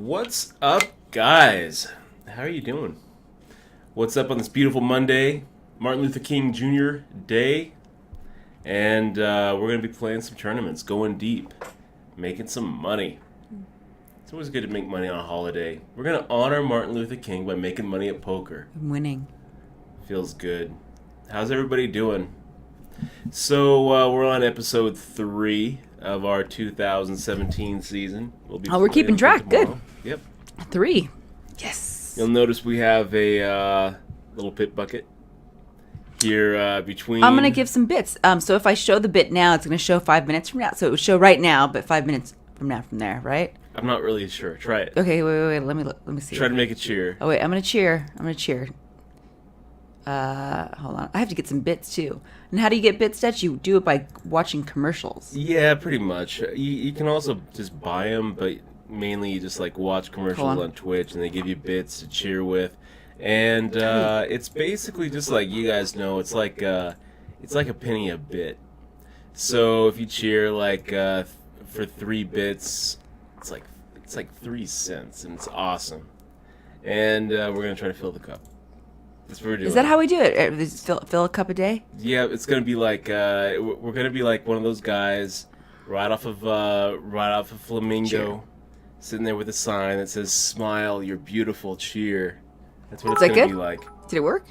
What's up, guys? How are you doing? What's up on this beautiful Monday, Martin Luther King Jr. Day? And we're going to be playing some tournaments, going deep, making some money. It's always good to make money on a holiday. We're going to honor Martin Luther King by making money at poker. Winning. Feels good. How's everybody doing? So we're on episode 3 of our 2017 season. We're keeping track. Good. Yep. 3. Yes. You'll notice we have a little pit bucket here between. I'm going to give some bits. So if I show the bit now, it's going to show 5 minutes from now. So it would show right now, but 5 minutes from now from there, right? I'm not really sure. Try it. Okay, wait. Let me see. Try to make it cheer. Oh, wait. I'm going to cheer. Hold on. I have to get some bits too. And how do you get bits, Dutch? You do it by watching commercials. Yeah, pretty much. You can also just buy them, but mainly you just like watch commercials on Twitch, and they give you bits to cheer with. And it's basically just like you guys know. It's like a penny a bit. So if you cheer like for 3 bits, it's like 3 cents, and it's awesome. And we're gonna try to fill the cup. That's what we're doing. Is that how we do it? Fill a cup a day? Yeah, it's gonna be like we're gonna be like one of those guys right off of Flamingo, cheer. Sitting there with a sign that says "Smile, you're beautiful, cheer." That's what it's gonna be like. Did it work?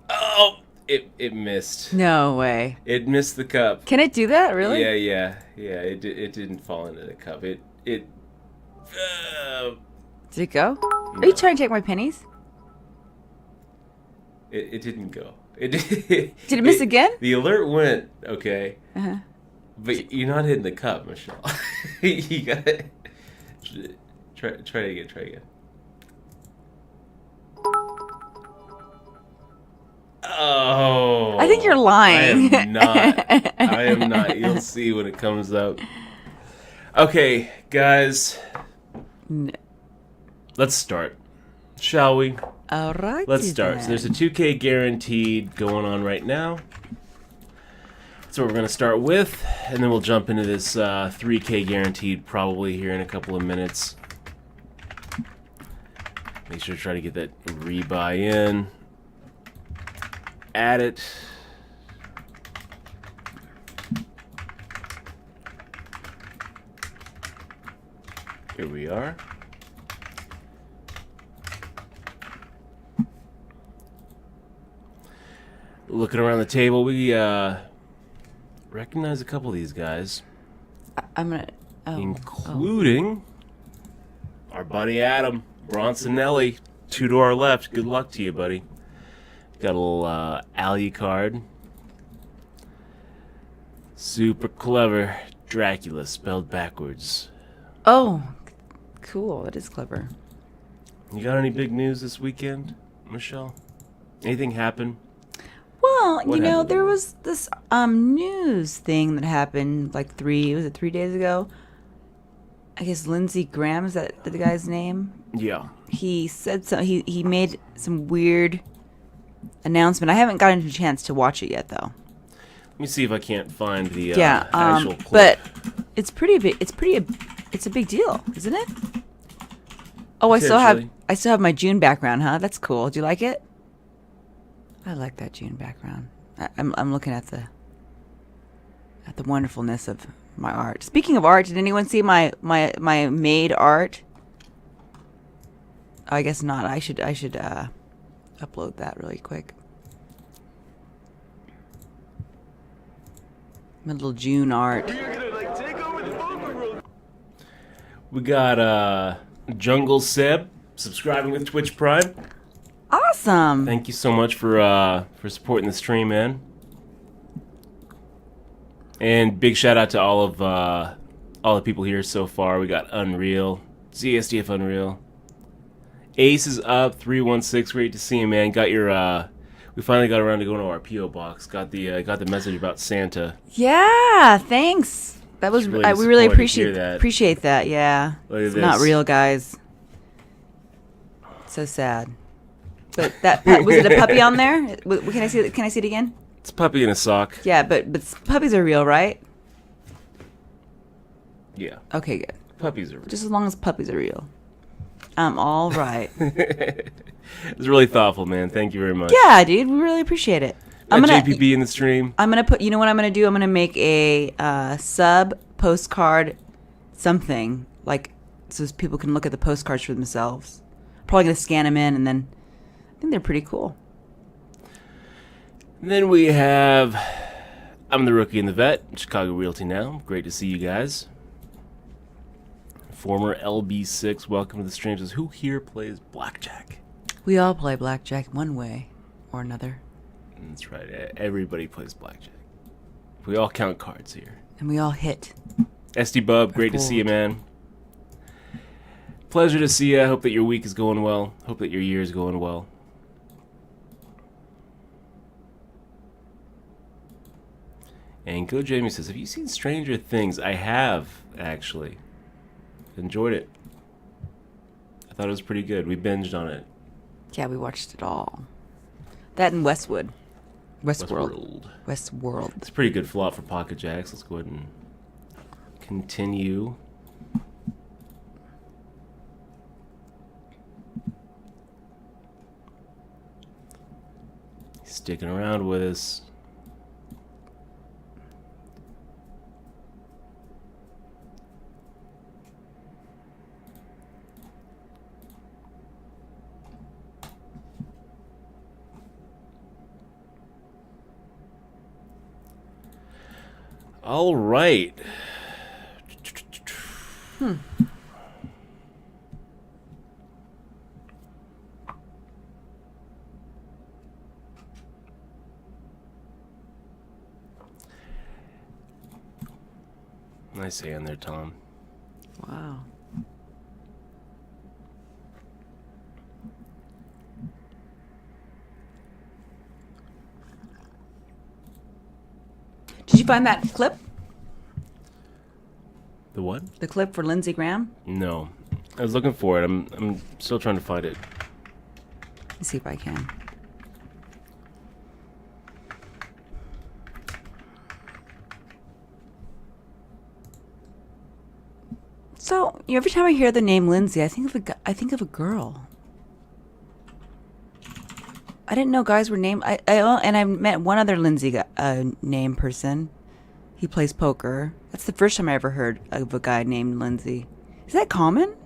Oh, it missed. No way. It missed the cup. Can it do that? Really? Yeah. It didn't fall into the cup. Did it go? No. Are you trying to take my pennies? It didn't go. Did it miss again? The alert went, okay. Uh-huh. But you're not hitting the cup, Michelle. You gotta try again. Oh. I think you're lying. I am not. You'll see when it comes up. Okay, guys. No. Let's start. Shall we? All right. Let's start. So there's a 2K guaranteed going on right now. That's what we're going to start with. And then we'll jump into this 3K guaranteed probably here in a couple of minutes. Make sure to try to get that rebuy in. Add it. Here we are. Looking around the table, we recognize a couple of these guys. I'm gonna, including our buddy Adam Bronsonelli, 2 to our left. Good luck to you, buddy. Got a little alley card. Super clever Dracula spelled backwards. Oh, cool. That is clever. You got any big news this weekend, Michelle? Anything happen? Well, there was this news thing that happened like 3 days ago? I guess Lindsey Graham, is that the guy's name? Yeah. He said so. He made some weird announcement. I haven't gotten a chance to watch it yet, though. Let me see if I can't find the actual clip. But it's pretty big. It's a big deal, isn't it? Oh, I still have my June background, huh? That's cool. Do you like it? I like that June background. I'm looking at the wonderfulness of my art. Speaking of art, did anyone see my made art? I guess not. I should upload that really quick. My little June art. We got Jungle Seb subscribing with Twitch Prime. Awesome. Thank you so much for supporting the stream, man. And big shout out to all the people here so far. We got Unreal, ZSDF Unreal. Ace is up, 316. Great to see you, man. Got your we finally got around to going to our PO box. Got the message about Santa. Yeah, thanks. That was we really appreciate that. Yeah. Look at it's this. Not real, guys. So sad. But that was it a puppy on there? Can I see it? Can I see it again? It's a puppy in a sock. Yeah, but puppies are real, right? Yeah. Okay, good. Puppies are real. Just as long as puppies are real. I'm all right. It's really thoughtful, man. Thank you very much. Yeah, dude, we really appreciate it. I'm gonna JPB in the stream. I'm gonna put. You know what I'm gonna do? I'm gonna make a sub postcard, something like so people can look at the postcards for themselves. Probably gonna scan them in, and then I think they're pretty cool. And then we have I'm the Rookie and the Vet, Chicago Realty Now. Great to see you guys. Former LB6, welcome to the stream. Says, who here plays blackjack? We all play blackjack one way or another. That's right. Everybody plays blackjack. We all count cards here. And we all hit. SD Bub, great to see you, man. Pleasure to see you. I hope that your week is going well. Hope that your year is going well. And Go Jamie says, have you seen Stranger Things? I have, actually. Enjoyed it. I thought it was pretty good. We binged on it. Yeah, we watched it all. That and Westworld. It's a pretty good flop for Pocket Jacks. Let's go ahead and continue. Sticking around with us. All right. Nice hand there, Tom. Wow. Did you find that clip? The what? The clip for Lindsey Graham? No. I was looking for it. I'm still trying to find it. Let's see if I can. So, every time I hear the name Lindsay, I think of a girl. I didn't know guys were named. And I met one other Lindsay name person. He plays poker. That's the first time I ever heard of a guy named Lindsay. Is that common?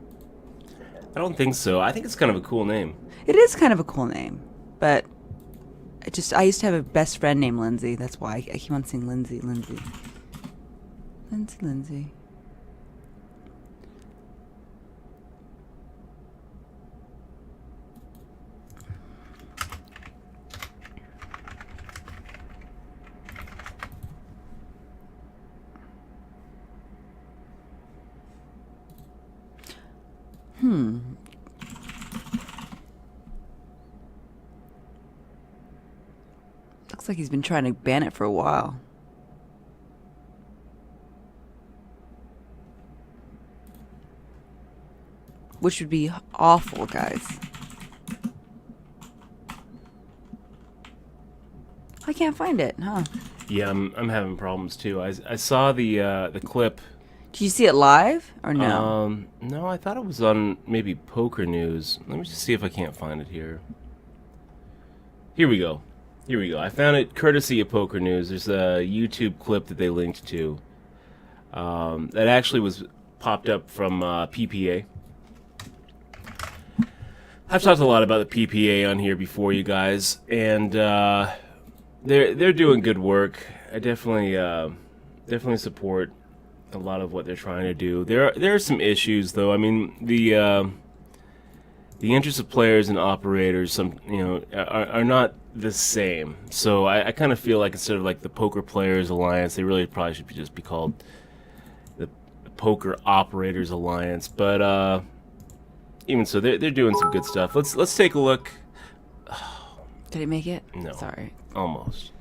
I don't think so. I think it's kind of a cool name. It is kind of a cool name, but I used to have a best friend named Lindsay. That's why I keep on saying Lindsay. Looks like he's been trying to ban it for a while. Which would be awful, guys. I can't find it, huh? Yeah, I'm having problems too. I saw the clip. Did you see it live or no? No, I thought it was on maybe Poker News. Let me just see if I can't find it here. Here we go. I found it courtesy of Poker News. There's a YouTube clip that they linked to. That actually was popped up from PPA. I've talked a lot about the PPA on here before, you guys, and they're doing good work. I definitely support a lot of what they're trying to do. There are some issues, though. I mean, the interests of players and operators, are not the same. So I kind of feel like instead of like the Poker Players Alliance, they really probably should just be called the Poker Operators Alliance. But even so, they're doing some good stuff. Let's take a look. Did it make it? No. Sorry. Almost.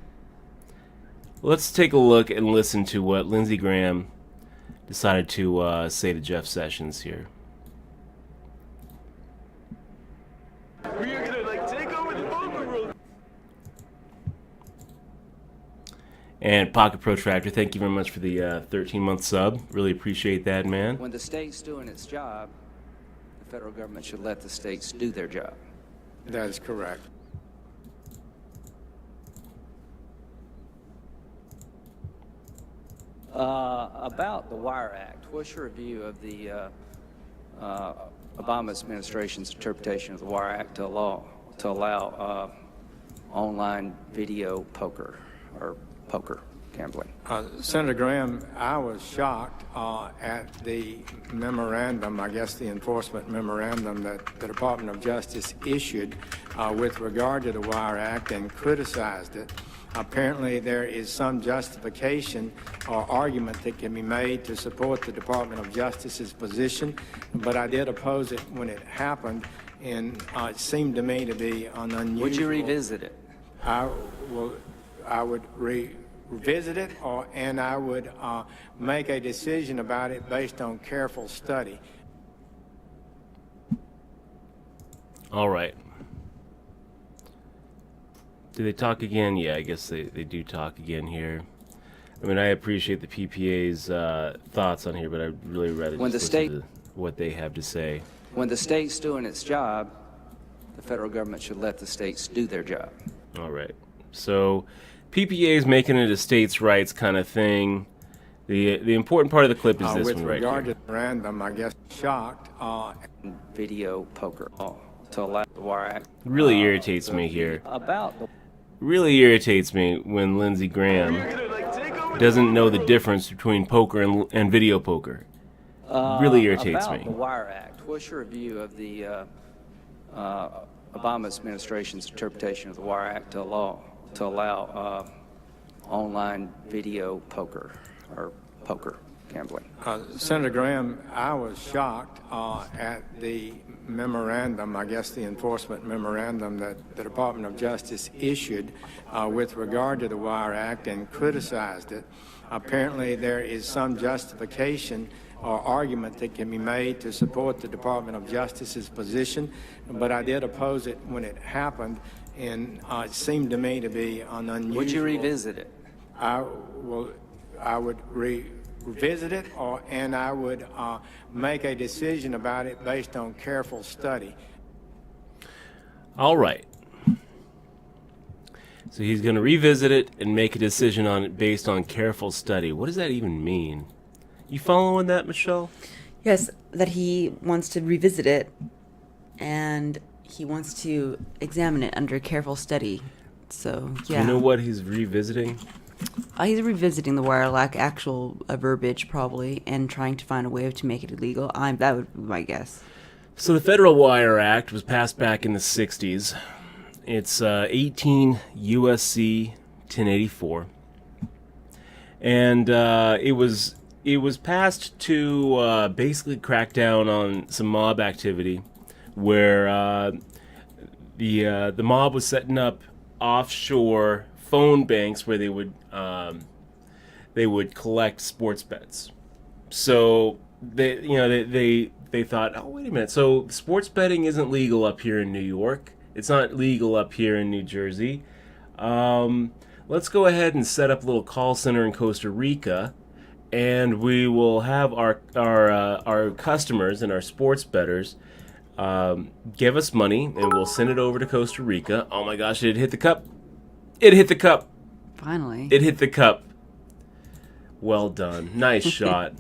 Let's take a look and listen to what Lindsey Graham decided to say to Jeff Sessions here. We are gonna take over the poker world. And Pocket Protractor, thank you very much for the 13-month sub. Really appreciate that, man. When the state's doing its job, the federal government should let the states do their job. That is correct. About the Wire Act, what's your view of the Obama administration's interpretation of the Wire Act to allow online video poker or poker gambling? Senator Graham, I was shocked at the memorandum, I guess the enforcement memorandum that the Department of Justice issued with regard to the Wire Act and criticized it. Apparently there is some justification or argument that can be made to support the Department of Justice's position, but I did oppose it when it happened, and it seemed to me to be an unusual... Would you revisit it? I would revisit it, and I would make a decision about it based on careful study. All right. Do they talk again? Yeah, I guess they do talk again here. I mean, I appreciate the PPA's thoughts on here, but I'd really rather When just listen to what they have to say. When the state's doing its job, the federal government should let the states do their job. All right. So PPA is making it a states' rights kind of thing. The important part of the clip is this with one right regard here. to the random, I guess shocked. Video poker to allow the Wire Act. Really irritates me here. About the Really irritates me when Lindsey Graham doesn't know the difference between poker and video poker. Really irritates about me. the Wire Act, what's your view of the Obama administration's interpretation of the Wire Act to allow online video poker or poker gambling? Senator Graham, I was shocked at the memorandum, I guess the enforcement memorandum that the Department of Justice issued with regard to the Wire Act and criticized it. Apparently there is some justification or argument that can be made to support the Department of Justice's position, but I did oppose it when it happened, and it seemed to me to be an unusual... Would you revisit it? I would revisit it, and I would make a decision about it based on careful study. All right. So he's going to revisit it and make a decision on it based on careful study. What does that even mean? You following that, Michelle? Yes, that he wants to revisit it, and he wants to examine it under careful study. So, yeah. You know what he's revisiting? He's revisiting the Wire Act actual verbiage, probably, and trying to find a way to make it illegal. That would be my guess. So the Federal Wire Act was passed back in the 60s. It's 18 USC 1084. And it was passed to basically crack down on some mob activity where the mob was setting up offshore phone banks where they would collect sports bets. So they thought, oh, wait a minute. So sports betting isn't legal up here in New York. It's not legal up here in New Jersey. Let's go ahead and set up a little call center in Costa Rica, and we will have our customers and our sports bettors give us money, and we'll send it over to Costa Rica. Oh my gosh, it hit the cup. It hit the cup. Finally. It hit the cup. Well done. Nice shot.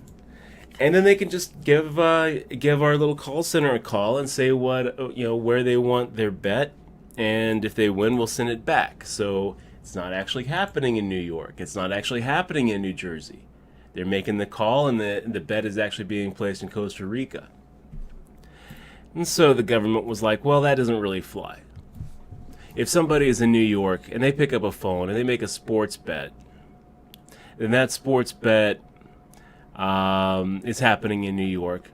And then they can just give our little call center a call and say where they want their bet, and if they win, we'll send it back. So it's not actually happening in New York. It's not actually happening in New Jersey. They're making the call, and the bet is actually being placed in Costa Rica. And so the government was like, well, that doesn't really fly. If somebody is in New York and they pick up a phone and they make a sports bet, then that sports bet is happening in New York,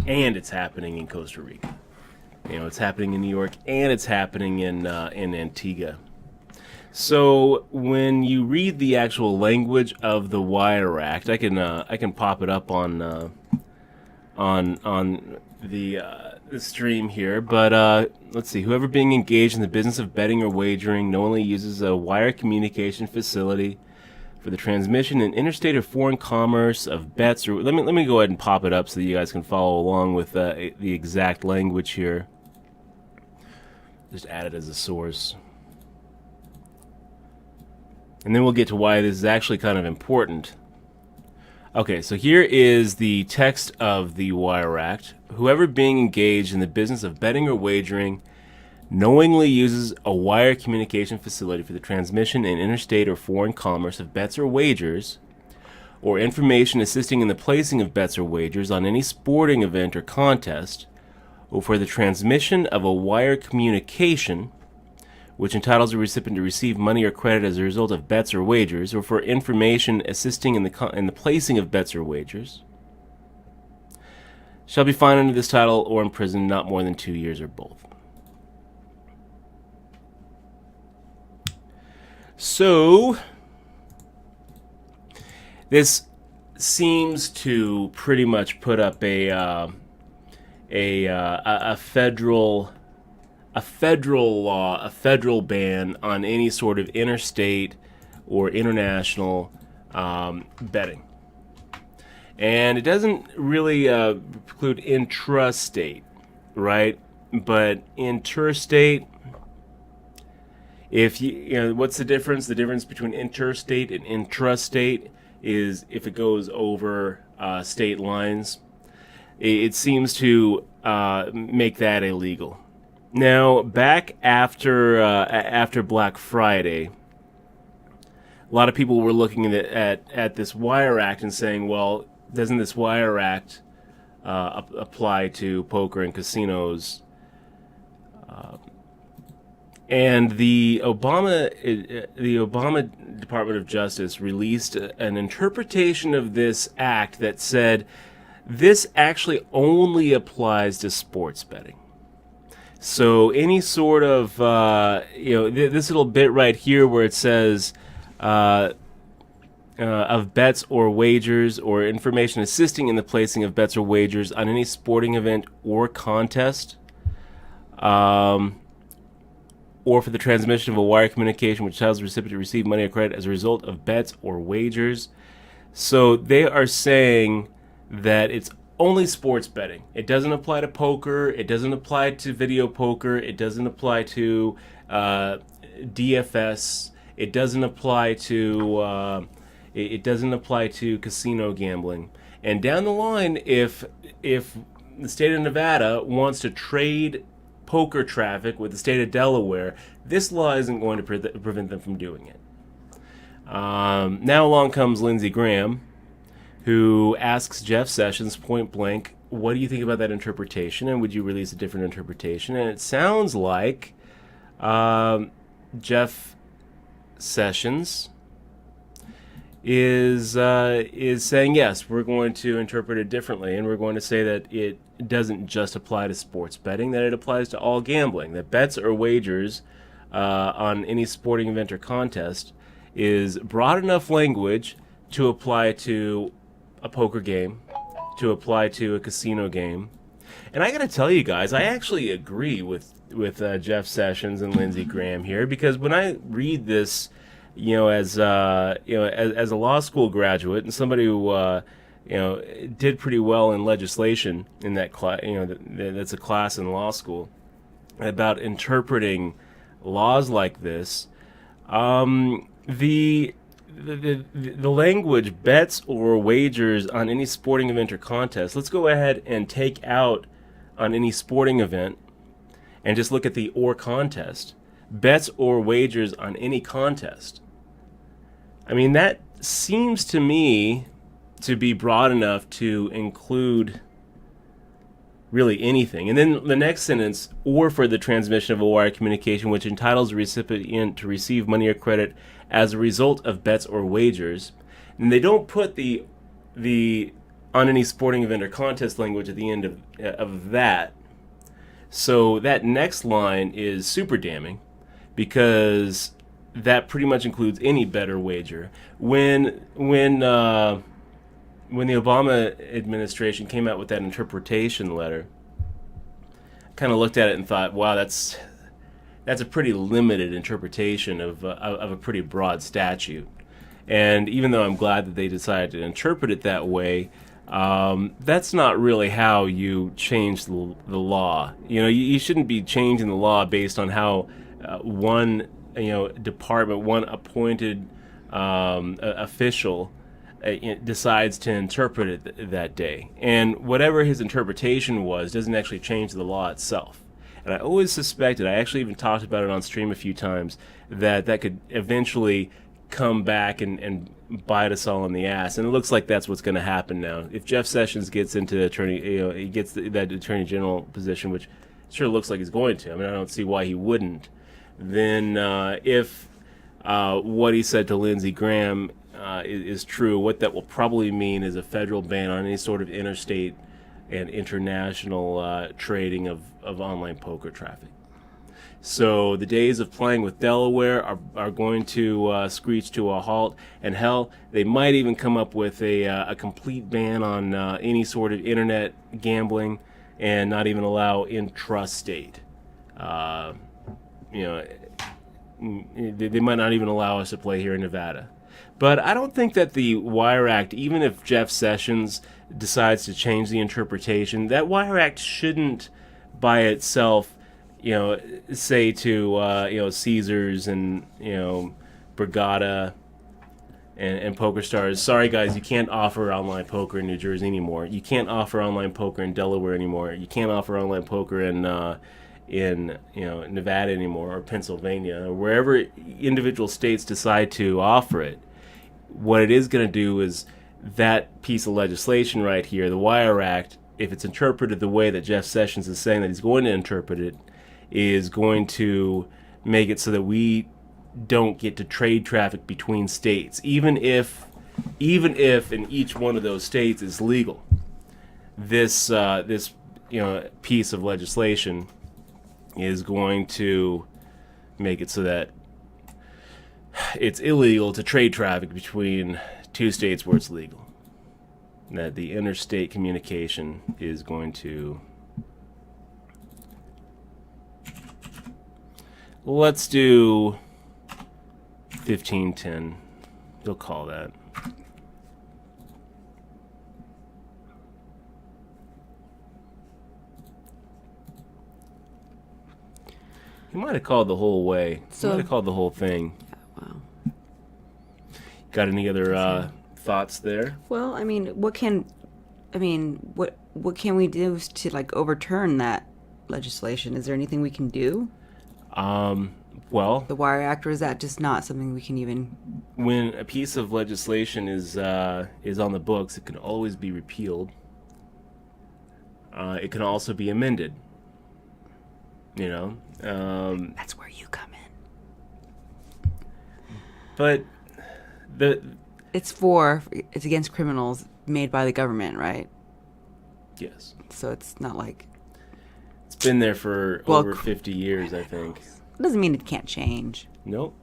and it's happening in Costa Rica. It's happening in New York, and it's happening in Antigua. So when you read the actual language of the Wire Act, I can pop it up on the stream here, but let's see. Whoever being engaged in the business of betting or wagering knowingly uses a wire communication facility for the transmission in interstate or foreign commerce of bets. Or let me go ahead and pop it up so that you guys can follow along with the exact language here. Just add it as a source. And then we'll get to why this is actually kind of important. Okay, so here is the text of the Wire Act. Whoever being engaged in the business of betting or wagering knowingly uses a wire communication facility for the transmission in interstate or foreign commerce of bets or wagers, or information assisting in the placing of bets or wagers on any sporting event or contest, or for the transmission of a wire communication which entitles the recipient to receive money or credit as a result of bets or wagers, or for information assisting in the placing of bets or wagers, shall be fined under this title or imprisoned not more than 2 years or both. So, this seems to pretty much put up a federal law, a federal ban on any sort of interstate or international betting. And it doesn't really preclude intrastate, right? But interstate, if you know, what's the difference? The difference between interstate and intrastate is if it goes over state lines. It seems to make that illegal. Now, back after Black Friday, a lot of people were looking at this Wire Act and saying, well, doesn't this Wire Act apply to poker and casinos? And the Obama Department of Justice released an interpretation of this act that said this actually only applies to sports betting. So any sort of, this little bit right here where it says of bets or wagers or information assisting in the placing of bets or wagers on any sporting event or contest, or for the transmission of a wire communication which tells the recipient to receive money or credit as a result of bets or wagers. So they are saying that it's only sports betting. It doesn't apply to poker. It doesn't apply to video poker. It doesn't apply to DFS. It doesn't apply to casino gambling. And down the line, if the state of Nevada wants to trade poker traffic with the state of Delaware, this law isn't going to prevent them from doing it. Now along comes Lindsey Graham, who asks Jeff Sessions point blank, what do you think about that interpretation, and would you release a different interpretation? And it sounds like Jeff Sessions is saying, yes, we're going to interpret it differently, and we're going to say that it doesn't just apply to sports betting, that it applies to all gambling, that bets or wagers on any sporting event or contest is broad enough language to apply to a poker game, to apply to a casino game. And I got to tell you guys, I actually agree with Jeff Sessions and Lindsey Graham here, because when I read this, as a law school graduate and somebody who did pretty well in legislation in that class, that's a class in law school about interpreting laws like this, the language bets or wagers on any sporting event or contest, let's go ahead and take out on any sporting event and just look at the or contest. Bets or wagers on any contest. I mean, that seems to me to be broad enough to include really anything. And then the next sentence, or for the transmission of a wire communication which entitles the recipient to receive money or credit as a result of bets or wagers. And they don't put the on any sporting event or contest language at the end of that. So that next line is super damning, because that pretty much includes any bet or wager. When the Obama administration came out with that interpretation letter, I kind of looked at it and thought, wow, that's a pretty limited interpretation of a pretty broad statute. And even though I'm glad that they decided to interpret it that way, that's not really how you change the law. You shouldn't be changing the law based on how one department, one appointed official decides to interpret it that day. And whatever his interpretation was doesn't actually change the law itself. And I always suspected, I actually even talked about it on stream a few times, that could eventually come back and bite us all in the ass. And it looks like that's what's going to happen now. If Jeff Sessions gets into he gets that Attorney General position, which sure looks like he's going to. I mean, I don't see why he wouldn't. Then if what he said to Lindsey Graham is true, what that will probably mean is a federal ban on any sort of interstate and international trading of online poker traffic. So the days of playing with Delaware are going to screech to a halt, and hell, they might even come up with a complete ban on any sort of internet gambling, and not even allow intrastate. They might not even allow us to play here in Nevada. But I don't think that the Wire Act, even if Jeff Sessions decides to change the interpretation, that Wire Act shouldn't by itself, say to Caesars and Borgata and PokerStars, sorry guys, you can't offer online poker in New Jersey anymore. You can't offer online poker in Delaware anymore. You can't offer online poker in Nevada anymore, or Pennsylvania, or wherever individual states decide to offer it. What it is going to do is that piece of legislation right here, the Wire Act, if it's interpreted the way that Jeff Sessions is saying that he's going to interpret it, is going to make it so that we don't get to trade traffic between states, even if in each one of those states is legal. This piece of legislation is going to make it so that it's illegal to trade traffic between two states where it's legal. That the interstate communication is going to... Let's do 1510. You'll call that. He might have called the whole way. He might have called the whole thing. Wow. Got any other thoughts there? Well, I mean, what can we do to overturn that legislation? Is there anything we can do? Well, The Wire Act, or is that just not something we can even? When a piece of legislation is on the books, it can always be repealed. It can also be amended. That's where you come in. But It's against criminals made by the government, right? Yes. So it's not like... It's been there for over 50 years, I think. It doesn't mean it can't change. Nope.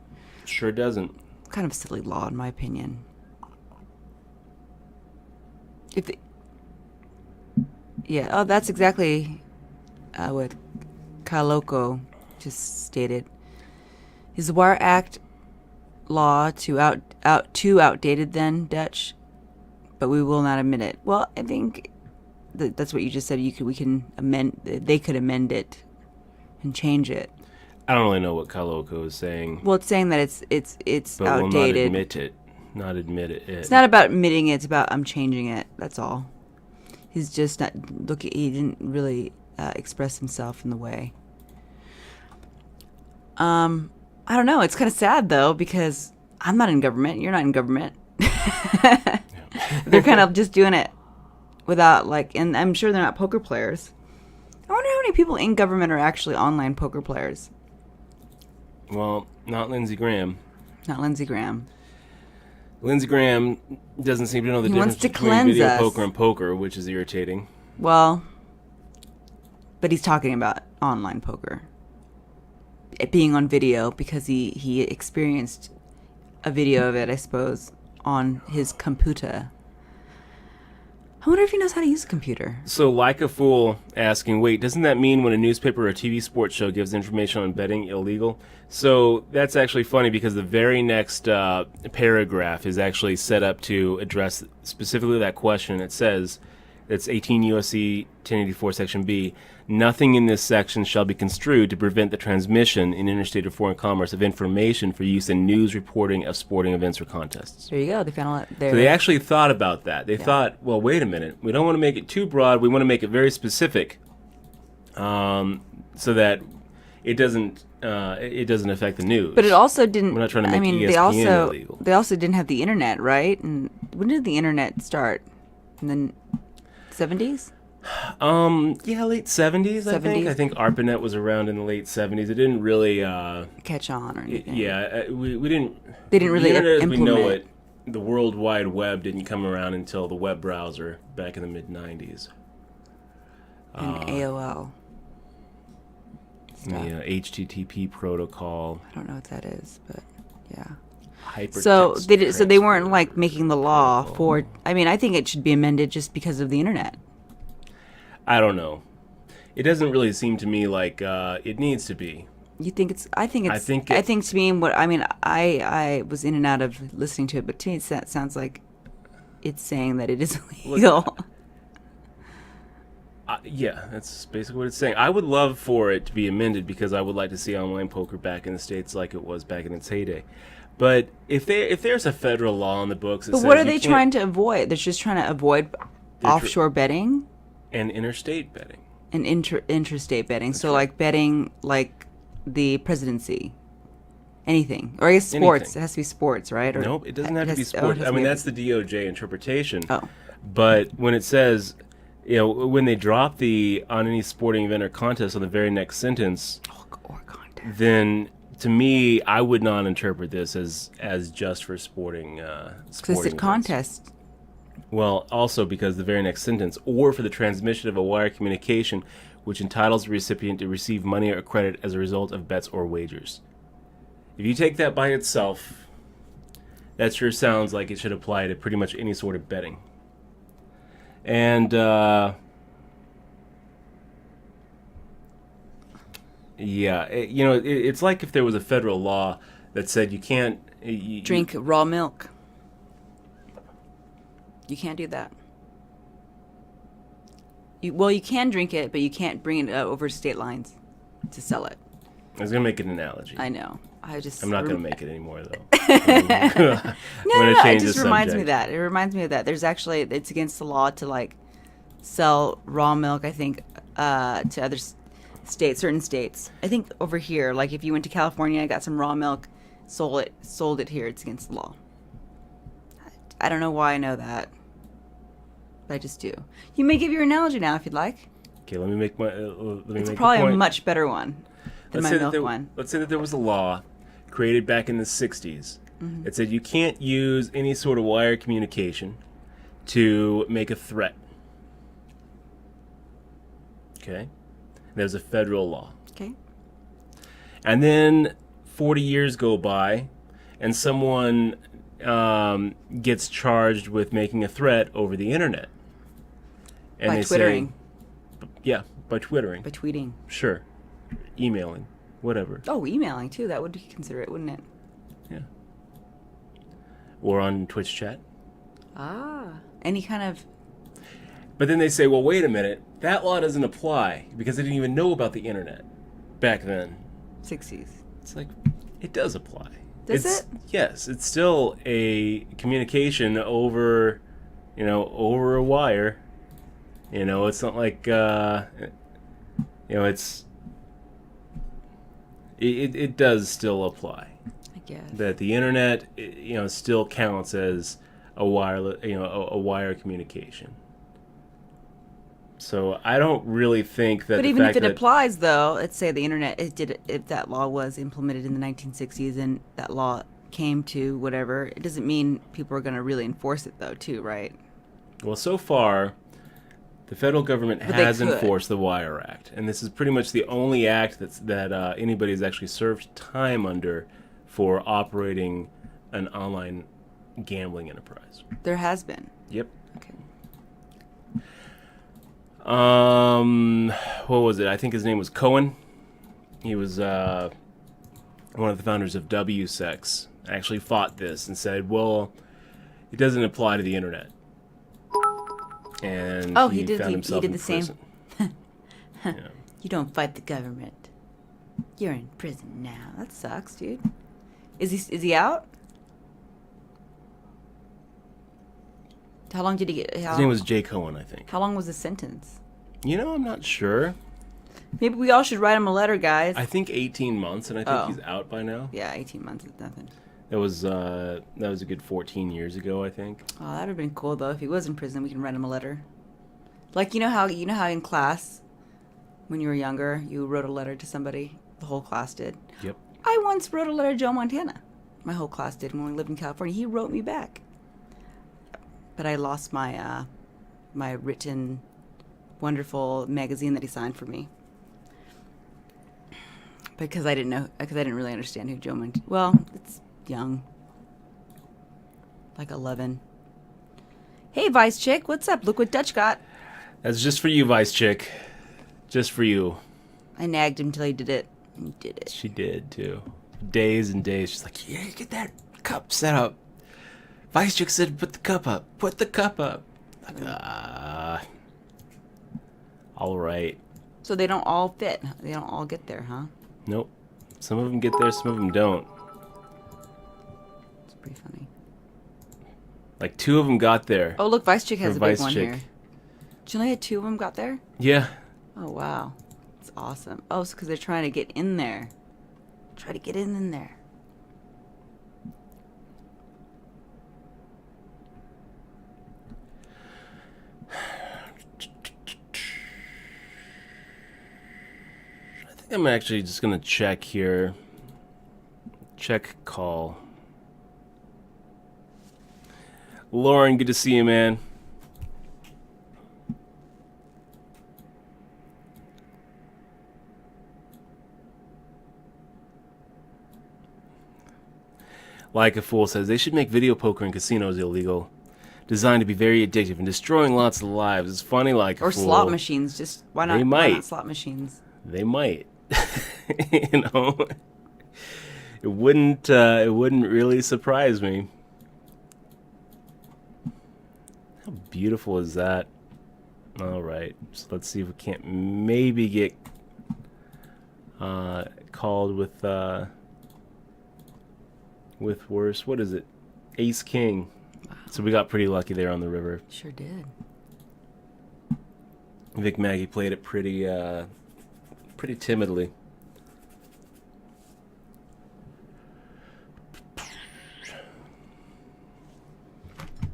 Sure doesn't. Kind of a silly law, in my opinion. That's exactly what Kaloko just stated. Is the Wire Act law too outdated then, Dutch? But we will not amend it. Well, I think that's what you just said. We can amend. They could amend it and change it. I don't really know what Kaloko is saying. Well, it's saying that it's but outdated. Will not admit it. It's not about admitting it. It's about I'm changing it. That's all. He's just not looking. He didn't really express himself in the way. I don't know. It's kind of sad though, because I'm not in government. You're not in government. They're kind of just doing it without and I'm sure they're not poker players. I wonder how many people in government are actually online poker players. Well, not Lindsey Graham. Not Lindsey Graham. Lindsey Graham doesn't seem to know the difference between video poker and poker, which is irritating. Well, but he's talking about online poker. It being on video because he experienced a video of it, I suppose, on his computer. I wonder if he knows how to use a computer. So, like a fool asking, wait, doesn't that mean when a newspaper or TV sports show gives information on betting illegal? So, that's actually funny because the very next paragraph is actually set up to address specifically that question. It says, it's 18 U.S.C. 1084 Section B, nothing in this section shall be construed to prevent the transmission in interstate or foreign commerce of information for use in news reporting of sporting events or contests. There you go. They found a lot there. So they actually thought about that. They thought, well, wait a minute. We don't want to make it too broad. We want to make it very specific, so that it doesn't affect the news. But it also didn't. We're not trying to make ESPN illegal. They also didn't have the internet, right? And when did the internet start? In the 70s? Yeah, late 70s, I think. I think ARPANET was around in the late 70s. It didn't really catch on or anything. we didn't. They didn't really the internet as we know implement. it, the World Wide Web didn't come around until the web browser back in the mid 90s. And AOL. The HTTP protocol. I don't know what that is, but yeah. Hypertext So they transfer. weren't like making the law for. I mean, I think it should be amended just because of the internet. I don't know. It doesn't really seem to me like it needs to be. You think it's? I think it's. think I think to me, what I mean, I was in and out of listening to it, but to me, that sounds like it's saying that it is illegal. Yeah, that's basically what it's saying. I would love for it to be amended because I would like to see online poker back in the States like it was back in its heyday. But if there's a federal law on the books that But says what are you they can't- trying to avoid? They're just trying to avoid offshore betting and interstate betting. and interstate betting. So like betting like the presidency. Anything. Or I guess sports. Anything. It has to be sports, right? Or Nope, it doesn't have to be it sports. has I to mean, be- that's the DOJ interpretation. Oh. But when it says, when they drop the on any sporting event or contest on the very next sentence, or contest. then to me, I would not interpret this as just for sporting. Because Sporting it's a events. contest. Well, also because the very next sentence, or for the transmission of a wire communication which entitles the recipient to receive money or credit as a result of bets or wagers. If you take that by itself, that sure sounds like it should apply to pretty much any sort of betting. And, it's like if there was a federal law that said you can't... Drink raw milk. You can't do that. You can drink it, but you can't bring it over state lines to sell it. I was going to make an analogy. I know. I'm not going to make it anymore, though. No, it just reminds me of subject. that. It reminds me of that. There's actually, it's against the law to like sell raw milk, I think, to other states, certain states. I think over here, like if you went to California, got some raw milk, sold it here, it's against the law. I don't know why I know that, but I just do. You may give your analogy now if you'd like. Okay, let me make my. Let me It's make probably a point. a much better one than my milk one. Let's say that there was a law created back in the 60s Mm-hmm. that said you can't use any sort of wire communication to make a threat. Okay? There's a federal law. Okay. And then 40 years go by, and someone gets charged with making a threat over the internet. And By they twittering. Say, yeah, by twittering. By tweeting. Sure. Emailing. Whatever. Oh, emailing too. That would be considerate, wouldn't it? Yeah. Or on Twitch chat. Ah. Any kind of. But then they say, well, wait a minute. That law doesn't apply because they didn't even know about the internet back then. 60s. It's like, it does apply. Does It's- it? Yes. It's still a communication over, over a wire. It's not like, it's... It does still apply. I guess. That the internet, still counts as a wire communication. So I don't really think that. But the even fact if it that, applies, though, let's say the internet, if that law was implemented in the 1960s and that law came to whatever, it doesn't mean people are going to really enforce it, though, too, right? well, so far, the federal government But they has could. enforced the Wire Act, and this is pretty much the only act that anybody has actually served time under for operating an online gambling enterprise. There has been. Yep. Okay. What was it? I think his name was Cohen. He was one of the founders of WSEX. Actually fought this and said, well, it doesn't apply to the internet. And he did found himself the in same. prison. Yeah. You don't fight the government. You're in prison now. That sucks, dude. Is he out? How long did he get? His name was Jay Cohen, I think. How long was the sentence? You know, I'm not sure. Maybe we all should write him a letter, guys. I think 18 months, and I think he's out by now. Yeah, 18 months is nothing. That was a good 14 years ago, I think. Oh, that would have been cool though. If he was in prison, we can write him a letter. Like you know how in class, when you were younger, you wrote a letter to somebody. The whole class did. Yep. I once wrote a letter to Joe Montana. My whole class did when we lived in California. He wrote me back. But I lost my my written, wonderful magazine that he signed for me. Because I didn't really understand who Joe Montana. Well, it's young, like 11. Hey, Vice Chick, what's up? Look what Dutch got. That's just for you, Vice Chick. Just for you. I nagged him till he did it. He did it. She did, too. Days and days. She's like, yeah, get that cup set up. Vice Chick said, put the cup up. Put the cup up. Like, all right. So they don't all fit. They don't all get there, huh? Nope. Some of them get there, some of them don't. It's pretty funny. Like, 2 of them got there. Oh, look, Vice Chick has a big Vice one Chick. here. Did you know that 2 of them got there? Yeah. Oh, wow. It's awesome. Oh, it's because they're trying to get in there. Try to get in there. I think I'm actually just going to check here. Check call. Lauren, good to see you, man. Like a Fool says, they should make video poker in casinos illegal. Designed to be very addictive and destroying lots of lives. It's funny, Like a Fool. Or slot machines. Just why not? They Why might. not slot machines? They might. You know, it wouldn't really surprise me. How beautiful is that? All right, so let's see if we can't maybe get called with worse. What is it? Ace King. Wow. So we got pretty lucky there on the river. Sure did. Vic Maggie played it pretty timidly.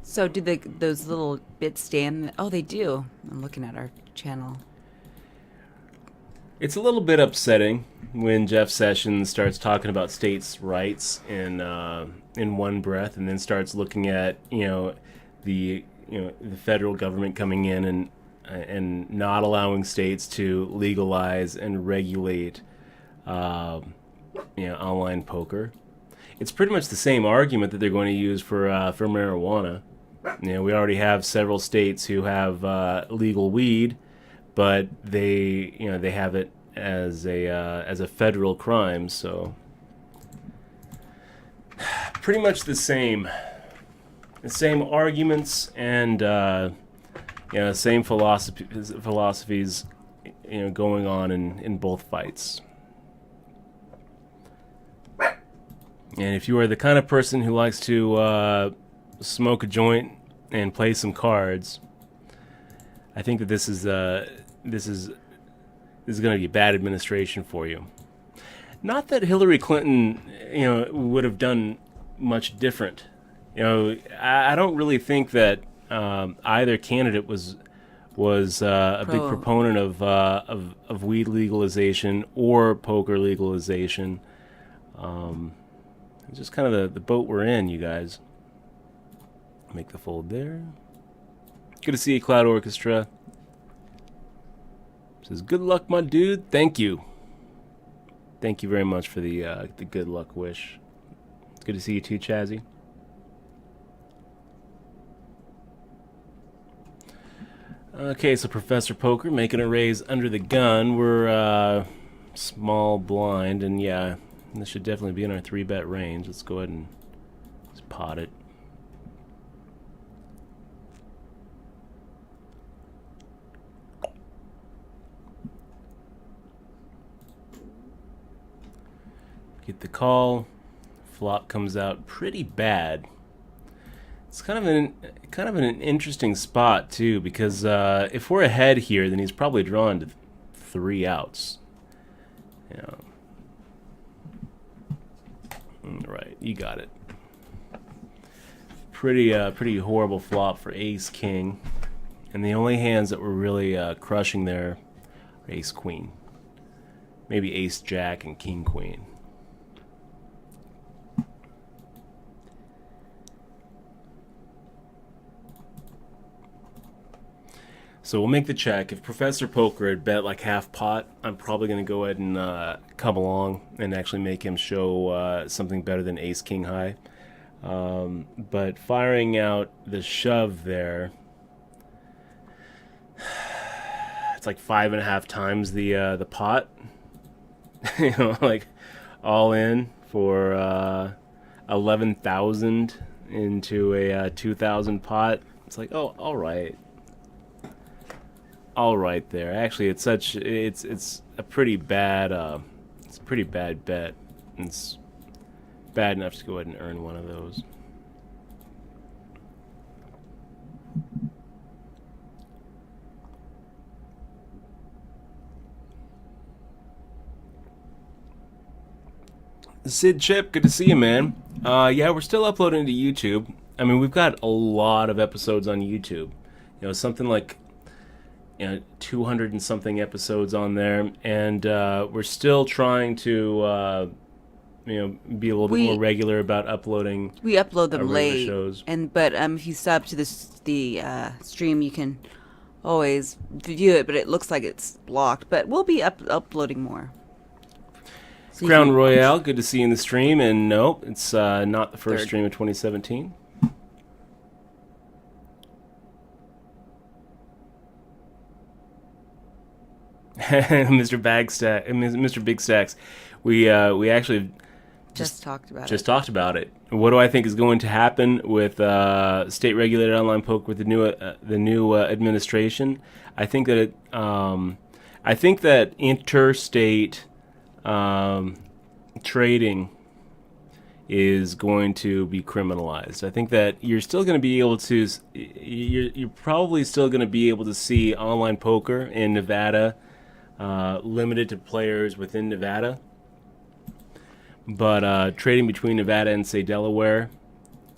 So do those little bits stand? Oh, they do. I'm looking at our channel. It's a little bit upsetting when Jeff Sessions starts talking about states' rights in one breath, and then starts looking at the federal government coming in and not allowing states to legalize and regulate online poker. It's pretty much the same argument that they're going to use for marijuana. We already have several states who have legal weed, but they have it as a federal crime. So pretty much the same arguments and same philosophies going on in both fights. And if you are the kind of person who likes to smoke a joint and play some cards, I think that this is going to be bad administration for you. Not that Hillary Clinton, would have done much different. I don't really think that either candidate was a big proponent of weed legalization or poker legalization. It's just kind of the boat we're in, you guys. Make the fold there. Good to see you, Cloud Orchestra. Says, good luck, my dude. Thank you. Thank you very much for the good luck wish. It's good to see you too, Chazzy. Okay, so Professor Poker making a raise under the gun. We're small blind, and yeah, this should definitely be in our 3-bet range. Let's go ahead and just pot it. Get the call. Flop comes out pretty bad. It's kind of an interesting spot too, because if we're ahead here, then he's probably drawn to 3 outs. You know. Right, you got it. Pretty horrible flop for Ace King, and the only hands that were really crushing there are Ace Queen, maybe Ace Jack and King Queen. So we'll make the check. If Professor Poker had bet like half pot, I'm probably going to go ahead and come along and actually make him show something better than Ace King High. But firing out the shove there, it's like 5.5 times the pot. You know, like all in for 11,000 into a 2,000 pot. It's like, oh, all right. All right there. Actually, it's a pretty bad bet. It's bad enough to go ahead and earn one of those. Sid Chip, good to see you, man. Yeah, we're still uploading to YouTube. I mean, we've got a lot of episodes on YouTube. You know, something like 200 and something episodes on there, and we're still trying to be a little bit more regular about uploading. We upload them late, shows. but if you sub to the stream, you can always view it. But it looks like it's blocked. But we'll be uploading more. So Crown Royale, good to see you in the stream, and nope, it's not the first stream of 2017. Mr. Big Stacks, we actually just talked about it. What do I think is going to happen with state-regulated online poker with the new administration? I think that interstate trading is going to be criminalized. I think that you're still going to be able to. You're probably still going to be able to see online poker in Nevada. Limited to players within Nevada, but trading between Nevada and say Delaware,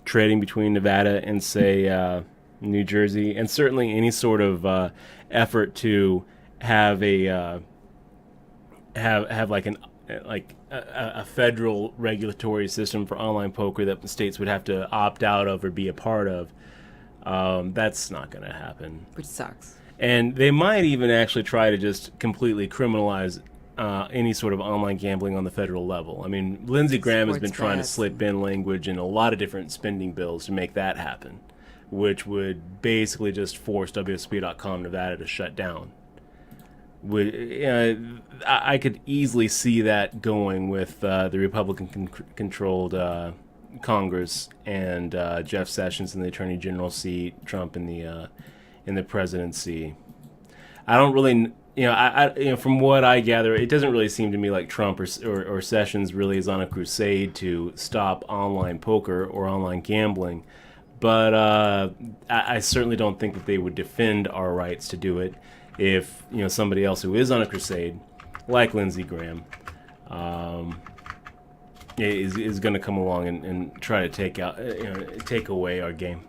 trading between Nevada and say New Jersey, and certainly any sort of effort to have a have like a federal regulatory system for online poker that the states would have to opt out of or be a part of. That's not going to happen. Which sucks. And they might even actually try to just completely criminalize any sort of online gambling on the federal level. I mean, Lindsey Graham has been trying to slip in language in a lot of different spending bills to make that happen, which would basically just force WSP.com Nevada to shut down. I could easily see that going with the Republican-controlled Congress and Jeff Sessions in the Attorney General seat, Trump in the presidency. I don't really, from what I gather, it doesn't really seem to me like Trump or Sessions really is on a crusade to stop online poker or online gambling. But I certainly don't think that they would defend our rights to do it if somebody else who is on a crusade, like Lindsey Graham, is going to come along and try to take away our game.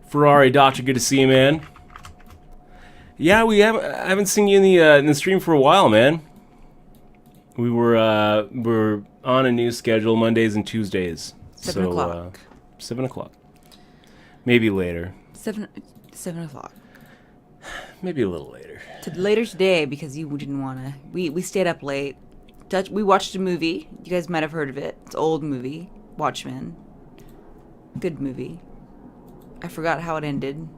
Ferrari Doctor, good to see you, man. Yeah, I haven't seen you in the stream for a while, man. We're on a new schedule, Mondays and Tuesdays. 7 o'clock. 7 o'clock. Maybe later. 7 o'clock. Maybe a little later. Later today because you didn't want to. We stayed up late. We watched a movie. You guys might have heard of it. It's an old movie. Watchmen. Good movie. I forgot how it ended.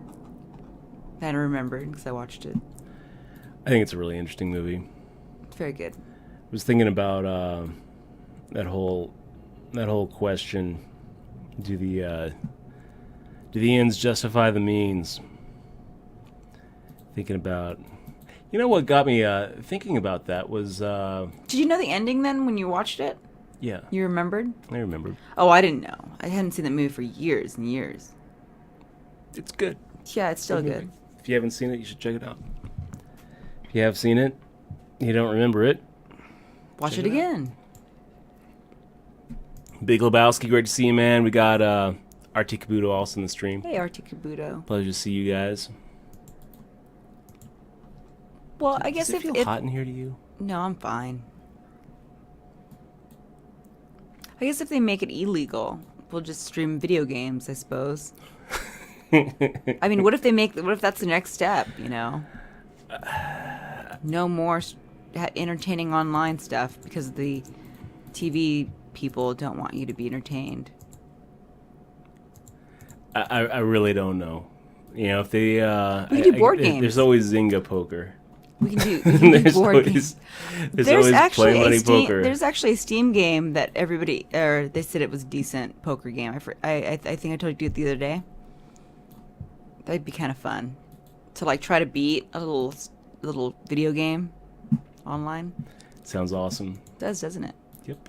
Then I remembered because I watched it. I think it's a really interesting movie. Very good. I was thinking about that whole question: do the ends justify the means? Thinking about, you know, what got me thinking about that was Did you know the ending then when you watched it? yeah, You remembered? I remember. Oh, I didn't know. I hadn't seen that movie for years and years. It's good. Yeah, it's still good. If you haven't seen it, you should check it out. If you have seen it, you don't remember it, Watch check it it out. again. Big Lebowski, great to see you, man. We got RT Kabuto also in the stream. Hey, Artie Kabuto. Pleasure to see you guys. Well, I guess Does it feel if hot in here to you? no, I'm fine. I guess if they make it illegal, we'll just stream video games, I suppose. I mean, what if that's the next step, you know? No more entertaining online stuff because the TV people don't want you to be entertained. I really don't know. You know, if they We can do board games. There's always Zynga poker. We can do there's board games. there's always play money poker. There's actually a Steam game that they said it was a decent poker game. I think I told you the other day. That'd be kind of fun to like try to beat a little video game online. Sounds awesome. It does, doesn't it? Yep.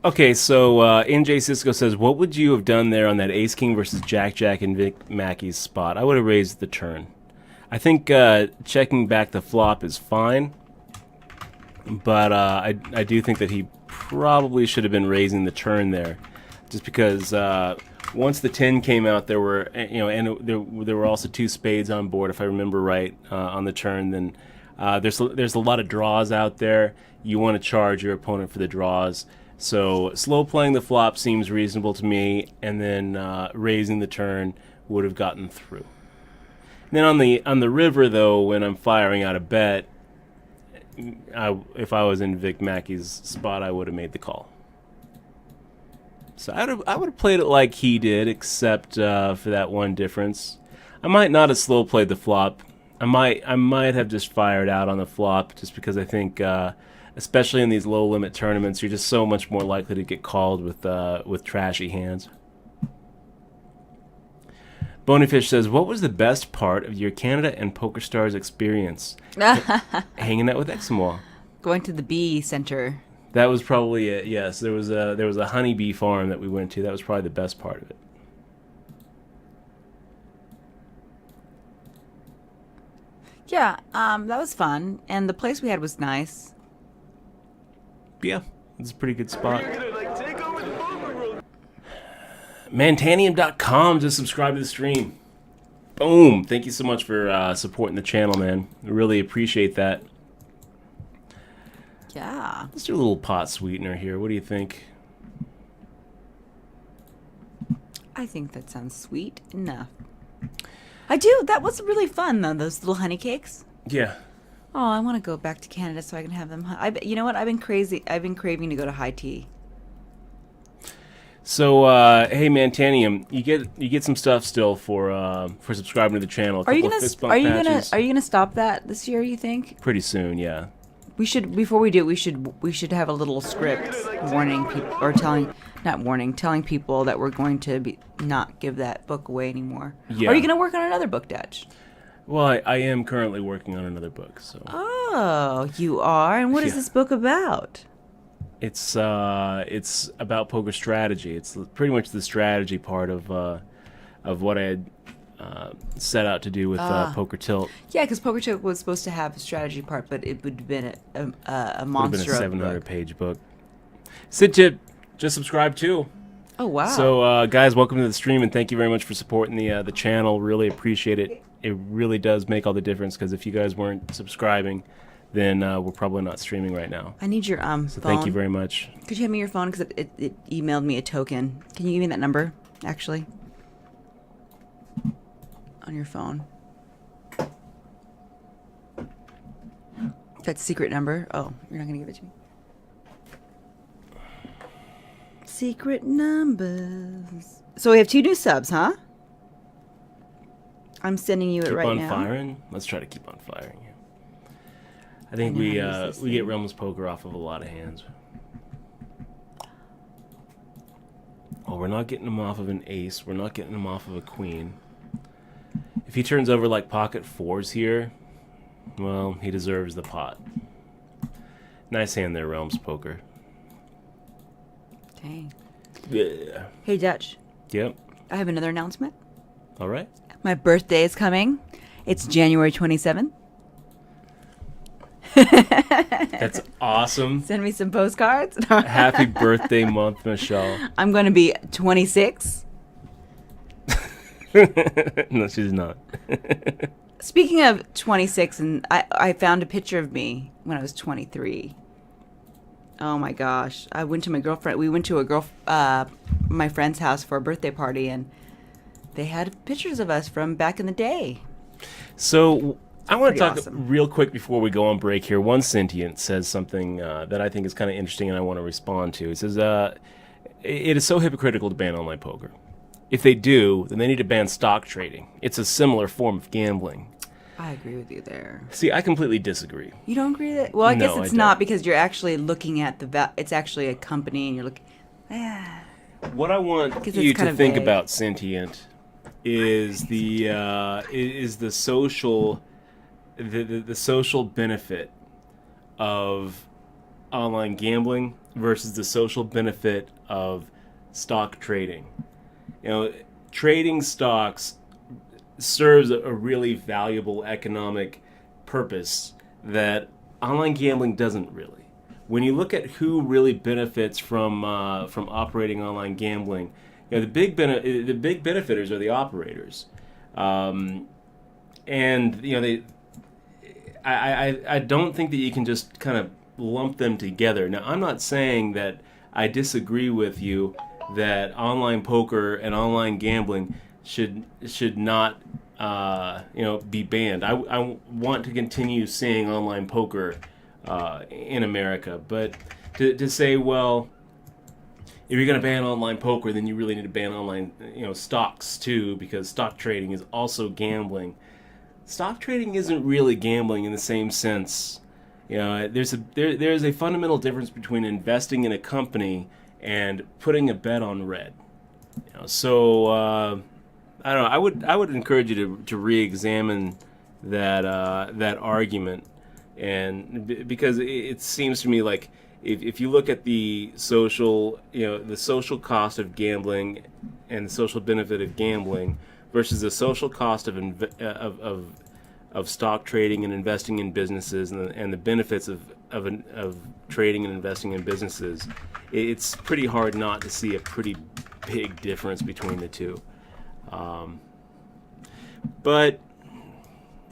Okay, so NJ Cisco says, what would you have done there on that Ace King versus Jack and Vic Mackey's spot? I would have raised the turn. I think checking back the flop is fine, but I do think that he probably should have been raising the turn there, just because once the 10 came out, there were there were also 2 spades on board, if I remember right, on the turn. Then there's a lot of draws out there. You want to charge your opponent for the draws. So slow playing the flop seems reasonable to me, and then raising the turn would have gotten through. And then on the river, though, when I'm firing out a bet, if I was in Vic Mackey's spot, I would have made the call. So I would have played it like he did, except for that one difference. I might not have slow played the flop. I might have just fired out on the flop, just because I think, especially in these low limit tournaments, you're just so much more likely to get called with trashy hands. Bonyfish says, what was the best part of your Canada and PokerStars experience? Hanging out with Exmoor. Going to the bee center. That was probably it. Yes, there was a honeybee farm that we went to. That was probably the best part of it. Yeah, that was fun, and the place we had was nice. Yeah, it's a pretty good spot. We're gonna like take over the poker world. Mantanium.com, just subscribe to the stream. Boom! Thank you so much for supporting the channel, man. I really appreciate that. Yeah. Let's do a little pot sweetener here. What do you think? I think that sounds sweet enough. I do. That was really fun, though, those little honey cakes. Yeah. Oh, I want to go back to Canada so I can have them. You know what? I've been craving to go to high tea. So, hey, Mantanium, you get some stuff still for subscribing to the channel. Are you gonna stop that this year? You think? Pretty soon, yeah. We should, before we do it, we should have a little script warning people, or telling people that we're going to not give that book away anymore. Yeah. Are you going to work on another book, Dutch? Well, I am currently working on another book, so. Oh, you are? And what is Yeah. this book about? It's about poker strategy. It's pretty much the strategy part of what I had set out to do with Poker Tilt. Yeah, because Poker Tilt was supposed to have a strategy part, but it would have been a Would have monster been a of a book. 700-page book. Sid Tip, just subscribe too. Oh, wow. So, guys, welcome to the stream, and thank you very much for supporting the channel. Really appreciate it. It really does make all the difference, because if you guys weren't subscribing, then we're probably not streaming right now. I need your So phone. thank you very much. Could you hand me your phone? Because it emailed me a token. Can you give me that number, actually? On your phone. That secret number? Oh, you're not going to give it to me? Secret numbers. So we have 2 new subs, huh? I'm sending you it Keep right on now. firing. Let's try to keep on firing. I think I know we how to use this we get thing. Realms Poker off of a lot of hands. Oh, we're not getting him off of an ace. We're not getting him off of a queen. If he turns over like pocket 4s here, well, he deserves the pot. Nice hand there, Realms Poker. Dang. Yeah. Hey, Dutch. Yep. I have another announcement. All right. My birthday is coming. It's January 27th. That's awesome. Send me some postcards. Happy birthday month, Michelle. I'm going to be 26. No, she's not. Speaking of 26, and I found a picture of me when I was 23. Oh my gosh. I went to we went to my friend's house for a birthday party, and they had pictures of us from back in the day. So I want to Pretty talk awesome. real quick before we go on break here. One sentient says something that I think is kind of interesting and I want to respond to. It says, it is so hypocritical to ban online poker. If they do, then they need to ban stock trading. It's a similar form of gambling. I agree with you there. See, I completely disagree. You don't agree with that? Well, I No, guess I it's don't. not, because you're actually looking at it's actually a company, and you're looking. What I want 'Cause you it's kind to of think vague. about sentient is the social the social benefit of online gambling versus the social benefit of stock trading. You know, trading stocks serves a really valuable economic purpose that online gambling doesn't really. When you look at who really benefits from operating online gambling, you know, the big benefiters are the operators, and you know I don't think that you can just kind of lump them together. Now, I'm not saying that I disagree with you that online poker and online gambling should not be banned. I want to continue seeing online poker in America, but to say, well, if you're going to ban online poker, then you really need to ban online stocks too, because stock trading is also gambling. Stock trading isn't really gambling in the same sense. You know, there's a fundamental difference between investing in a company and putting a bet on red. You know, so I don't know. I would encourage you to re-examine that argument, and because it seems to me like if you look at the social cost of gambling and the social benefit of gambling versus the social cost of stock trading and investing in businesses and the benefits of trading and investing in businesses, it's pretty hard not to see a pretty big difference between the two. But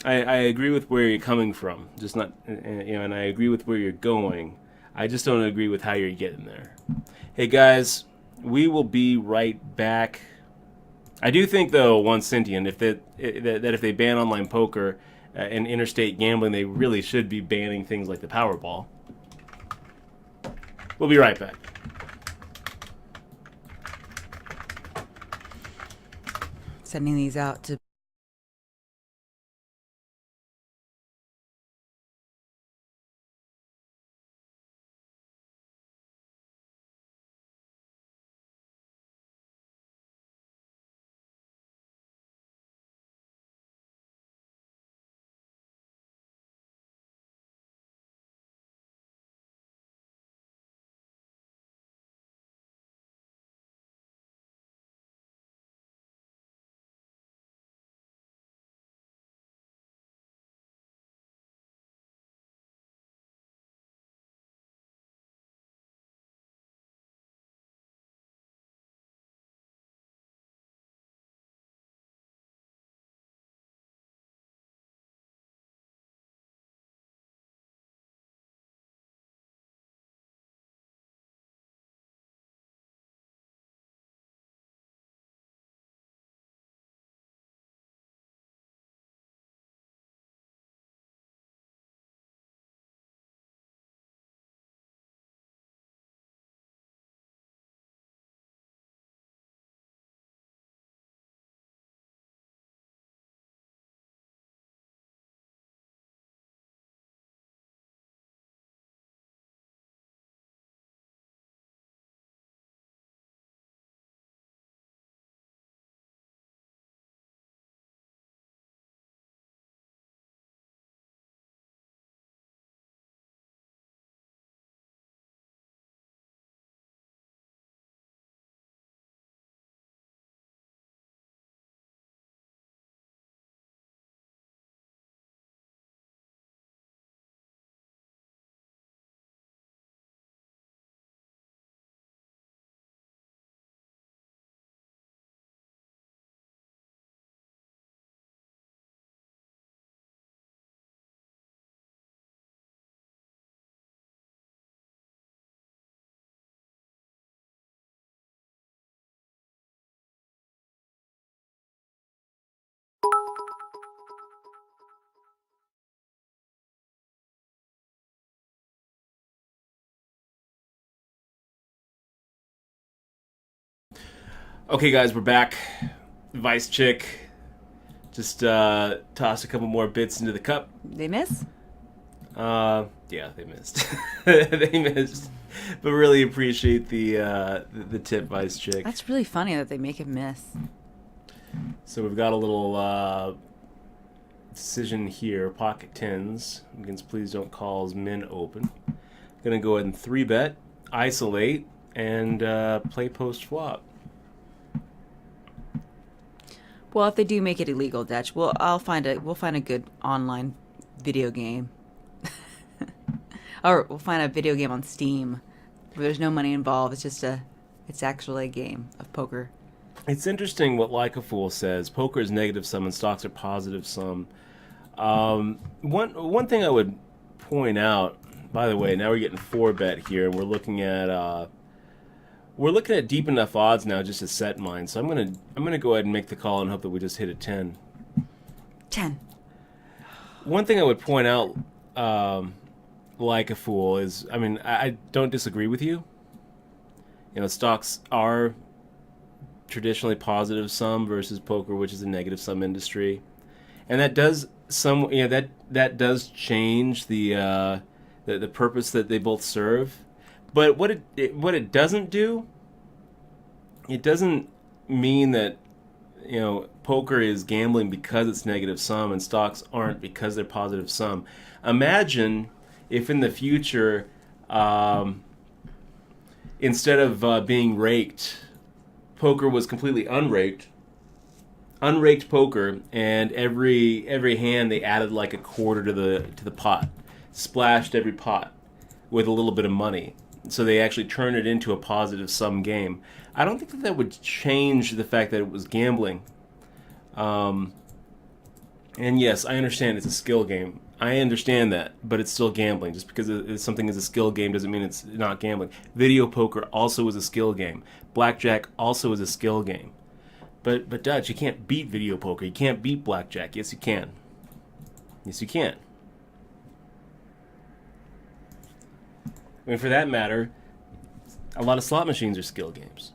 I agree with where you're coming from, just not and I agree with where you're going. I just don't agree with how you're getting there. Hey guys, we will be right back. I do think, though, one sentient, that if they ban online poker and interstate gambling, they really should be banning things like the Powerball. We'll be right back. Sending these out to Okay, guys, we're back. Vice Chick just tossed a couple more bits into the cup. They miss? Yeah, they missed. They missed. But really appreciate the tip, Vice Chick. That's really funny that they make him miss. So we've got a little decision here. Pocket tens against Please Don't Call's min open. Gonna go ahead and 3-bet, isolate, and play post flop. Well, if they do make it illegal, Dutch, we'll find a good online video game. Or we'll find a video game on Steam where there's no money involved. It's actually a game of poker. It's interesting what Like a Fool says. Poker is negative sum and stocks are positive sum. One thing I would point out, by the way, now we're getting 4-bet here, and we're looking at deep enough odds now just to set mine. So I'm gonna go ahead and make the call and hope that we just hit a 10. 10. One thing I would point out, Like a Fool, is, I mean, I don't disagree with you. You know, stocks are traditionally positive sum versus poker, which is a negative sum industry, and that does that does change the purpose that they both serve. But what it doesn't do, it doesn't mean that, you know, poker is gambling because it's negative sum and stocks aren't because they're positive sum. Imagine if in the future, instead of being raked, poker was completely unraked poker, and every hand they added like a quarter to the pot, splashed every pot with a little bit of money. So they actually turn it into a positive sum game. I don't think that would change the fact that it was gambling. And yes, I understand it's a skill game. I understand that, but it's still gambling. Just because something is a skill game doesn't mean it's not gambling. Video poker also is a skill game. Blackjack also is a skill game. But Dutch, you can't beat video poker. You can't beat blackjack. Yes, you can. Yes, you can. I mean, for that matter, a lot of slot machines are skill games.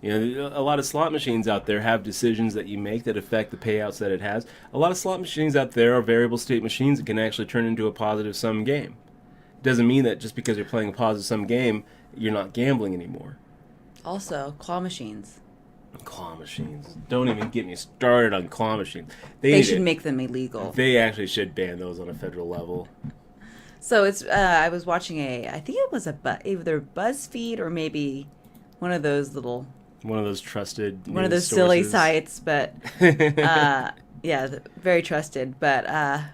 You know, a lot of slot machines out there have decisions that you make that affect the payouts that it has. A lot of slot machines out there are variable state machines that can actually turn into a positive sum game. It doesn't mean that just because you're playing a positive sum game, you're not gambling anymore. Also, claw machines. Claw machines. Don't even get me started on claw machines. They should make them illegal. They actually should ban those on a federal level. So it's. I was watching I think it was either BuzzFeed or maybe one of those little. One of those trusted. One of those sources. silly sites, but yeah, very trusted. But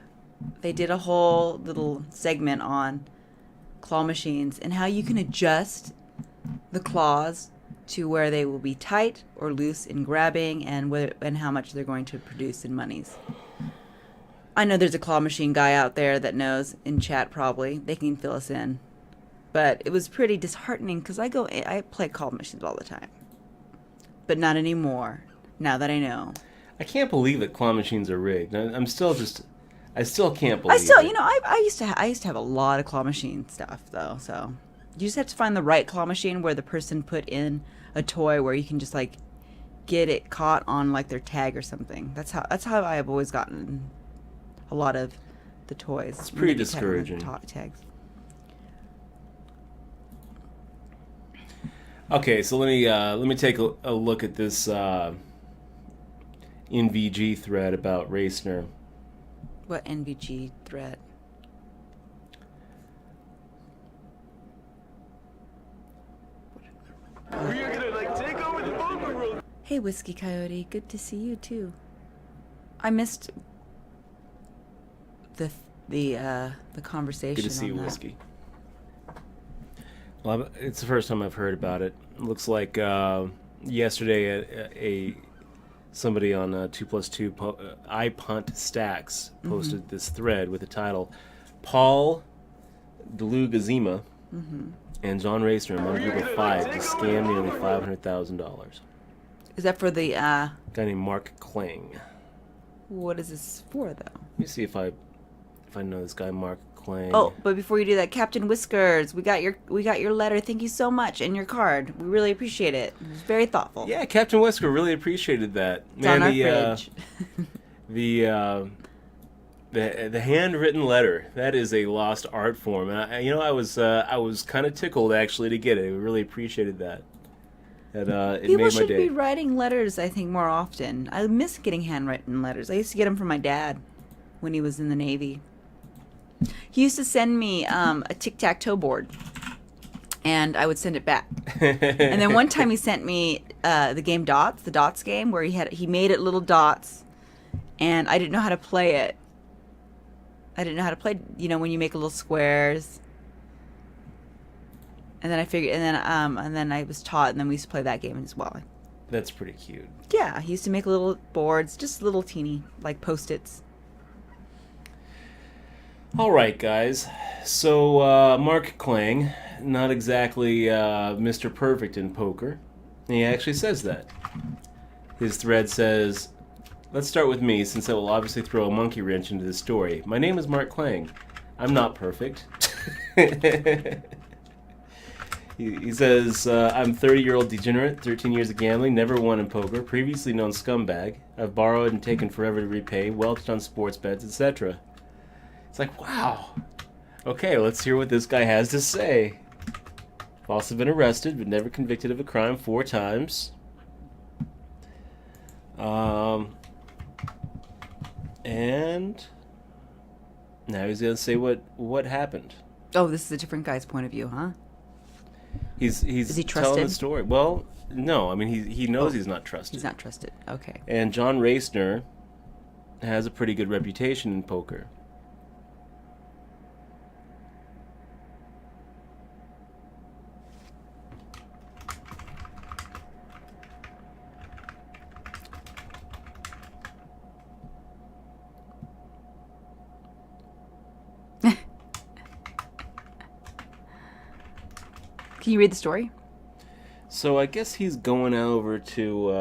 they did a whole little segment on claw machines and how you can adjust the claws to where they will be tight or loose in grabbing, and how much they're going to produce in monies. I know there's a claw machine guy out there that knows, in chat probably. They can fill us in. But it was pretty disheartening because I play claw machines all the time. But not anymore, now that I know. I can't believe that claw machines are rigged. I still can't believe it. You know, I used to have a lot of claw machine stuff, though, so. You just have to find the right claw machine where the person put in a toy where you can just, like, get it caught on, like, their tag or something. That's how I have always gotten a lot of the toys. It's pretty discouraging. Tags. Okay, so let me take a look at this NVG thread about Racner. What NVG thread? We are gonna like take over the poker world. Hey, Whiskey Coyote, good to see you too. I missed the conversation. Good to see you, on that. Whiskey. Well, it's the first time I've heard about it. It looks like yesterday somebody on 2+2 I Punt Stacks posted this thread with the title "Paul DeLugazima and John Racner among group of 5 to scam nearly $500,000." Is that for the Guy named Mark Kling. what is this for though? Let me see if I if I know this guy, Mark Klang. Oh, but before you do that, Captain Whiskers, we got your letter. Thank you so much, and your card. We really appreciate it. It was very thoughtful. Yeah, Captain Whisker really appreciated that. It's on our fridge. The handwritten letter, that is a lost art form, and I was kind of tickled actually to get it. I really appreciated that. It People made my should day. be writing letters, I think, more often. I miss getting handwritten letters. I used to get them from my dad when he was in the Navy. He used to send me a tic-tac-toe board, and I would send it back. And then one time he sent me the game Dots, the Dots game, where he made it little dots, and I didn't know how to play it. I didn't know how to play, when you make little squares. And then I figured, and then I was taught, and then we used to play that game as well. That's pretty cute. Yeah, he used to make little boards, just little teeny, like Post-its. All right, guys. So Mark Klang, not exactly Mr. Perfect in poker. He actually says that. His thread says, "Let's start with me, since that will obviously throw a monkey wrench into the story. My name is Mark Klang. I'm not perfect." He says, "I'm 30-year-old degenerate, 13 years of gambling, never won in poker, previously known scumbag. I've borrowed and taken forever to repay, welched on sports bets, etc." It's like, wow. Okay, let's hear what this guy has to say. I've also been arrested, but never convicted of a crime 4 times. And now he's going to say what happened. Oh, this is a different guy's point of view, huh? Is he telling trusted? the story. Well, no. I mean, he knows he's not trusted. He's not trusted. Okay. And John Racner has a pretty good reputation in poker. Can you read the story? So I guess he's going over to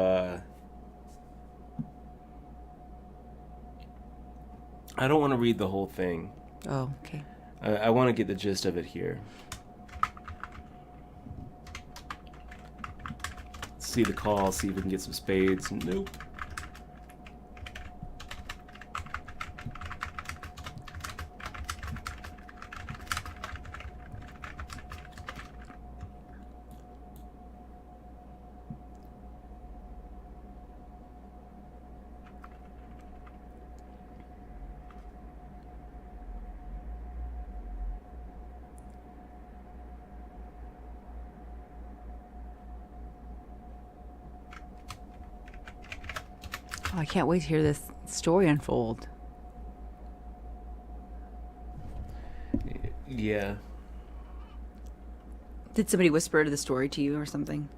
I don't want to read the whole thing. Oh, okay. I want to get the gist of it here. See the call, see if we can get some spades. Nope. Oh, I can't wait to hear this story unfold. Yeah. Did somebody whisper the story to you or something?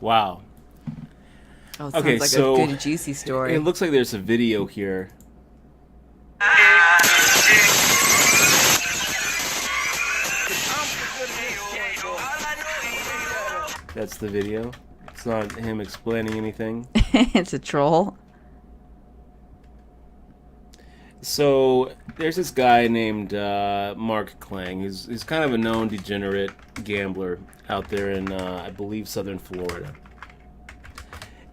Wow. Oh, it Okay, sounds like so a good, juicy story. It looks like there's a video here. That's the video. It's not him explaining anything. It's a troll. So there's this guy named Mark Klang. He's kind of a known degenerate gambler out there in, I believe, southern Florida.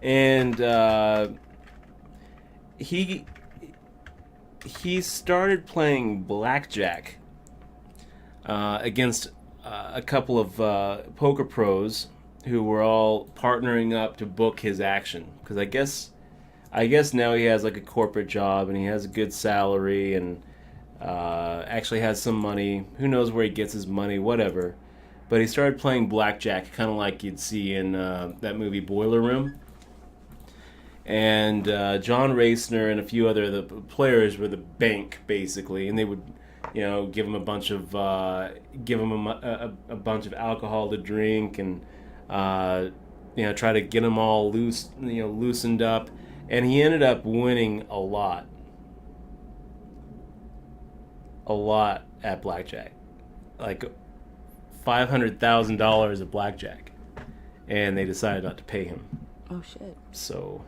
And he started playing blackjack against a couple of poker pros who were all partnering up to book his action. Because I guess now he has like a corporate job and he has a good salary and actually has some money. Who knows where he gets his money, whatever. But he started playing blackjack, kind of like you'd see in that movie Boiler Room. and John Racner and a few other the players were the bank basically, and they would, give him a bunch of a bunch of alcohol to drink, and try to get him all loosened up, and he ended up winning a lot at blackjack, like $500,000 at blackjack, and they decided not to pay him. Oh shit. So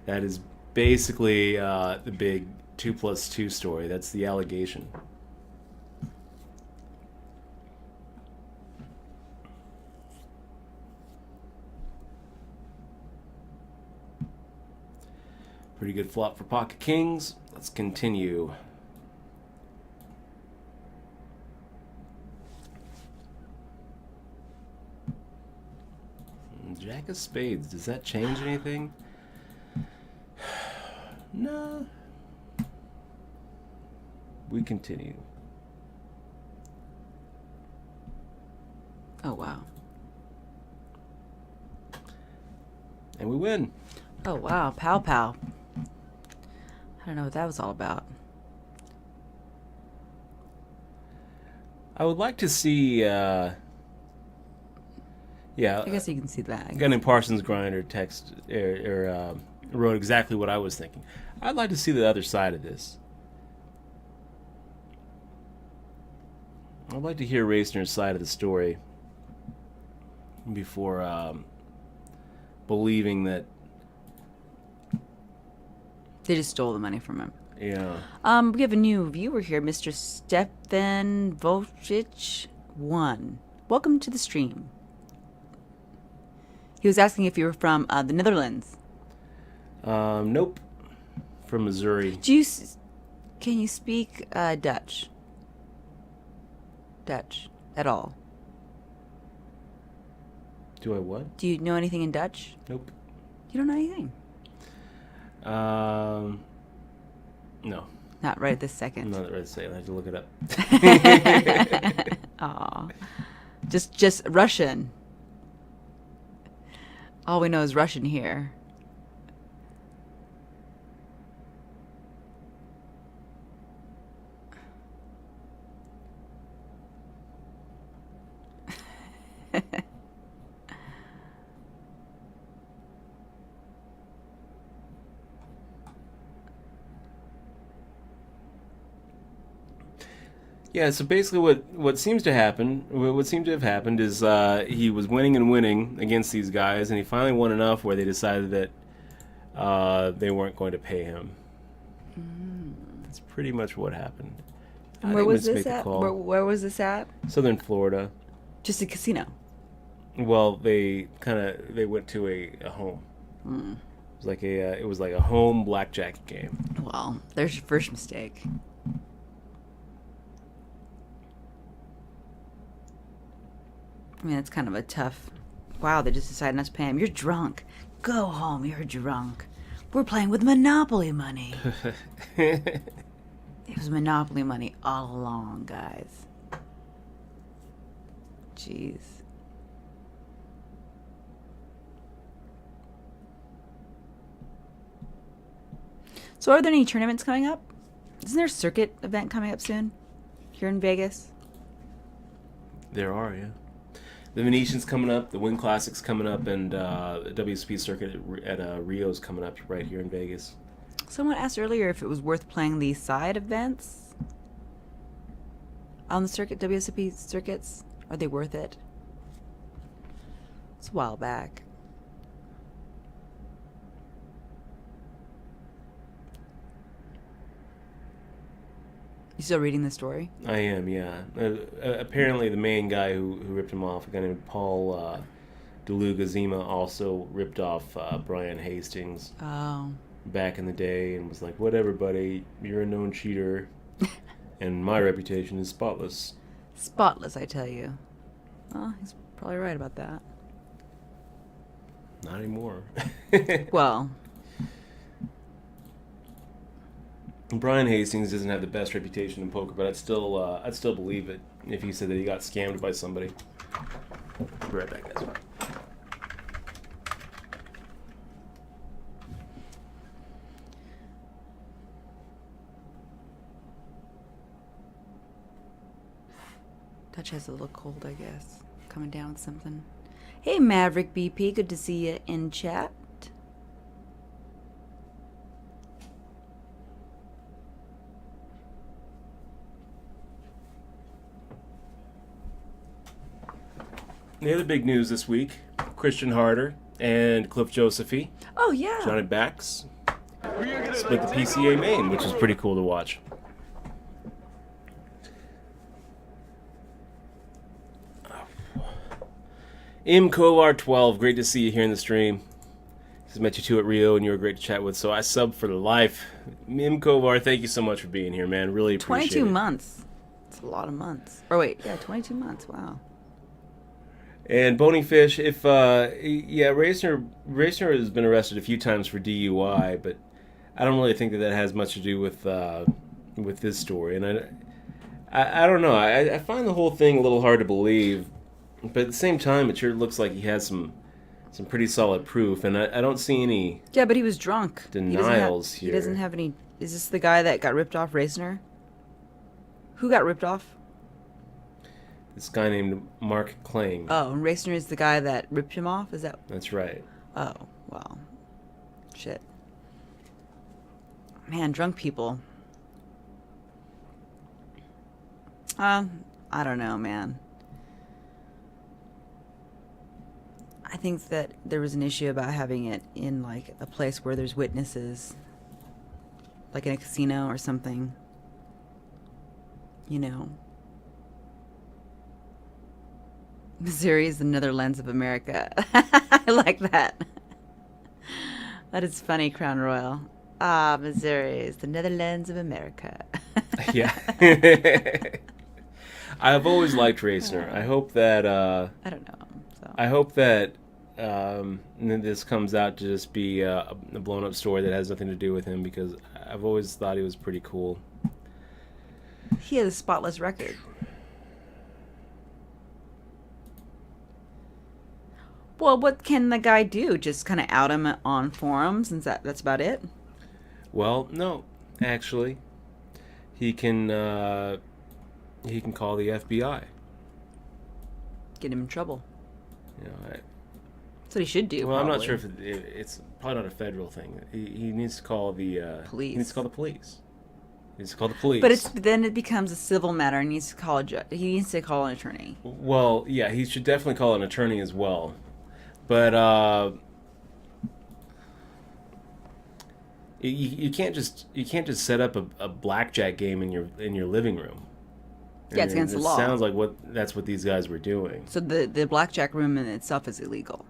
that is basically the big 2+2 story. That's the allegation. Pretty good flop for Pocket Kings. Let's continue. Jack of Spades. Does that change anything? No. We continue. Oh wow. And we win. Oh wow. Pow pow. I don't know what that was all about. I would like to see. Yeah. I guess you can see that. A guy named Parsons Grinder wrote exactly what I was thinking. I'd like to see the other side of this. I'd like to hear Racner's side of the story before believing that They just stole the money from him. Yeah. We have a new viewer here, Mr. Stefan Volcic 1. Welcome to the stream. He was asking if you were from the Netherlands. Nope. From Missouri. Can you speak Dutch? Dutch at all? Do I what? Do you know anything in Dutch? Nope. You don't know anything? No. Not right this second. Not right this second. I have to look it up. Aw. Just Russian. All we know is Russian here. Yeah, so basically what seems to happen, what seemed to have happened is he was winning and winning against these guys, and he finally won enough where they decided that they weren't going to pay him. That's pretty much what happened. And where was this at? Where was this at? Southern Florida. Just a casino. Well, they went to a home. It was like a home blackjack game. Well, there's your first mistake. I mean, it's kind of a tough... Wow, they just decided not to pay him. You're drunk. Go home, you're drunk. We're playing with Monopoly money. It was Monopoly money all along, guys. Jeez. So are there any tournaments coming up? Isn't there a circuit event coming up soon? Here in Vegas? There are, yeah. The Venetian's coming up, the Wynn Classic's coming up, and the WSP circuit at Rio's coming up right here in Vegas. Someone asked earlier if it was worth playing these side events on the circuit, WSP circuits. Are they worth it? It's a while back. You still reading the story? I am, yeah. Apparently the main guy who ripped him off, a guy named Paul DeLuca Zima, also ripped off Brian Hastings back in the day and was like, whatever, buddy, you're a known cheater, and my reputation is spotless. Spotless, I tell you. Well, he's probably right about that. Not anymore. Well... Brian Hastings doesn't have the best reputation in poker, but I'd still believe it if he said that he got scammed by somebody. Be right back, guys. Touch has a little cold, I guess. Coming down with something. Hey, Maverick BP. Good to see you in chat. The other big news this week, Christian Harder and Cliff Josephine, Oh, yeah. Johnny Bax, We are gonna split the like, take PCA over main, which is pretty cool to watch. Kovar12, great to see you here in the stream. Just met you two at Rio, and you were great to chat with, so I sub for the life. Kovar, thank you so much for being here, man. Really appreciate it. 22 months. It's a lot of months. Or wait, yeah, 22 months. Wow. And Bony Fish, if Racner has been arrested a few times for DUI, but I don't really think that has much to do with this story. And I don't know. I find the whole thing a little hard to believe, but at the same time, it sure looks like he has some pretty solid proof, and I don't see any. Yeah, but he was drunk. Denials he here. doesn't have any. Is this the guy that got ripped off, Racner? Who got ripped off? This guy named Mark Kling. Oh, and Racner is the guy that ripped him off? Is that? That's right. Oh, well. Shit. Man, drunk people. I don't know, man. I think that there was an issue about having it in, like, a place where there's witnesses. Like in a casino or something. You know. Missouri is the Netherlands of America. I like that. That is funny, Crown Royal. Ah, Missouri is the Netherlands of America. Yeah. I've always liked Racner. I hope that I don't know. So. I hope that this comes out to just be a blown up story that has nothing to do with him, because I've always thought he was pretty cool. He has a spotless record. Well, what can the guy do? Just kind of out him on forums, and that's about it? Well, no, actually, he can call the FBI. Get him in trouble. You know, That's what he should do. well, probably. I'm not sure if it's probably not a federal thing. He needs to call the Police. He needs to call the police. He needs to call the police. But then it becomes a civil matter, and he needs to call he needs to call an attorney. Well, yeah, he should definitely call an attorney as well. But you can't just set up a blackjack game in your living room. Yeah, it's against the law. It sounds like that's what these guys were doing. So the blackjack room in itself is illegal.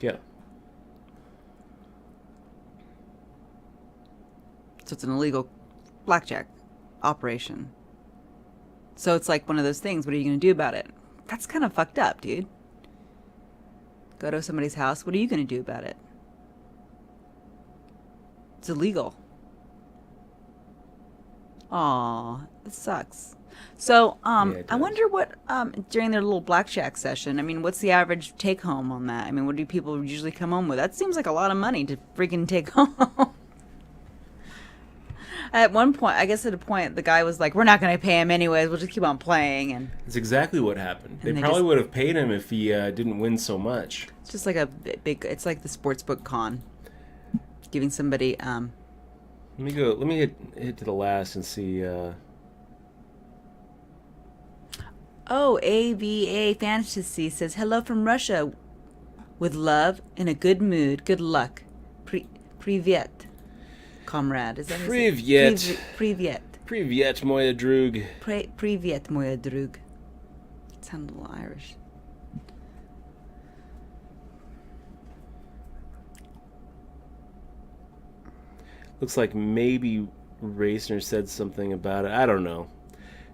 Yeah. So it's an illegal blackjack operation. So it's like one of those things. What are you going to do about it? That's kind of fucked up, dude. Go to somebody's house. What are you going to do about it? It's illegal. Aw, this sucks. So, Yeah, it I does. wonder what, during their little blackjack session, I mean, what's the average take home on that? I mean, what do people usually come home with? That seems like a lot of money to freaking take home. At one point, I guess at a point, the guy was like, we're not going to pay him anyways. We'll just keep on playing. And That's exactly what happened. They And they probably just- would have paid him if he didn't win so much. it's just like a big, it's like the sportsbook con. Giving somebody, Let me go. Let me hit to the last and see. Oh, AVA Fantasy says, hello from Russia. With love, in a good mood, good luck. Privyet, comrade. Is that how you say it? Privyet. Privyet, moja drug. Privyet, moja drug. It sounded a little Irish. Looks like maybe Racner said something about it. I don't know.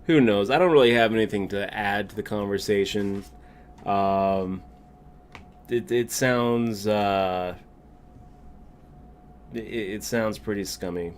Who knows? I don't really have anything to add to the conversation. It sounds it sounds pretty scummy.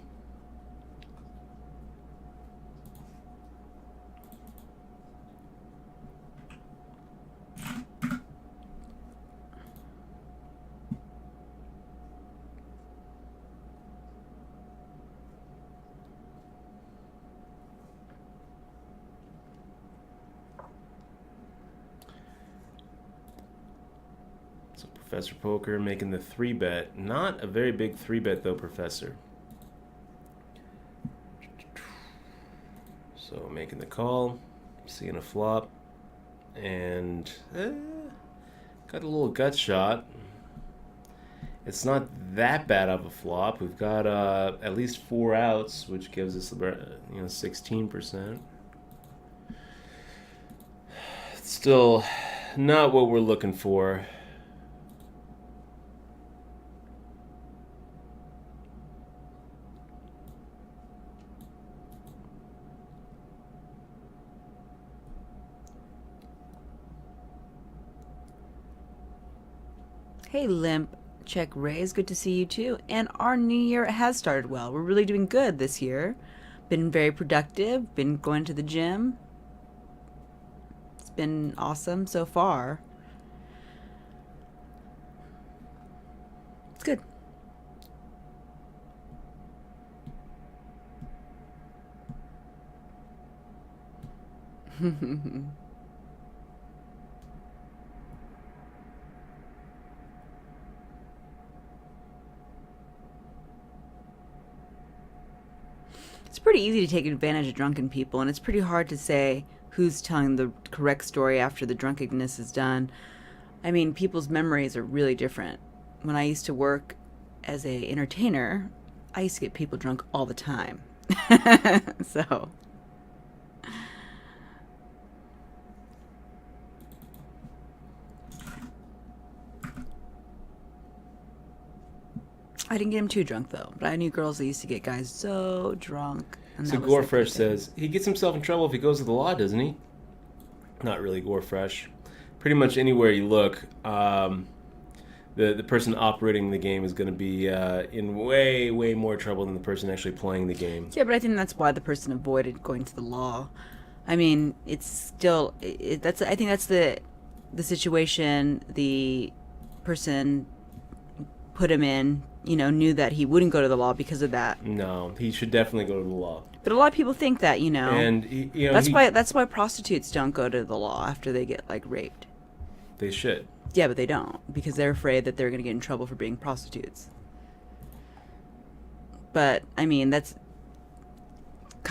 So Professor Poker making the 3-bet. Not a very big 3-bet though, Professor. So making the call, seeing a flop, and got a little gut shot. It's not that bad of a flop. We've got at least 4 outs, which gives us 16%. It's still not what we're looking for. Hey, Limp Check Rays, good to see you too. And our new year has started well. We're really doing good this year. Been very productive. Been going to the gym. It's been awesome so far. It's good. It's pretty easy to take advantage of drunken people, and it's pretty hard to say who's telling the correct story after the drunkenness is done. I mean, people's memories are really different. When I used to work as a entertainer, I used to get people drunk all the time. So I didn't get him too drunk though, but I knew girls that used to get guys so drunk. And So that was like their Gorefresh thing. says he gets himself in trouble if he goes to the law, doesn't he? Not really, Gorefresh. Pretty much anywhere you look, the person operating the game is going to be in way more trouble than the person actually playing the game. Yeah, but I think that's why the person avoided going to the law. I mean, it's still that's. I think that's the situation the person put him in. You know, knew that he wouldn't go to the law because of that. No, he should definitely go to the law. But a lot of people think that, you know. And that's why prostitutes don't go to the law after they get like raped. They should. Yeah, but they don't because they're afraid that they're going to get in trouble for being prostitutes. But I mean, that's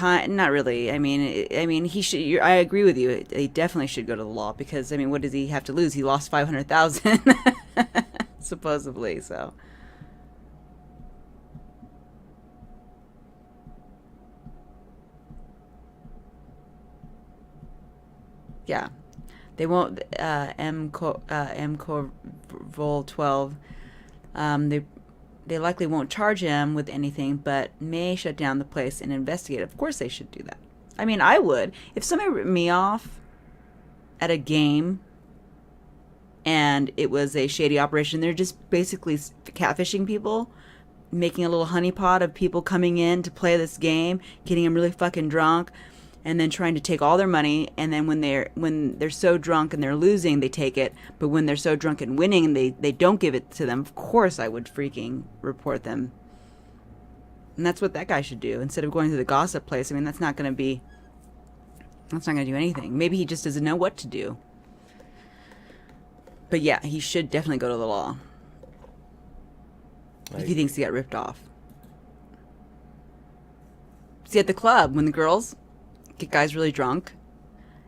not really. I mean, he should. I agree with you. He definitely should go to the law because I mean, what does he have to lose? He lost 500,000 supposedly. So. Yeah, they won't. Vol 12. They likely won't charge him with anything, but may shut down the place and investigate. Of course, they should do that. I mean, I would if somebody ripped me off at a game, and it was a shady operation. They're just basically catfishing people, making a little honeypot of people coming in to play this game, getting them really fucking drunk. And then trying to take all their money, and then when they're so drunk and they're losing, they take it. But when they're so drunk and winning, they don't give it to them. Of course, I would freaking report them. And that's what that guy should do instead of going to the gossip place. I mean, that's not going to do anything. Maybe he just doesn't know what to do. But yeah, he should definitely go to the law if he thinks he got ripped off. See, at the club when the girls get guys really drunk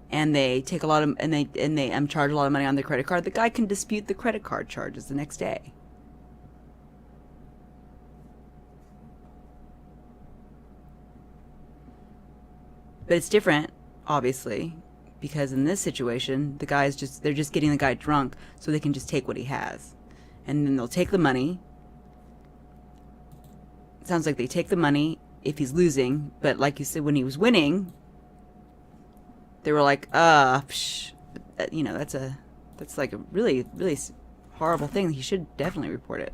and they take a lot of and they charge a lot of money on their credit card, the guy can dispute the credit card charges the next day. But it's different, obviously, because in this situation the guy's they're just getting the guy drunk so they can just take what he has, and then they'll take the money. It sounds like they take the money if he's losing, but like you said, when he was winning, they were like, you know, that's like a really, really horrible thing. He should definitely report it.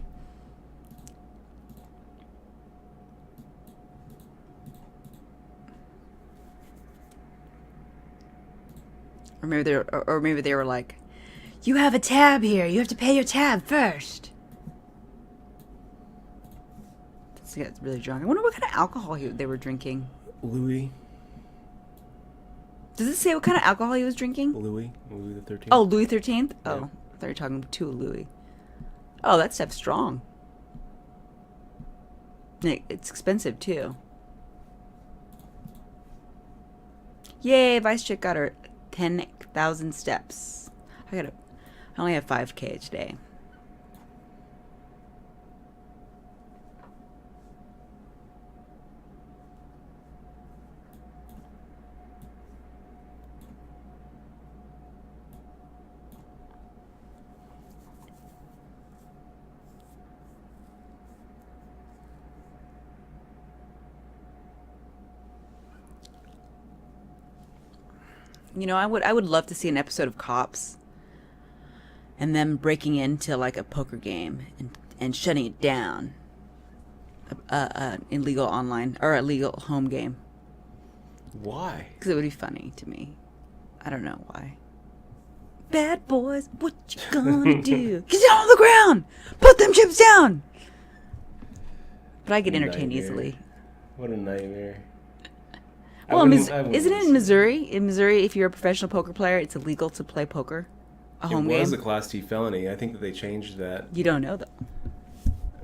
Or maybe they were like, you have a tab here. You have to pay your tab first. This guy gets really drunk. I wonder what kind of alcohol they were drinking. Louis Does it say what kind of alcohol he was drinking? the 13th. Oh, Louis 13th? Yeah. Oh, I thought you were talking to Louis. Oh, that stuff's strong. It's expensive too. Yay, Vice Chick got her 10,000 steps. I only have 5K today. You know, I would love to see an episode of Cops and them breaking into like a poker game and shutting it down. Illegal online or a legal home game. Why? Because it would be funny to me. I don't know why. Bad boys, what you gonna do? Get down on the ground! Put them chips down! But I get entertained easily. What a nightmare. Well, isn't it in Missouri? In Missouri, if you're a professional poker player, it's illegal to play poker. A home game. It was a Class T felony. I think that they changed that. You don't know, though.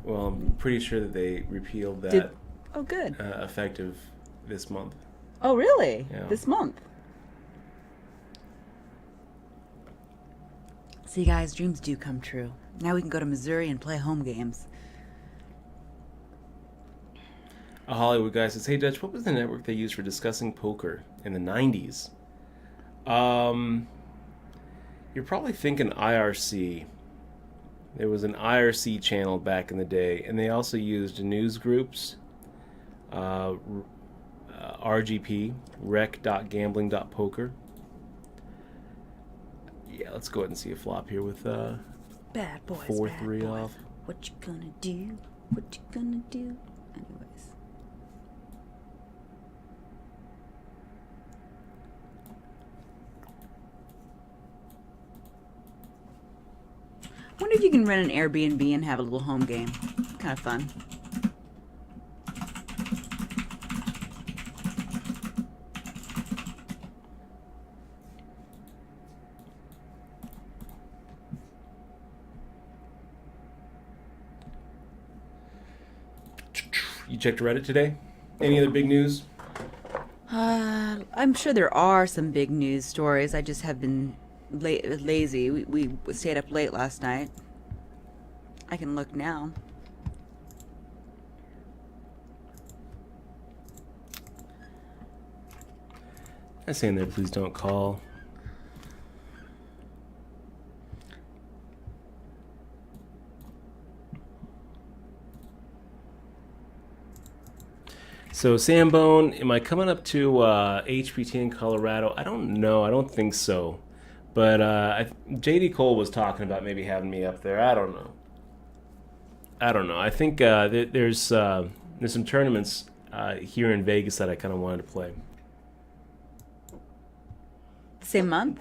Well, I'm pretty sure that they repealed that. Oh, good. Effective this month. Oh, really? Yeah. This month? See, guys, dreams do come true. Now we can go to Missouri and play home games. A Hollywood guy says, "Hey Dutch, what was the network they used for discussing poker in the 90s?" You're probably thinking IRC. There was an IRC channel back in the day, and they also used news groups, RGP, rec.gambling.poker. Yeah, let's go ahead and see a flop here with Bad boys, 4-3 bad boys. off. What you gonna do? What you gonna do? Anyways. I wonder if you can rent an Airbnb and have a little home game. Kind of fun. You checked Reddit today? Any other big news? I'm sure there are some big news stories. I just have been lazy. We stayed up late last night. I can look now. I say in there, please don't call. So, Sambone, am I coming up to HPT in Colorado? I don't know. I don't think so. But JD Cole was talking about maybe having me up there. I don't know. I think there's some tournaments here in Vegas that I kind of wanted to play. Same month?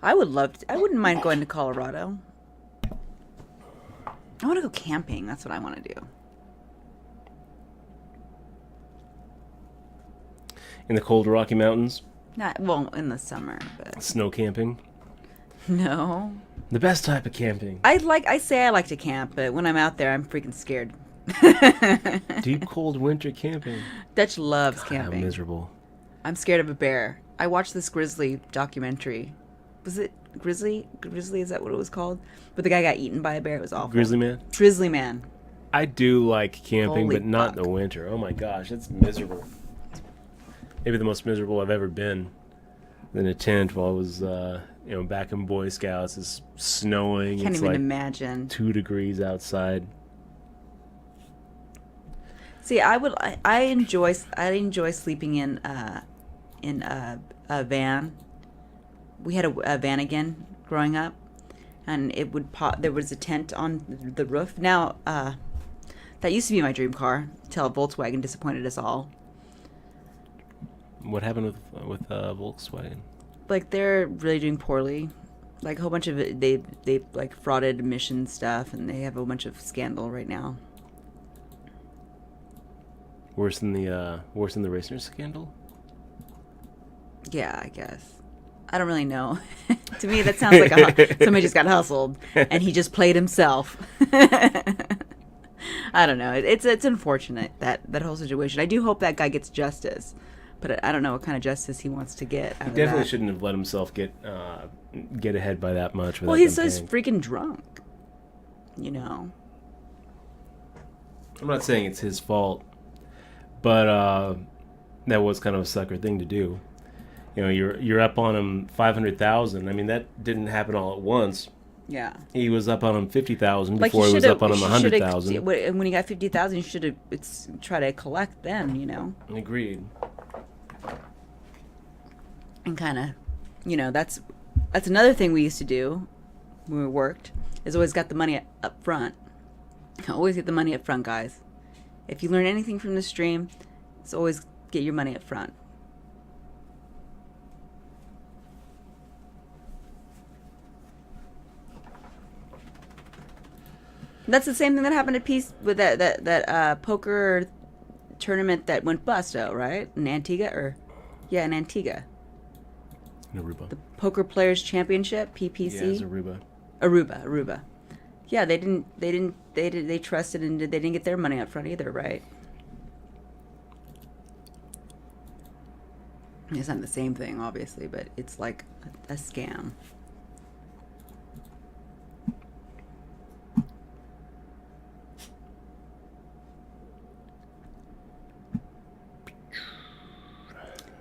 I wouldn't mind going to Colorado. I want to go camping. That's what I want to do. In the cold Rocky Mountains? Not well in the summer, but Snow camping? no. The best type of camping. I say I like to camp, but when I'm out there, I'm freaking scared. Deep cold winter camping. Dutch loves God, camping. how miserable. I'm scared of a bear. I watched this grizzly documentary. Was it Grizzly? Grizzly, is that what it was called? But the guy got eaten by a bear. It was awful. Grizzly Man? Grizzly Man. I do like camping, Holy but not in fuck. the winter. Oh my gosh, it's miserable. Maybe the most miserable I've ever been in a tent while I was, back in Boy Scouts. It's snowing. Can't it's even like imagine. 2 degrees outside. See, I enjoy sleeping in a van. We had a van again growing up, and it would there was a tent on the roof. Now, that used to be my dream car until Volkswagen disappointed us all. What happened with Volkswagen? Like, they're really doing poorly. Like, a whole bunch of it, they like frauded emission stuff, and they have a bunch of scandal right now. Worse than the Racing scandal? Yeah, I guess. I don't really know. To me, that sounds like somebody just got hustled and he just played himself. I don't know. It's unfortunate, that whole situation. I do hope that guy gets justice, but I don't know what kind of justice he wants to get. He definitely shouldn't have let himself get ahead by that much. Well, he's so freaking drunk. You know. I'm not saying it's his fault, but that was kind of a sucker thing to do. You know, you're up on him 500,000. I mean, that didn't happen all at once. Yeah. He was up on him 50,000 before he was up on him 100,000. When he got 50,000, you should have try to collect then. You know. Agreed. And kind of, you know, that's another thing we used to do when we worked, is always got the money up front. Always get the money up front, guys. If you learn anything from the stream, it's always get your money up front. That's the same thing that happened at Peace with that poker tournament that went bust, though, right? In Antigua, in Antigua. In Aruba. The Poker Players Championship, PPC. Yeah, it's Aruba. Aruba. Yeah, they trusted and they didn't get their money up front either, right? It's not the same thing, obviously, but it's like a scam.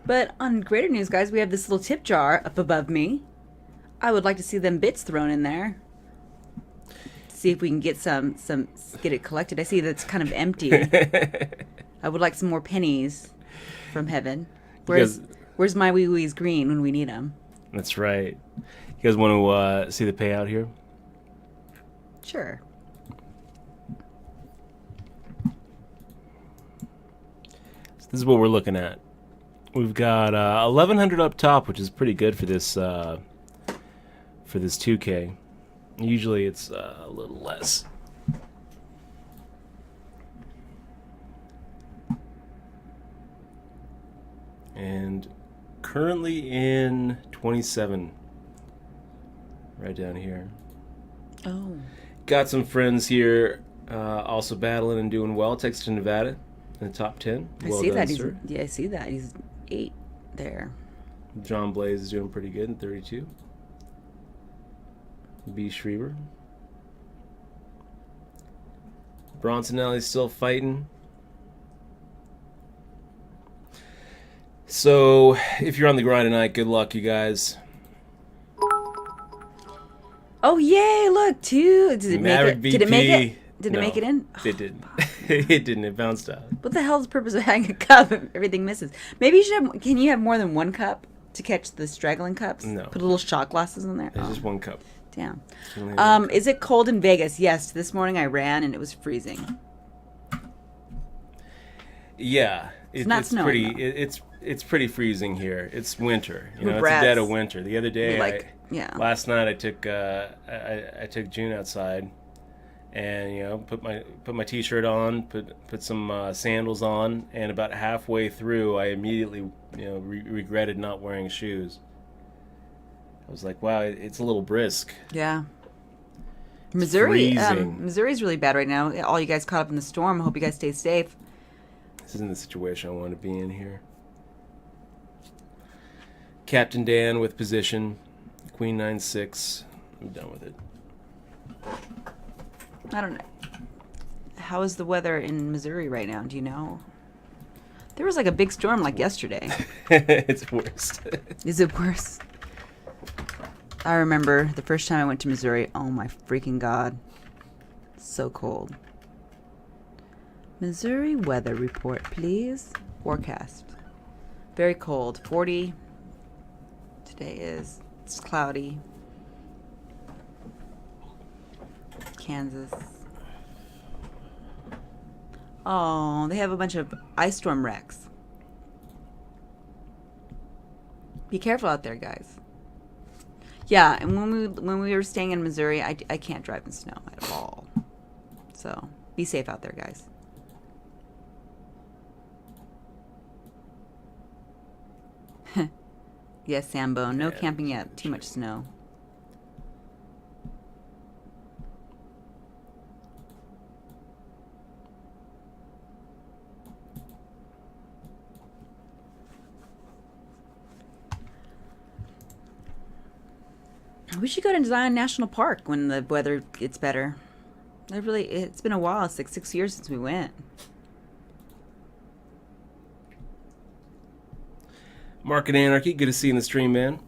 But on greater news, guys, we have this little tip jar up above me. I would like to see them bits thrown in there. See if we can get get it collected. I see that's kind of empty. I would like some more pennies from heaven. Where's my wee wee's green when we need them? That's right. You guys want to see the payout here? Sure. So this is what we're looking at. We've got 1,100 up top, which is pretty good for this 2K. Usually it's a little less. And currently in 27, right down here. Oh. Got some friends here also battling and doing well. Texas to Nevada in the top 10. I see that. I see that. He's 8 there. John Blaze is doing pretty good in 32. B. Schreiber. Bronson Alley's still fighting. So, if you're on the grind tonight, good luck, you guys. Oh, yay, look, 2. Did it make it? VP. Did it make it? Did No, it make it in? It didn't. It didn't. It bounced out. What the hell is the purpose of having a cup if everything misses? Maybe you should have... Can you have more than one cup to catch the straggling cups? No. Put little shot glasses in there? There's just one cup. Damn. Only one cup. Is it cold in Vegas? Yes. This morning I ran and it was freezing. Yeah. It's not snowing, pretty. It's pretty freezing here. It's winter. You know, it's Brats. the dead of winter. The other day, Last night I took I took June outside, and put my t-shirt on, put some sandals on, and about halfway through I immediately regretted not wearing shoes. I was like, wow, it's a little brisk. Yeah. Missouri's really bad right now. All you guys caught up in the storm. I hope you guys stay safe. This isn't the situation I want to be in here. Captain Dan with position. Queen 9-6. I'm done with it. I don't know. How is the weather in Missouri right now? Do you know? There was like a big storm like yesterday. It's worse. Is it worse? I remember the first time I went to Missouri. Oh my freaking God. So cold. Missouri weather report, please. Forecast. Very cold. 40. Today it's cloudy. Kansas. Oh, they have a bunch of ice storm wrecks. Be careful out there, guys. Yeah, and when we were staying in Missouri, I can't drive in snow at all. So be safe out there, guys. Yes, Sambo. No camping yet. Too much snow. We should go to Zion National Park when the weather gets better. It's been a while. It's like 6 years since we went. Market Anarchy, good to see you in the stream, man.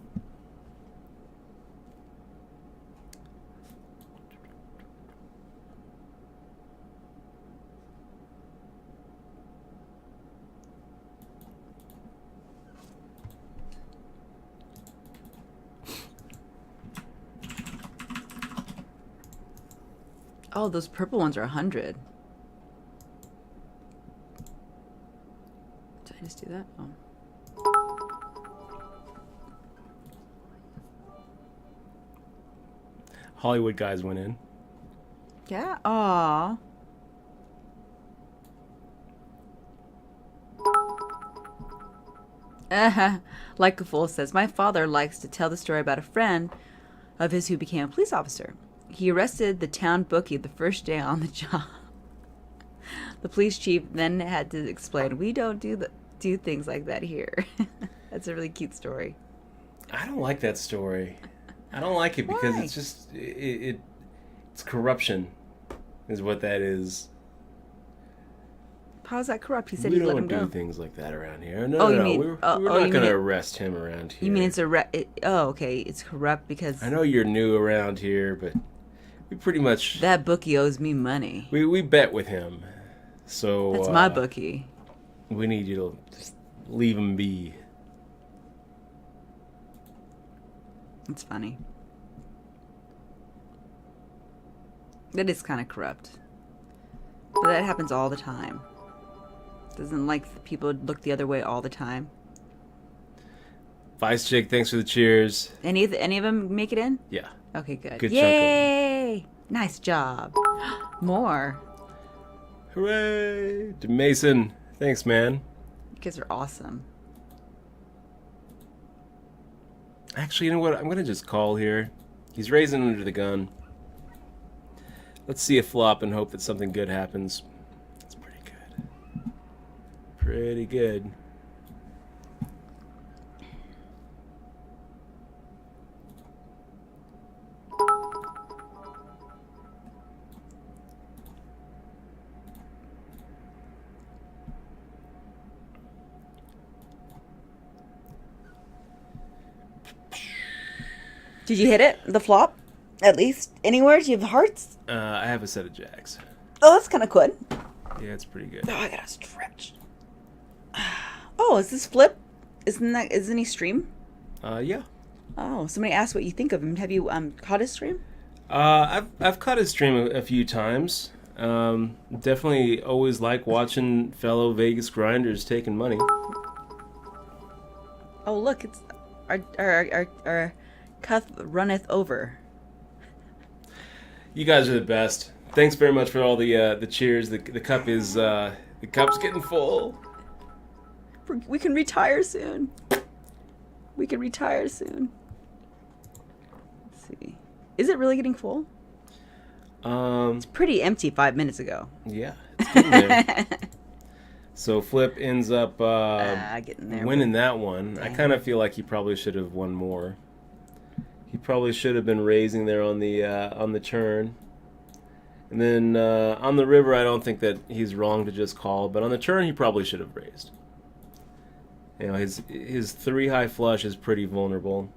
Oh, those purple ones are 100. Did I just do that? Oh. Hollywood guys went in. Yeah. Aw. Like a Fool says, my father likes to tell the story about a friend of his who became a police officer. He arrested the town bookie the first day on the job. The police chief then had to explain, "We don't do things like that here." That's a really cute story. I don't like that story. I don't like it because Why? it's just it's corruption, is what that is. How's that corrupt? He said We he'd let him don't go. do things like that around here. No, Oh, no, you no. mean- We're oh, not you going to mean- arrest him around here. You mean it's oh, okay. It's corrupt because I know you're new around here, but we pretty much that bookie owes me money. we bet with him. So That's my bookie. We need you to just leave him be. It's funny. That is kind of corrupt. But that happens all the time. Doesn't like people look the other way all the time. Vice Chick, thanks for the cheers. Any of them make it in? Yeah. Okay, good. Good chunk of Yay! Nice job. More. Hooray! To Mason, thanks, man. You guys are awesome. Actually, you know what? I'm going to just call here. He's raising under the gun. Let's see a flop and hope that something good happens. That's pretty good. Pretty good. Did you hit it? The flop? At least? Anywhere? Do you have hearts? I have a set of jacks. Oh, that's kind of good. Yeah, it's pretty good. Oh, I gotta stretch. Oh, is this Flip? Isn't he stream? Yeah. Oh, somebody asked what you think of him. Have you caught his stream? I've caught his stream a few times. Definitely always like watching fellow Vegas grinders taking money. Oh, look, it's our cup runneth over. You guys are the best. Thanks very much for all the cheers. The cup is the cup's getting full. We can retire soon. We can retire soon. Let's see. Is it really getting full? It's pretty empty 5 minutes ago. Yeah, it's getting there. So Flip ends up Getting there. winning that one. I kind of feel like he probably should have won more. He probably should have been raising there on the turn. And then on the river, I don't think that he's wrong to just call, but on the turn, he probably should have raised. You know, his 3 high flush is pretty vulnerable.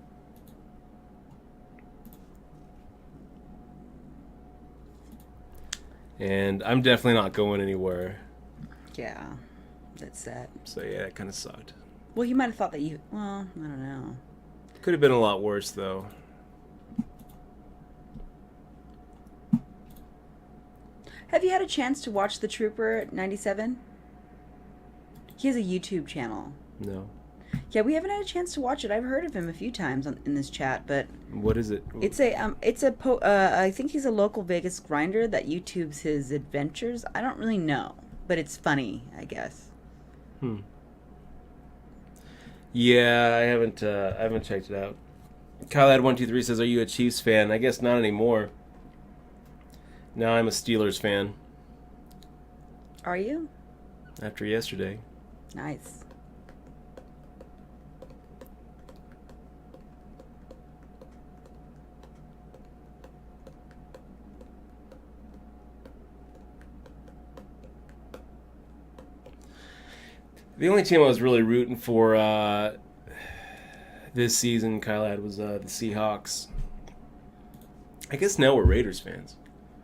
And I'm definitely not going anywhere. Yeah, that's sad. So yeah, that kind of sucked. Well, you might have thought that well, I don't know. Could have been a lot worse, though. Have you had a chance to watch The Trooper 97? He has a YouTube channel. No. Yeah, we haven't had a chance to watch it. I've heard of him a few times in this chat, but What is it? I think he's a local Vegas grinder that YouTubes his adventures. I don't really know, but it's funny, I guess. Yeah, I haven't checked it out. Kylad123 says, "Are you a Chiefs fan?" I guess not anymore. Now I'm a Steelers fan. Are you? After yesterday. Nice. The only team I was really rooting for this season, Kyle, had was the Seahawks. I guess now we're Raiders fans.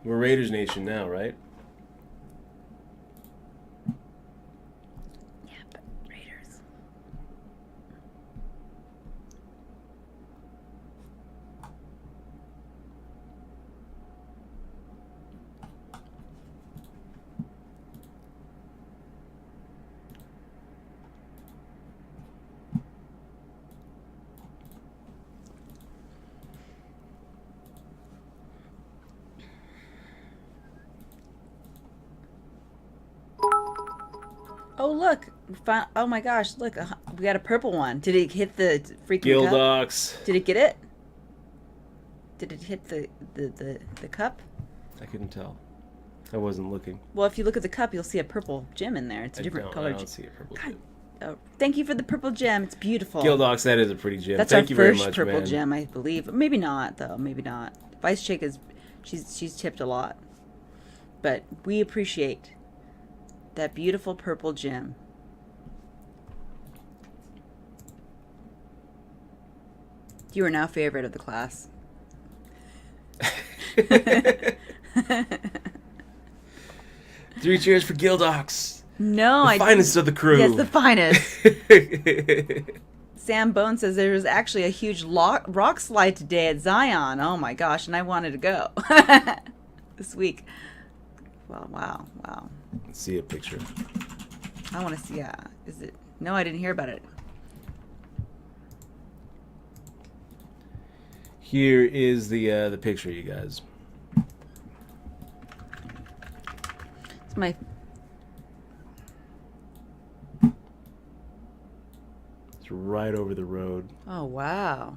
We're Raiders Nation now, right? Yeah, but Raiders. Oh look! Oh my gosh! Look, we got a purple one. Did it hit the freaking cup? Gildox. Did it get it? Did it hit the cup? I couldn't tell. I wasn't looking. Well, if you look at the cup, you'll see a purple gem in there. It's a different color. I don't see a purple gem. Oh, thank you for the purple gem. It's beautiful. Gildox, that is a pretty gem. That's Thank our you very first much, purple man. gem, I believe. Maybe not, though. Maybe not. Vice Chick is, she's tipped a lot, but we appreciate that beautiful purple gem. You are now favorite of the class. 3 cheers for Gildox. No, The finest of the crew. Yes, the finest. Sam Bone says there was actually a huge rock slide today at Zion. Oh my gosh, and I wanted to go this week. Well, wow. Let's see a picture. I want to see. Yeah, is it? No, I didn't hear about it. Here is the picture, you guys. It's my. It's right over the road. Oh wow.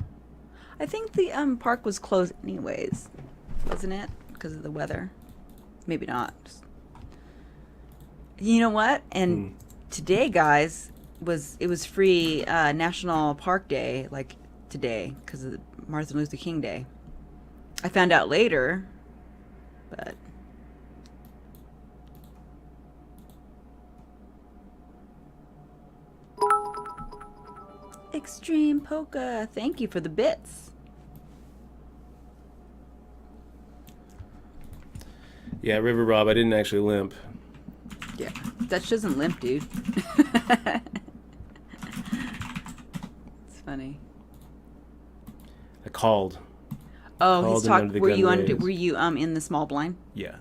I think the park was closed anyways, wasn't it? Because of the weather. Maybe not. You know what? And today, guys, it was free National Park Day, like today, because of Martin Luther King Day. I found out later, but Extreme Polka, thank you for the bits. Yeah, River Rob, I didn't actually limp. Yeah, Dutch doesn't limp, dude. It's funny. I called. Oh, Called he's him under talking. the Were gun you rays. were you in the small blind? Yeah.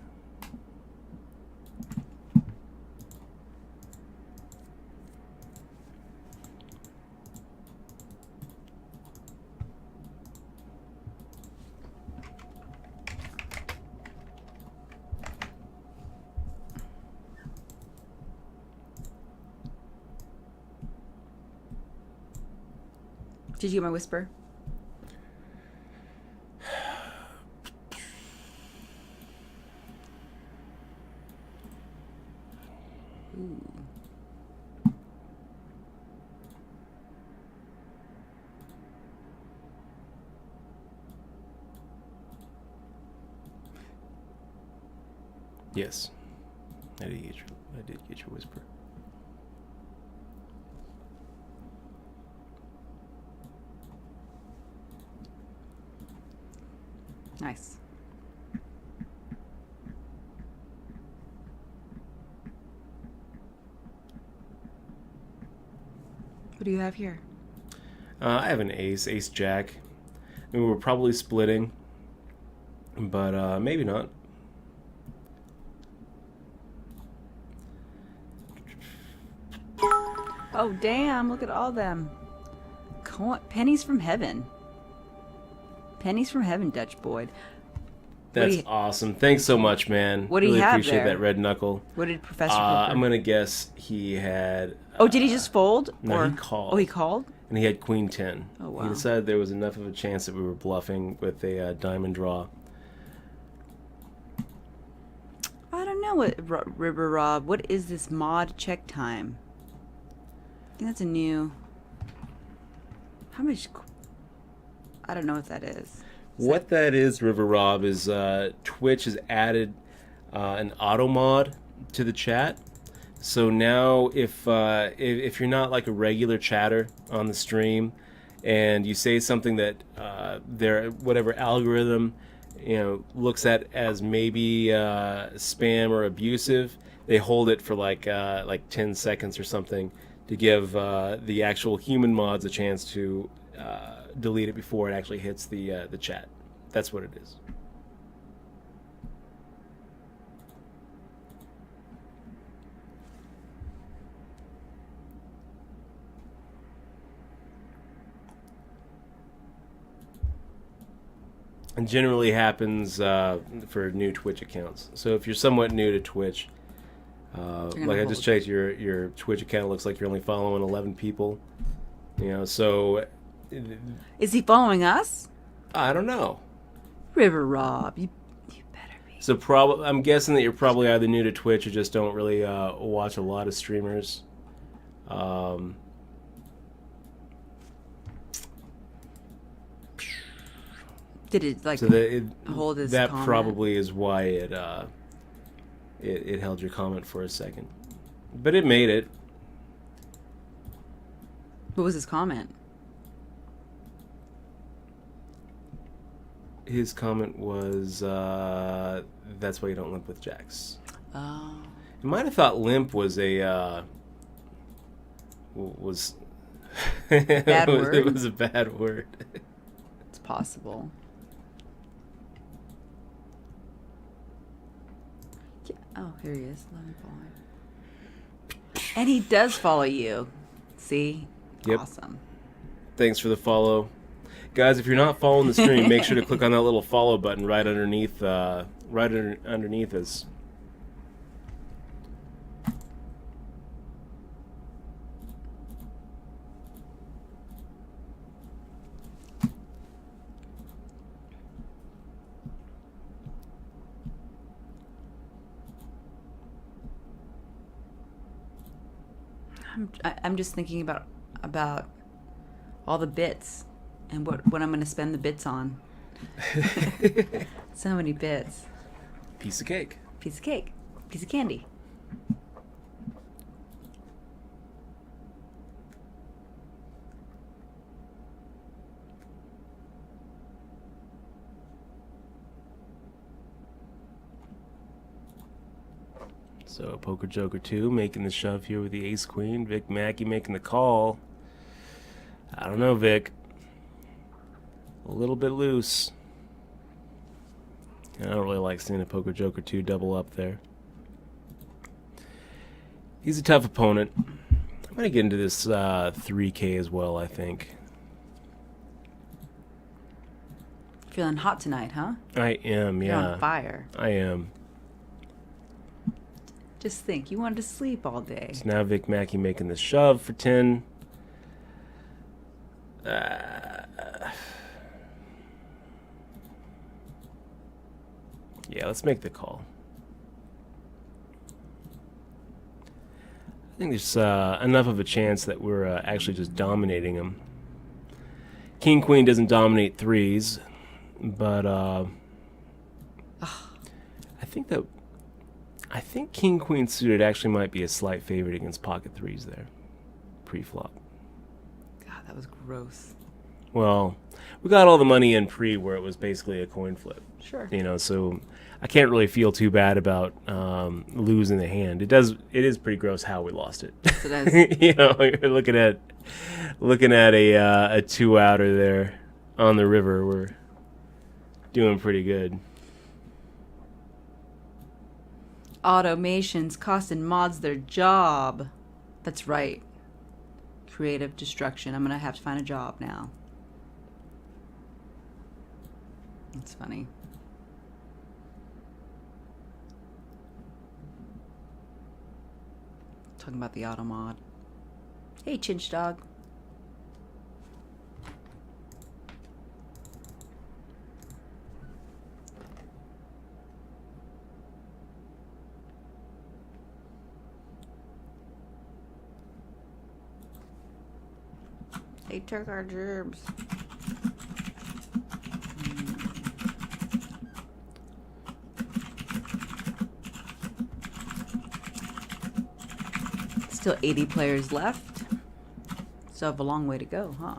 Did you get my whisper? Ooh. Yes. I did get your whisper. Nice. What do you have here? I have an ace jack. I mean, we're probably splitting, but maybe not. Oh, damn. Look at all them. Pennies from heaven. Pennies from heaven, Dutch Boyd. That's awesome. Thanks so much, man. What do you really have appreciate there? that red knuckle. What did Professor I'm going to guess he had... Oh, did he just fold? No, he called. Oh, he called? And he had queen 10. Oh, wow. He decided there was enough of a chance that we were bluffing with a diamond draw. I don't know what River Rob. What is this mod check time? I think that's a new. How much? I don't know what that is. What that is, River Rob, is Twitch has added an auto mod to the chat. So now, if you're not like a regular chatter on the stream, and you say something that their whatever algorithm looks at as maybe spam or abusive, they hold it for like 10 seconds or something to give the actual human mods a chance to delete it before it actually hits the chat. That's what it is. And generally happens for new Twitch accounts. So if you're somewhat new to Twitch, like I just checked, your Twitch account looks like you're only following 11 people. So Is he following us? I don't know. River Rob, you better be. So I'm guessing that you're probably either new to Twitch or just don't really watch a lot of streamers. Did it like So hold his that comment? probably is why it held your comment for a second, but it made it. What was his comment? His comment was, "That's why you don't limp with Jax." Oh. You might have thought limp was a was Bad word? It was a bad word. It's possible. Yeah. Oh, here he is. Let me follow him. And he does follow you. See? Yep. Awesome. Thanks for the follow, guys. If you're not following the stream, make sure to click on that little follow button right underneath underneath us. I'm just thinking about all the bits and what I'm going to spend the bits on. So many bits. Piece of cake. Piece of cake. Piece of candy. So Poker Joker 2 making the shove here with the Ace Queen. Vic Mackey making the call. I don't know, Vic. A little bit loose. I don't really like seeing a Poker Joker 2 double up there. He's a tough opponent. I'm going to get into this 3K as well, I think. Feeling hot tonight, huh? I am, You're yeah. on fire. I am. Just think, you wanted to sleep all day. So now Vic Mackey making the shove for 10. Yeah, let's make the call. I think there's enough of a chance that we're actually just dominating him. King Queen doesn't dominate threes, but I think King Queen suited actually might be a slight favorite against pocket threes there, pre-flop. God, that was gross. Well, we got all the money in pre where it was basically a coin flip. Sure. So I can't really feel too bad about losing the hand. It is pretty gross how we lost it. Yes, it is. You're looking at a 2-outer there on the river. We're doing pretty good. Automation's costing mods their job. That's right. Creative destruction. I'm going to have to find a job now. That's funny. Talking about the auto mod. Hey, Chinch Dog. They took our gerbs. Still 80 players left. Still have a long way to go, huh?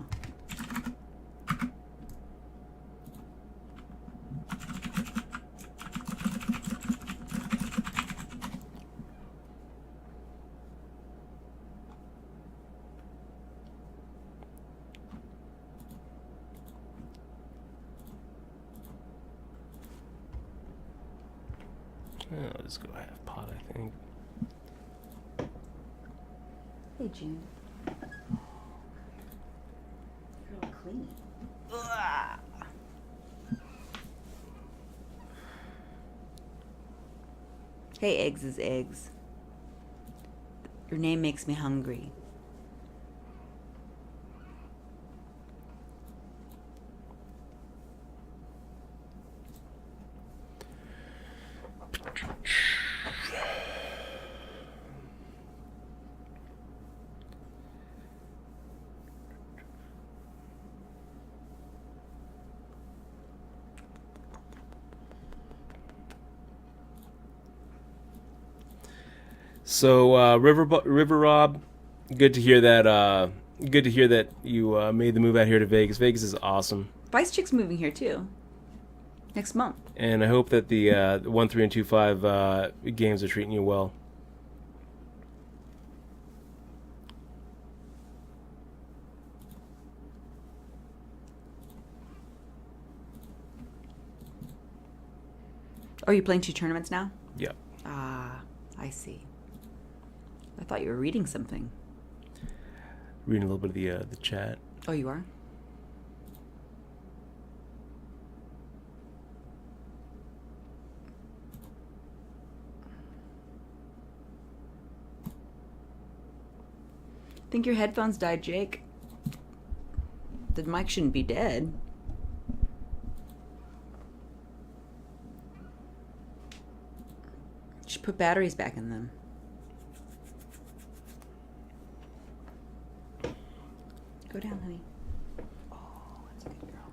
I'll just go half pot, I think. Hey, June. Real clean. Hey, eggs is eggs. Your name makes me hungry. So River Rob, good to hear that. Good to hear that you made the move out here to Vegas. Vegas is awesome, Vice Chick's moving here too. Next month. and I hope that the 1, 3, and 2, 5 games are treating you well. Oh, are you playing 2 tournaments now? Yep. Ah, I see. I thought you were reading something. Reading a little bit of the chat. Oh, you are? Think your headphones died, Jake? The mic shouldn't be dead. You should put batteries back in them. Go down, honey. Oh, that's a good girl.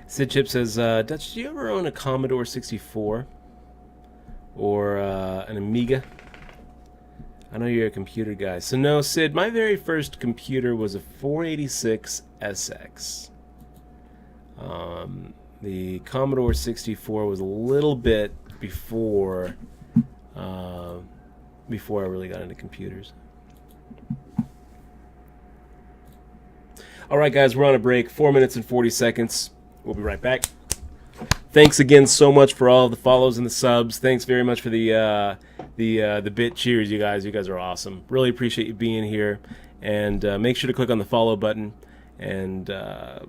Sid Chip says, Dutch, did you ever own a Commodore 64 or an Amiga? I know you're a computer guy. So no, Sid, my very first computer was a 486 SX. The Commodore 64 was a little bit before I really got into computers. All right, guys, we're on a break. 4 minutes and 40 seconds. We'll be right back. Thanks again so much for all of the follows and the subs. Thanks very much for the bit cheers, you guys. You guys are awesome. Really appreciate you being here. And make sure to click on the follow button. And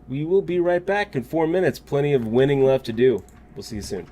we will be right back in 4 minutes. Plenty of winning left to do. We'll see you soon.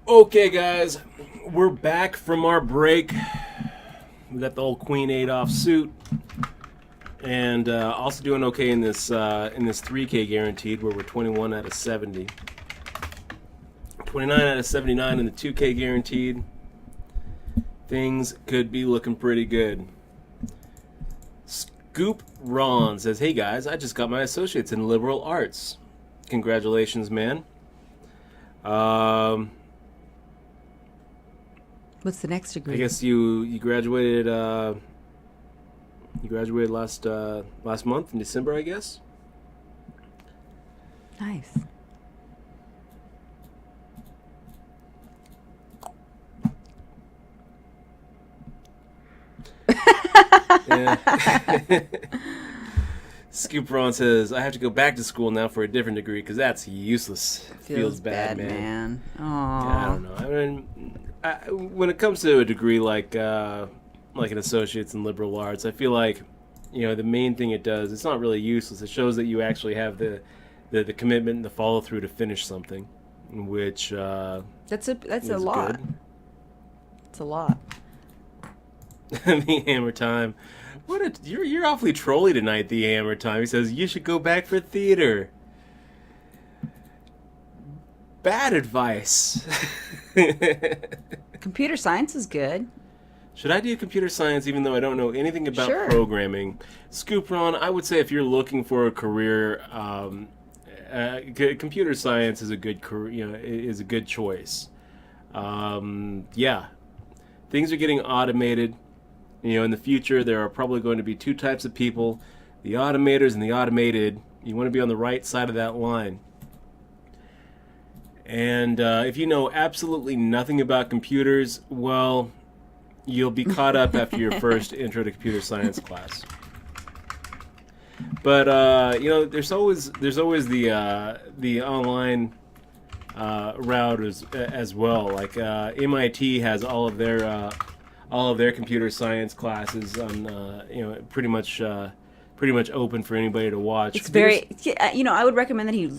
Okay, guys, we're back from our break. We got the old Queen Adolph suit, and also doing okay in this 3K guaranteed, where we're 21 out of 70, 29 out of 79 in the 2K guaranteed. Things could be looking pretty good. Scoop Ron says, "Hey guys, I just got my associates in liberal arts. Congratulations, man." What's the next degree? I guess you graduated last month in December, I guess. Nice. Yeah. Scoop Ron says, "I have to go back to school now for a different degree because that's useless. Feels bad, man. Aww. Yeah, I don't know. I mean, when it comes to a degree like an associate's in liberal arts, I feel like, the main thing it does, it's not really useless. It shows that you actually have the commitment and the follow through to finish something, which That's a is lot. good. It's a lot. The Hammer Time. You're awfully trolly tonight, The Hammer Time. He says you should go back for theater. Bad advice. Computer science is good. Should I do computer science even though I don't know anything about Sure. programming? Scoopron, I would say if you're looking for a career, computer science is a good career, is a good choice. Yeah, things are getting automated. In the future, there are probably going to be two types of people: the automators and the automated. You want to be on the right side of that line. And if you know absolutely nothing about computers, well, you'll be caught up after your first intro to computer science class. But there's always the online route as well. Like MIT has all of their computer science classes on pretty much open for anybody to watch. It's very, I would recommend that he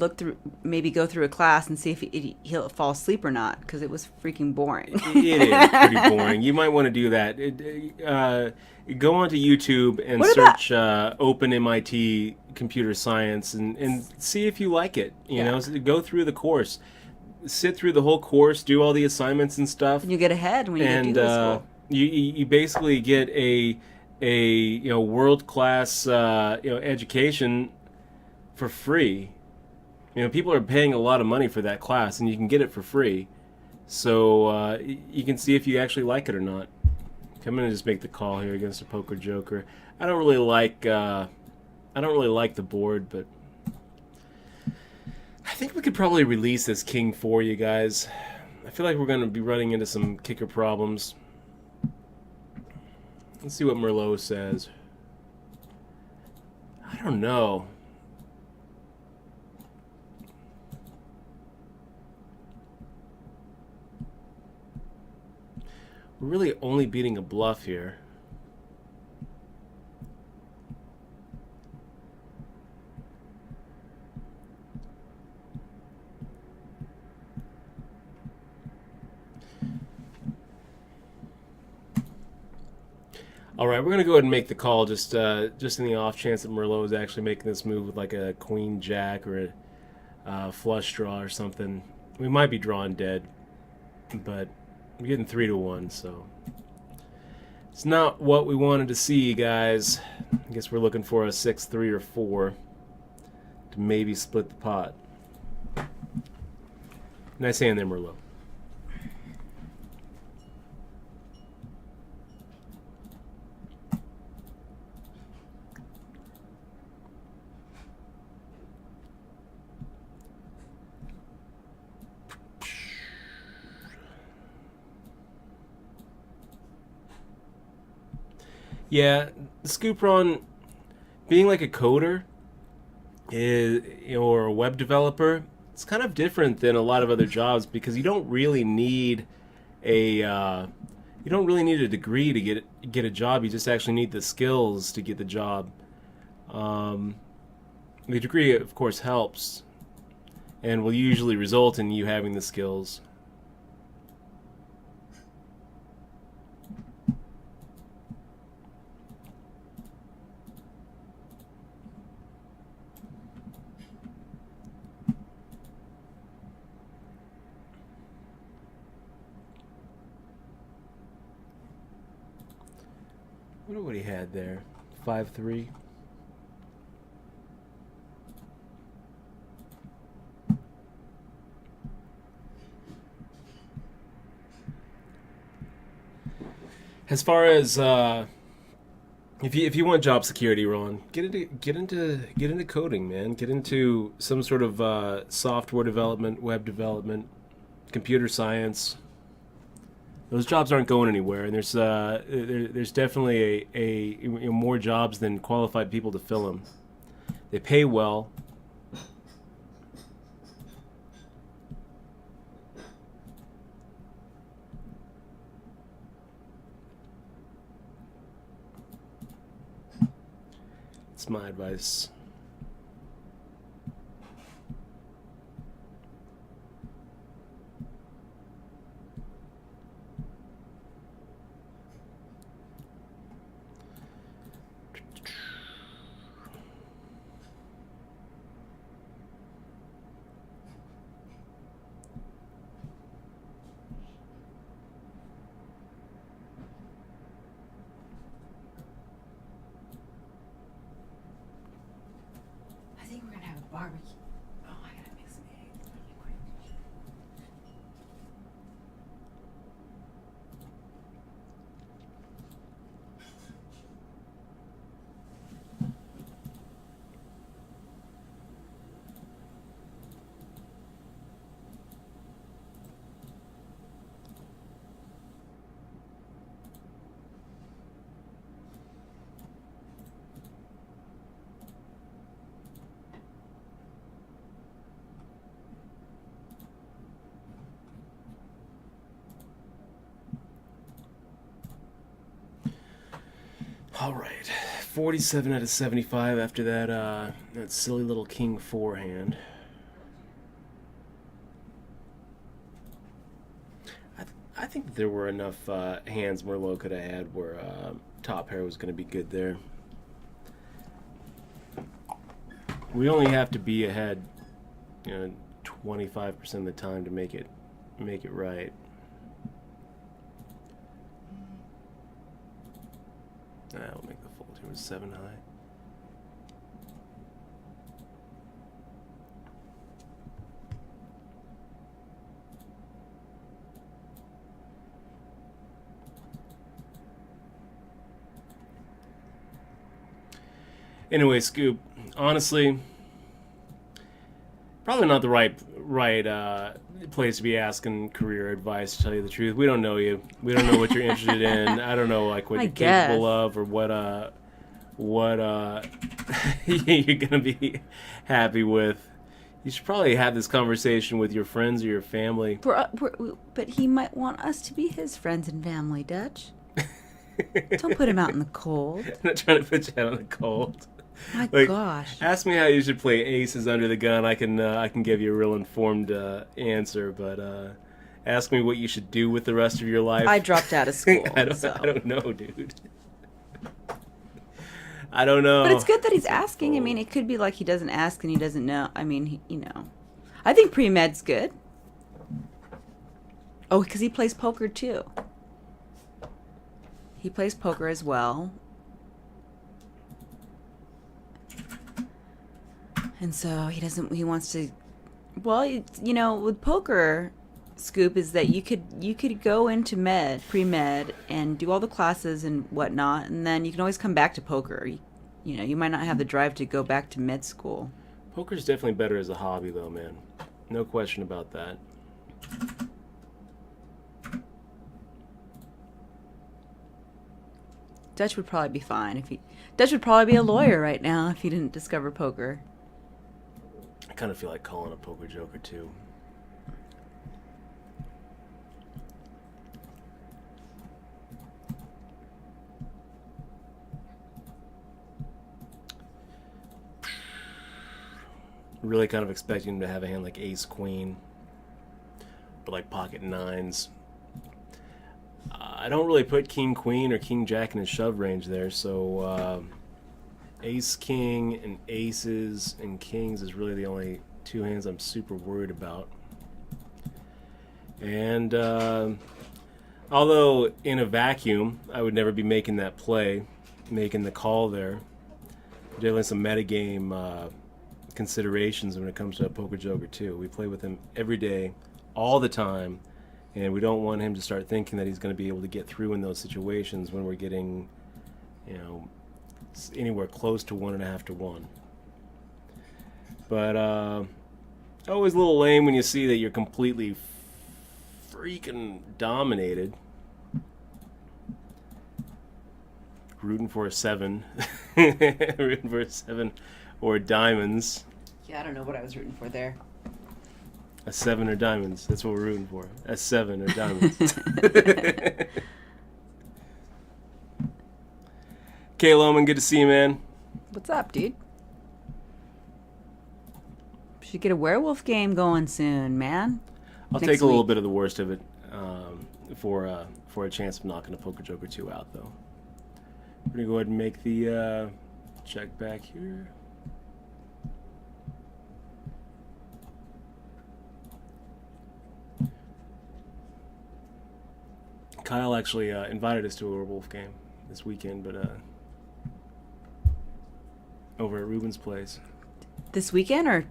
maybe go through a class and see if he'll fall asleep or not, because it was freaking boring. It is pretty boring. You might want to do that. Go onto YouTube and search Open MIT Computer Science and see if you like it. So go through the course, sit through the whole course, do all the assignments and stuff. And you get ahead when you get to school. You basically get a world class education for free. People are paying a lot of money for that class, and you can get it for free. So you can see if you actually like it or not. I'm gonna just make the call here against a poker joker. I don't really like the board, but I think we could probably release this king for you guys. I feel like we're gonna be running into some kicker problems. Let's see what Merlot says. I don't know. We're really only beating a bluff here. All right, we're gonna go ahead and make the call just in the off chance that Merlot is actually making this move with like a queen jack or a flush draw or something. We might be drawing dead, but we're getting 3-1, so it's not what we wanted to see, guys. I guess we're looking for a 6-3 or 4 to maybe split the pot. Nice hand there, Merlot. Yeah, Scoopron, being like a coder or a web developer, it's kind of different than a lot of other jobs because you don't really need a degree to get a job. You just actually need the skills to get the job. The degree, of course, helps and will usually result in you having the skills. wonder what he had there. 5-3. As far as if you want job security, Ron, get into coding, man. Get into some sort of software development, web development, computer science. Those jobs aren't going anywhere, and there's definitely more jobs than qualified people to fill them. They pay well. It's my advice. I think we're gonna have a barbecue. Oh, I gotta make some eggs really quick. All right, 47 out of 75 after that silly little King 4 hand. I think that there were enough hands Merlot could have had where top pair was going to be good there. We only have to be ahead, 25% of the time to make it right. We'll make the fold here with 7 high. Anyway, Scoop, honestly, probably not the right place to be asking career advice, to tell you the truth. We don't know you. We don't know what you're interested in. I don't know like what you're capable of or what you're gonna be happy with. You should probably have this conversation with your friends or your family. But he might want us to be his friends and family, Dutch. Don't put him out in the cold. I'm not trying to put you out in the cold. My gosh. Ask me how you should play aces under the gun. I can give you a real informed answer, but ask me what you should do with the rest of your life. I dropped out of school. I don't know, dude. I don't know. But it's good that he's asking. I mean, it could be like he doesn't ask and he doesn't know. I mean, I think pre-med's good. Oh, because he plays poker too. He plays poker as well. And so he wants to, well, with poker, Scoop, is that you could go into pre-med, and do all the classes and whatnot, and then you can always come back to poker. You might not have the drive to go back to med school. Poker's definitely better as a hobby, though, man. No question about that. Dutch would probably be fine Dutch would probably be a lawyer right now if he didn't discover poker. I kind of feel like calling a poker joker, too. Really kind of expecting him to have a hand like ace queen or like pocket nines. I don't really put king queen or king jack in his shove range there, so ace king and aces and kings is really the only two hands I'm super worried about. And although in a vacuum I would never be making that play, making the call there. Definitely some metagame considerations when it comes to Poker Joker 2. We play with him every day, all the time, and we don't want him to start thinking that he's going to be able to get through in those situations when we're getting, anywhere close to 1.5 to 1. But always a little lame when you see that you're completely freaking dominated. Rooting for a 7. Rooting for a 7 or diamonds. Yeah, I don't know what I was rooting for there. A 7 or diamonds. That's what we're rooting for. A 7 or diamonds. Okay, Loman, good to see you, man. What's up, dude? Should get a werewolf game going soon, man. I'll Next take a little week. bit of the worst of it for a chance of knocking a Poker Joker 2 out, though. We're going to go ahead and make the check back here. Kyle actually invited us to a werewolf game this weekend, but over at Ruben's place This weekend or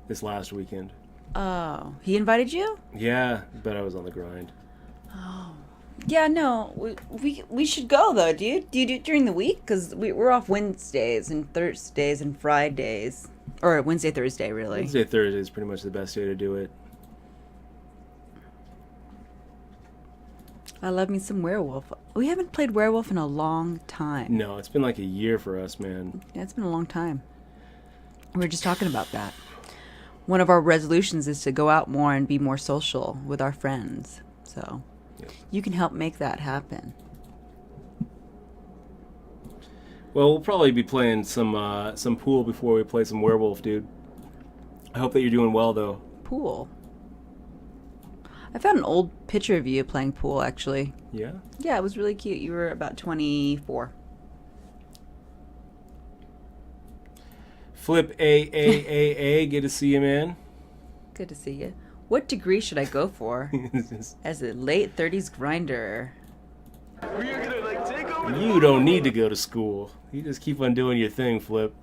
this last weekend. Oh, he invited you? Yeah, but I was on the grind. Yeah, no, we should go though, dude. Do you do it during the week? Because we're off Wednesdays and Thursdays and Fridays, or Wednesday, Thursday, really. Wednesday, Thursday is pretty much the best day to do it. I love me some werewolf. We haven't played werewolf in a long time. No, it's been like a year for us, man. Yeah, it's been a long time. We were just talking about that. One of our resolutions is to go out more and be more social with our friends. So you can help make that happen. Well, we'll probably be playing some pool before we play some werewolf, dude. I hope that you're doing well, though. Pool. I found an old picture of you playing pool, actually. Yeah? Yeah, it was really cute. You were about 24. Flip A. Good to see you, man. Good to see you. What degree should I go for as a late 30s grinder? We are gonna like take over the You don't need to go to school. You just keep on doing your thing, Flip.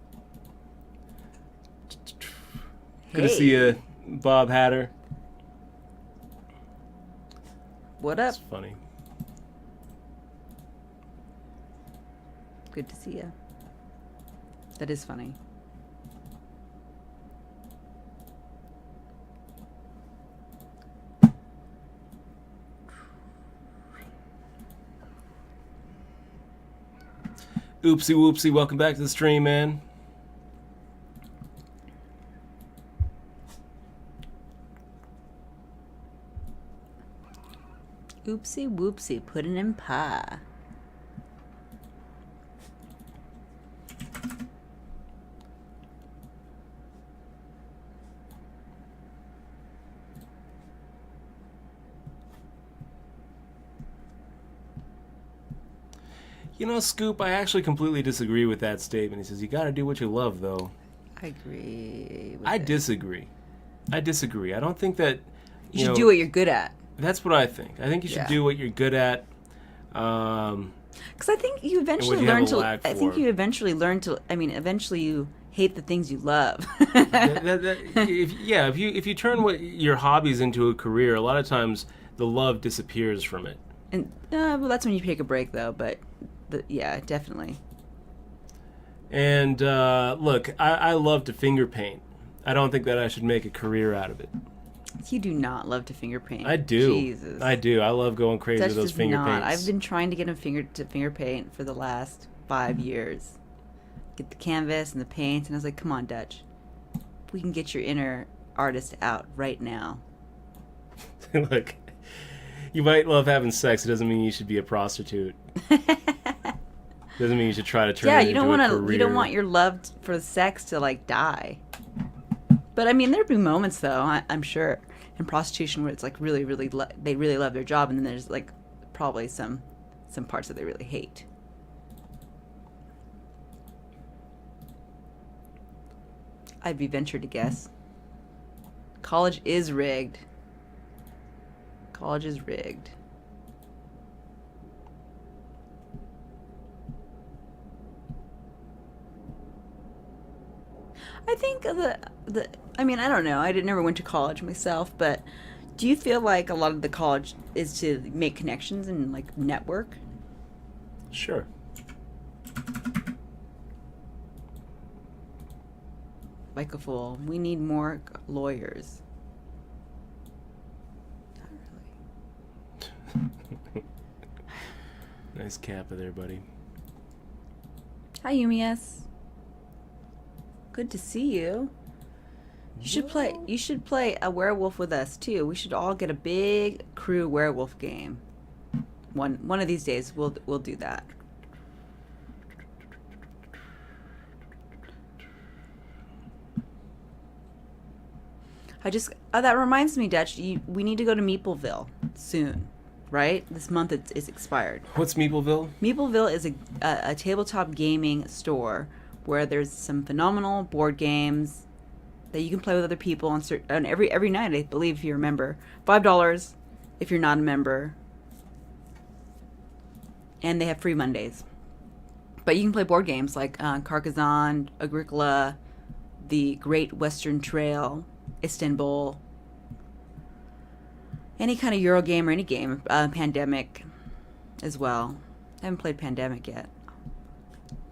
Good to see you, Bob Hatter. What up? That's funny. Good to see you. That is funny. Oopsie whoopsie, welcome back to the stream, man. Oopsie whoopsie, put it in pie. You know, Scoop, I actually completely disagree with that statement. He says, you gotta do what you love, though. I agree. I disagree. I don't think that... You should do what you're good at. That's what I think. I think you should do what you're good at. Because I think you eventually you have learn a to... lack I think for. you eventually learn to... I mean, eventually you hate the things you love. If you turn your hobbies into a career, a lot of times the love disappears from it. And well, that's when you take a break, though. But yeah, definitely. And look, I love to finger paint. I don't think that I should make a career out of it. You do not love to finger paint. I do. Jesus. I do. I love going crazy That's with those just finger not. paints. I've been trying to get him finger paint for the last 5 years. Get the canvas and the paint, and I was like, "Come on, Dutch, we can get your inner artist out right now." Look, you might love having sex. It doesn't mean you should be a prostitute. Doesn't mean you should try to turn it into a career. You don't want your love for sex to like die. But I mean, there'd be moments though, I'm sure, in prostitution where it's like really, really, they really love their job, and then there's like probably some parts that they really hate. I'd be ventured to guess. College is rigged. College is rigged. I think the I mean, I don't know. Never went to college myself, but do you feel like a lot of the college is to make connections and like network? Sure. Like a fool. We need more lawyers. Not really. Nice kappa there, buddy. Hi, Yumius. Good to see you. You should play a werewolf with us too. We should all get a big crew werewolf game. One of these days we'll do that. That reminds me, Dutch. We need to go to Meepleville soon, right? This month it's expired. What's Meepleville? Meepleville is a tabletop gaming store where there's some phenomenal board games that you can play with other people on every night, I believe, if you remember. $5 if you're not a member. And they have free Mondays. But you can play board games like Carcassonne, Agricola, the Great Western Trail, Istanbul, any kind of Euro game or any game. Pandemic as well. I haven't played Pandemic yet.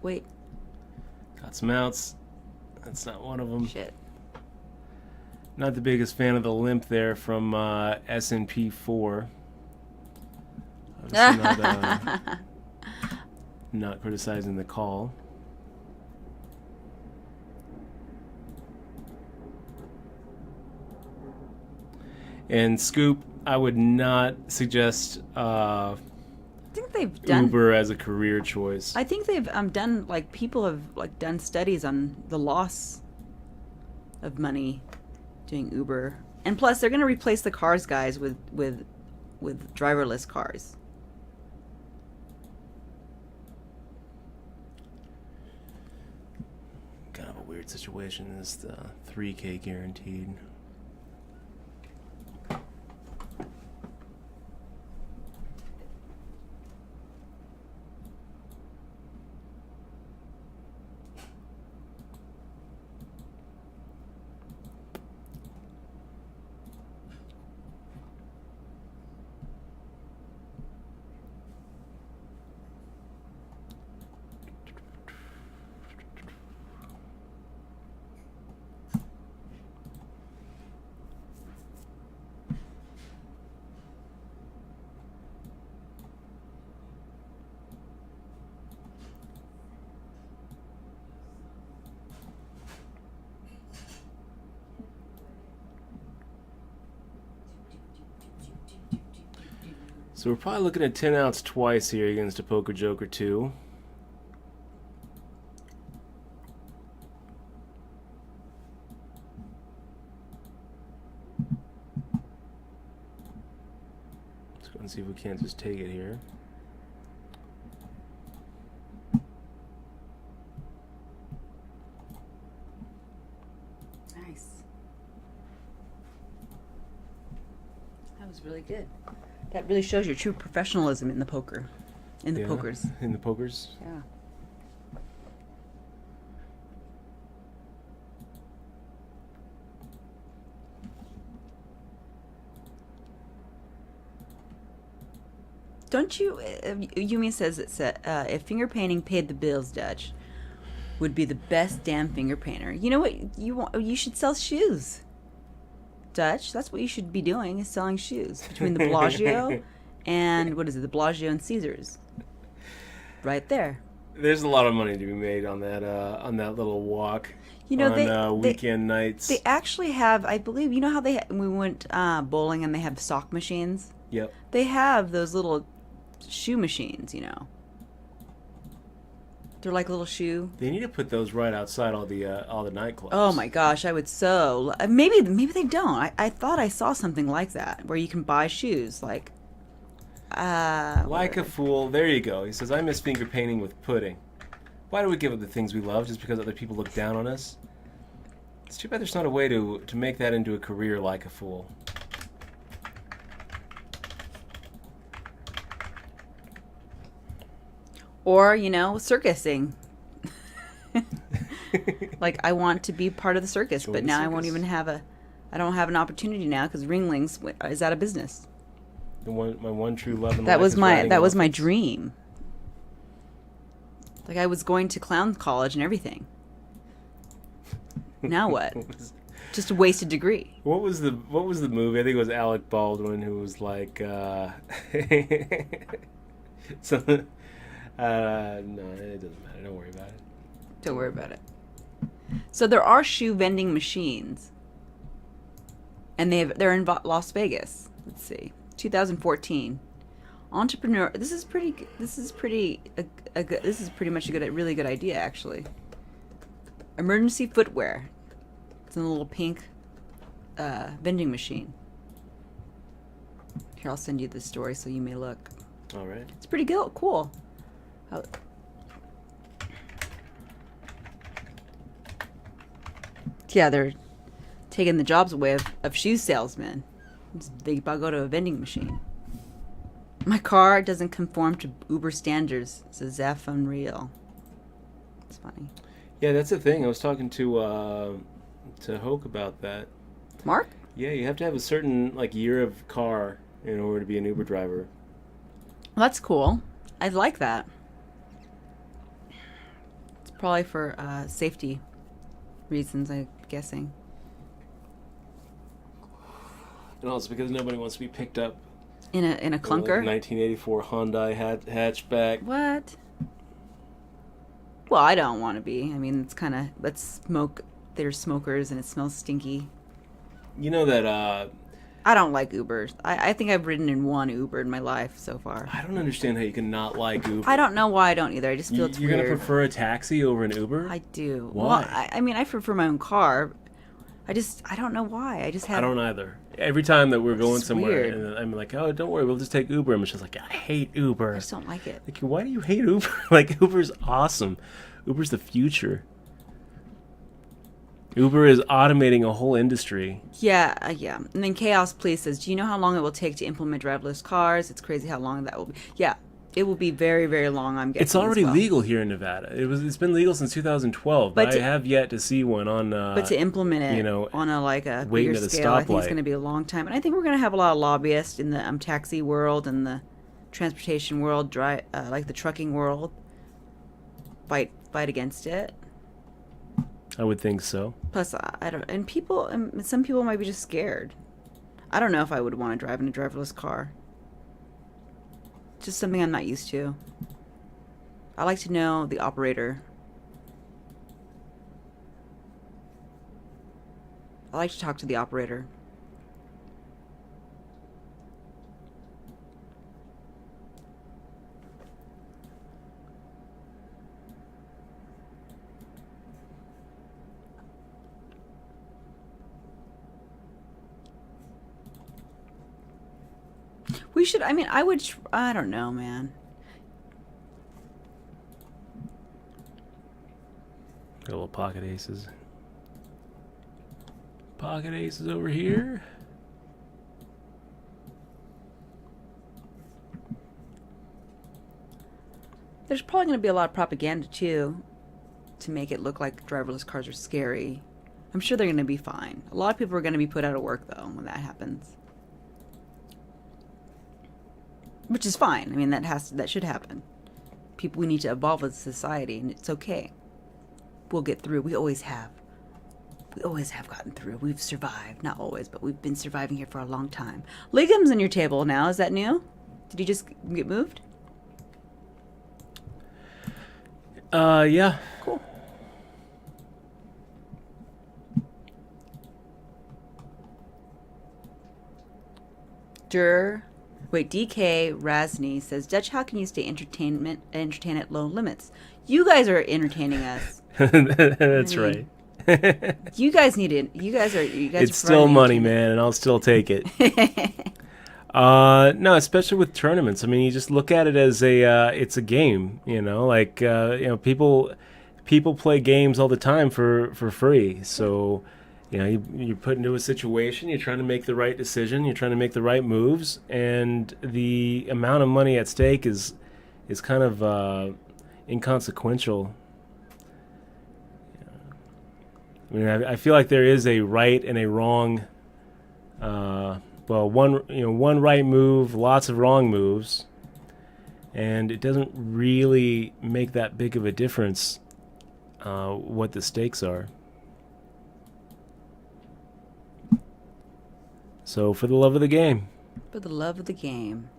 Wait. Got some outs. That's not one of them. Shit. Not the biggest fan of the limp there from S&P4. Obviously not criticizing the call. And Scoop, I would not suggest I think they've done Uber as a career choice. I think they've done, like, people have like done studies on the loss of money doing Uber, and plus they're going to replace the cars guys with driverless cars. Kind of a weird situation is the $3K guaranteed. So we're probably looking at 10 outs twice here against a Poker Joker 2. Let's go and see if we can't just take it here. Nice. That was really good. That really shows your true professionalism in the poker. In the pokers. In the pokers? Yeah. Don't you? Yumi says if finger painting paid the bills, Dutch would be the best damn finger painter. You know what? You should sell shoes, Dutch. That's what you should be doing, is selling shoes between the Bellagio and what is it? The Bellagio and Caesars. Right there. There's a lot of money to be made on that little walk. You know, on weekend nights. They actually have, I believe. You know how we went bowling and they have sock machines. Yep. They have those little shoe machines, you know. They're like little shoe. They need to put those right outside all the nightclubs. Oh my gosh, I would so. Maybe they don't. I thought I saw something like that where you can buy shoes like. Like a fool. There you go. He says, I miss finger painting with pudding. Why do we give up the things we love just because other people look down on us? It's too bad there's not a way to make that into a career like a fool. Or, you know, circusing. Like, I want to be part of the circus, Join but the now I won't circus. even have I don't have an opportunity now because Ringlings is out of business. My one true love in That life was is my riding that was my elephants. dream. Like, I was going to clown college and everything. Now what? Just a wasted degree. What was the movie? I think it was Alec Baldwin who was like, something. No, it doesn't matter. Don't worry about it. Don't worry about it. So there are shoe vending machines, and they're in Las Vegas. Let's see, 2014. Entrepreneur. This is pretty much a really good idea, actually. Emergency footwear. It's in a little pink vending machine. Here, I'll send you the story so you may look. All right. It's pretty cool. Yeah, they're taking the jobs away of shoe salesmen. They go to a vending machine. My car doesn't conform to Uber standards. Says Zeph Unreal. It's funny. Yeah, that's the thing. I was talking to Hoke about that. Mark? Yeah, you have to have a certain year of car in order to be an Uber driver. Well, that's cool. I like that. It's probably for safety reasons, I'm guessing. And also because nobody wants to be picked up In a in a clunker? 1984 Hyundai hatchback. What? Well, I don't want to be. I mean, it's kind of, let's smoke. There's smokers and it smells stinky. You know that I don't like Ubers. I think I've ridden in one Uber in my life so far. I don't understand how you can not like Uber. I don't know why I don't either. I just feel it's You're weird. gonna prefer a taxi over an Uber? I do. Why? Well, I mean, I prefer my own car. I don't know why. I just have. I don't either. Every time that we're going It's somewhere, weird. and I'm like, "Oh, don't worry, we'll just take Uber." And she's like, "I hate Uber." I just don't like it. Like, why do you hate Uber? Like, Uber's awesome. Uber's the future. Uber is automating a whole industry. Yeah. And then Chaos Police says, "Do you know how long it will take to implement driverless cars? It's crazy how long that will be." Yeah, it will be very, very long. I'm guessing. It's already as well. legal here in Nevada. It's been legal since 2012, but But I to- have yet to see one on. But to implement it, on a waiting bigger at a scale, I think it's stoplight. going to be a long time. And I think we're going to have a lot of lobbyists in the taxi world and the transportation world, like the trucking world, fight against it. I would think so. Plus, I don't. And some people might be just scared. I don't know if I would want to drive in a driverless car. Just something I'm not used to. I like to know the operator. I like to talk to the operator. We should, I mean, I don't know, man. Got little pocket aces. Pocket aces over here. There's probably going to be a lot of propaganda, too, to make it look like driverless cars are scary. I'm sure they're going to be fine. A lot of people are going to be put out of work, though, when that happens. Which is fine. I mean, that should happen. We need to evolve as a society, and it's okay. We'll get through. We always have. We always have gotten through. We've survived. Not always, but we've been surviving here for a long time. Ligum's on your table now. Is that new? Did you just get moved? Yeah. Cool. DK Rasny says, Dutch, how can you stay entertain at low limits? You guys are entertaining us. That's right. You guys need it. It's still money, man, and I'll still take it. No, especially with tournaments. I mean, you just look at it as it's a game. People play games all the time for free. So, you're put into a situation. You're trying to make the right decision. You're trying to make the right moves, and the amount of money at stake is kind of inconsequential. I mean, I feel like there is a right and a wrong. One right move, lots of wrong moves, and it doesn't really make that big of a difference what the stakes are. So, for the love of the game. For the love of the game.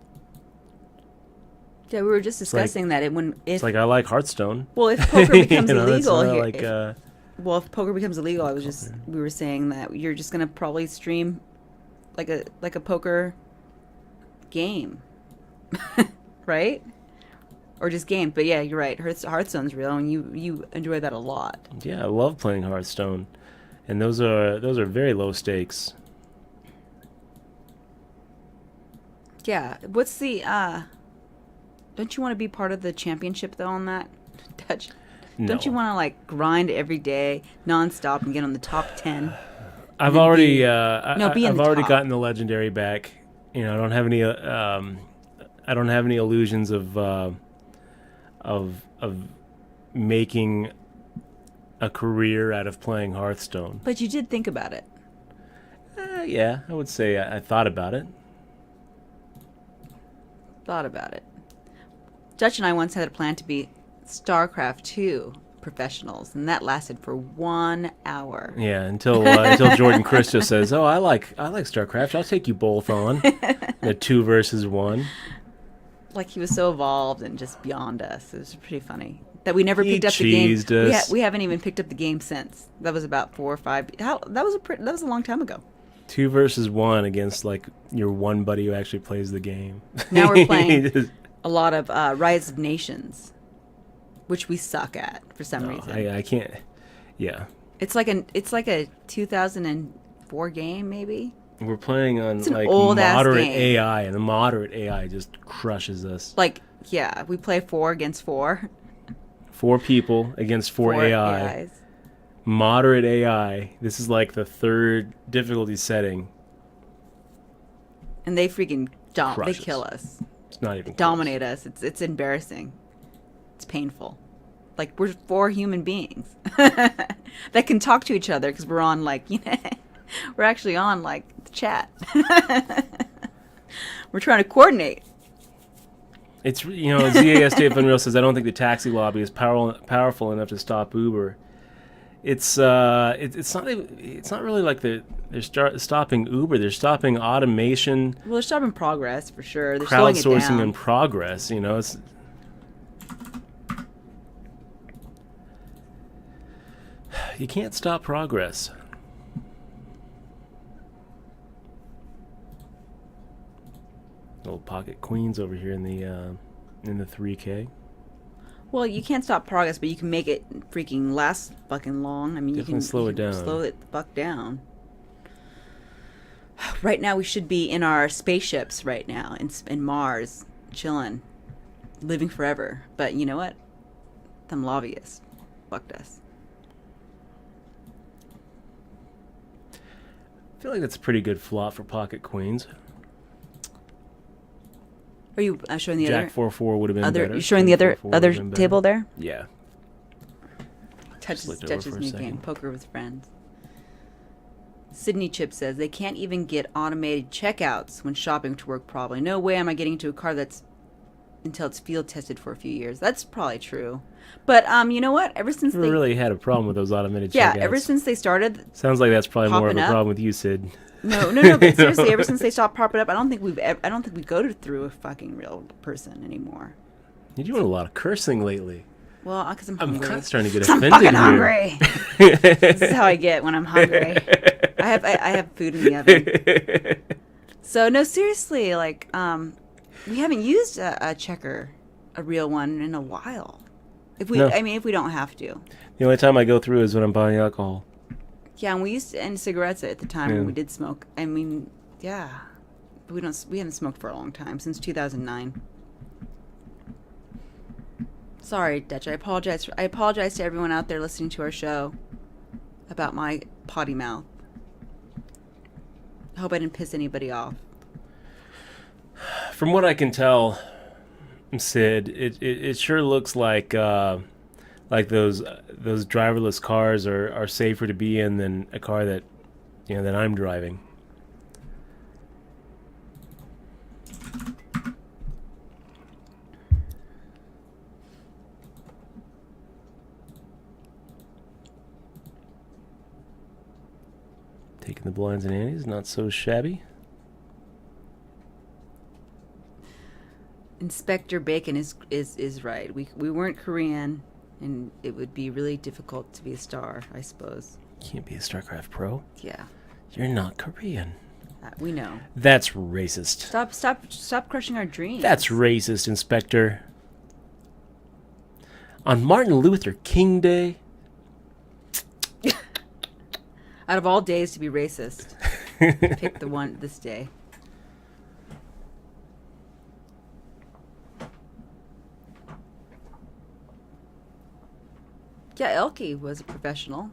Yeah, we were just discussing that It's like I like Hearthstone. Well, if poker becomes That's illegal not here, like, if poker becomes illegal, we were saying that you're just gonna probably stream like a poker game, right? Or just game. But yeah, you're right. Hearthstone's real, and you enjoy that a lot. Yeah, I love playing Hearthstone, and those are very low stakes. Yeah. What's the don't you want to be part of the championship though on that? Dutch? No. Don't you want to like grind every day nonstop and get on the top 10? I've already I've already gotten the legendary back. You know, I don't have any illusions of making a career out of playing Hearthstone. But you did think about it. Yeah, I would say I thought about it. Dutch and I once had a plan to be StarCraft 2 professionals, and that lasted for 1 hour. Yeah, until Jordan Christo says, "Oh, I like StarCraft. I'll take you both on the 2 versus 1." Like he was so evolved and just beyond us. It was pretty funny that we never picked up the game. We haven't even picked up the game since. That was about 4 or 5. That was a long time ago. 2 versus 1 against like your one buddy who actually plays the game. Now we're playing a lot of Rise of Nations, which we suck at for some reason. I can't. Yeah. It's like a 2004 game, maybe. We're playing on like moderate AI, and the moderate AI just crushes us. Like, yeah, we play 4 against 4. 4 people against 4 AI. AIs. Moderate AI. This is like the 3rd difficulty setting. And they freaking they Crushes. kill us. It's not even Dominate us. It's embarrassing. It's painful. Like we're 4 human beings that can talk to each other because we're on we're actually on like the chat. We're trying to coordinate. It's ZAS Dave Unreal says I don't think the taxi lobby is powerful enough to stop Uber. It's not really like they're stopping Uber. They're stopping automation. Well, they're stopping progress for sure. They're slowing it Crowdsourcing down. and progress. It's. You can't stop progress. Little pocket queens over here in the 3K. Well, you can't stop progress, but you can make it freaking last fucking long. I mean, Definitely you can slow it down. Slow it the fuck down. Right now, we should be in our spaceships right now in Mars, chilling, living forever. But you know what? Them lobbyists fucked us. I feel like that's a pretty good flop for pocket queens. Are you showing the Jack 4-4 would have been better. You showing the other table there? Yeah. Touches new game, poker with friends. Sydney Chip says they can't even get automated checkouts when shopping to work. Probably no way am I getting into a car that's until it's field tested for a few years. That's probably true. But you know what? Ever since they really had a problem with those automated checkouts. Yeah, ever since they started. Sounds like that's probably more of a problem with you, Sid. No. But seriously, ever since they stopped popping up, I don't think we go through a fucking real person anymore. You're doing a lot of cursing lately. Well, because I'm hungry. I'm kind of starting to get offended I'm fucking here. Hungry. This is how I get when I'm hungry. I have food in the oven. So no, seriously, like we haven't used a checker, a real one, in a while. If we don't have to. The only time I go through is when I'm buying alcohol. Yeah, and we used to end cigarettes at the time when we did smoke. I mean, yeah, but we haven't smoked for a long time, since 2009. Sorry, Dutch. I apologize to everyone out there listening to our show about my potty mouth. I hope I didn't piss anybody off. From what I can tell, Sid, it sure looks like like those driverless cars are safer to be in than a car that that I'm driving. Taking the blinds and anties, not so shabby. Inspector Bacon is right. We weren't Korean, and it would be really difficult to be a star, I suppose. Can't be a StarCraft Pro. Yeah, You're not Korean. we know. That's racist. Stop crushing our dreams. That's racist, Inspector. On Martin Luther King Day. Out of all days to be racist, pick this day. Yeah, Elke was a professional.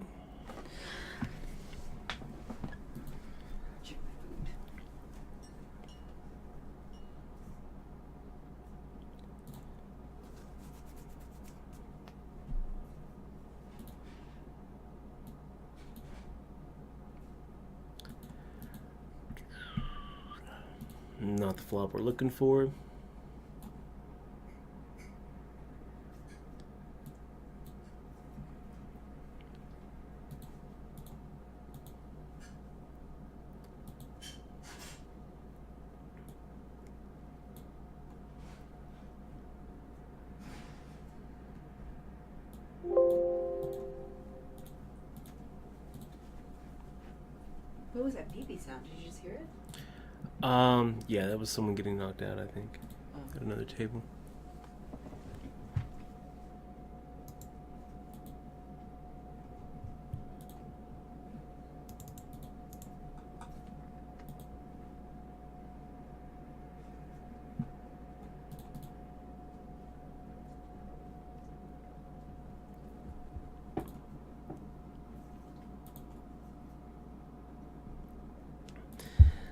Not the flop we're looking for. What was that beepy sound? Did you just hear it? Yeah, that was someone getting knocked out, I think. At another table.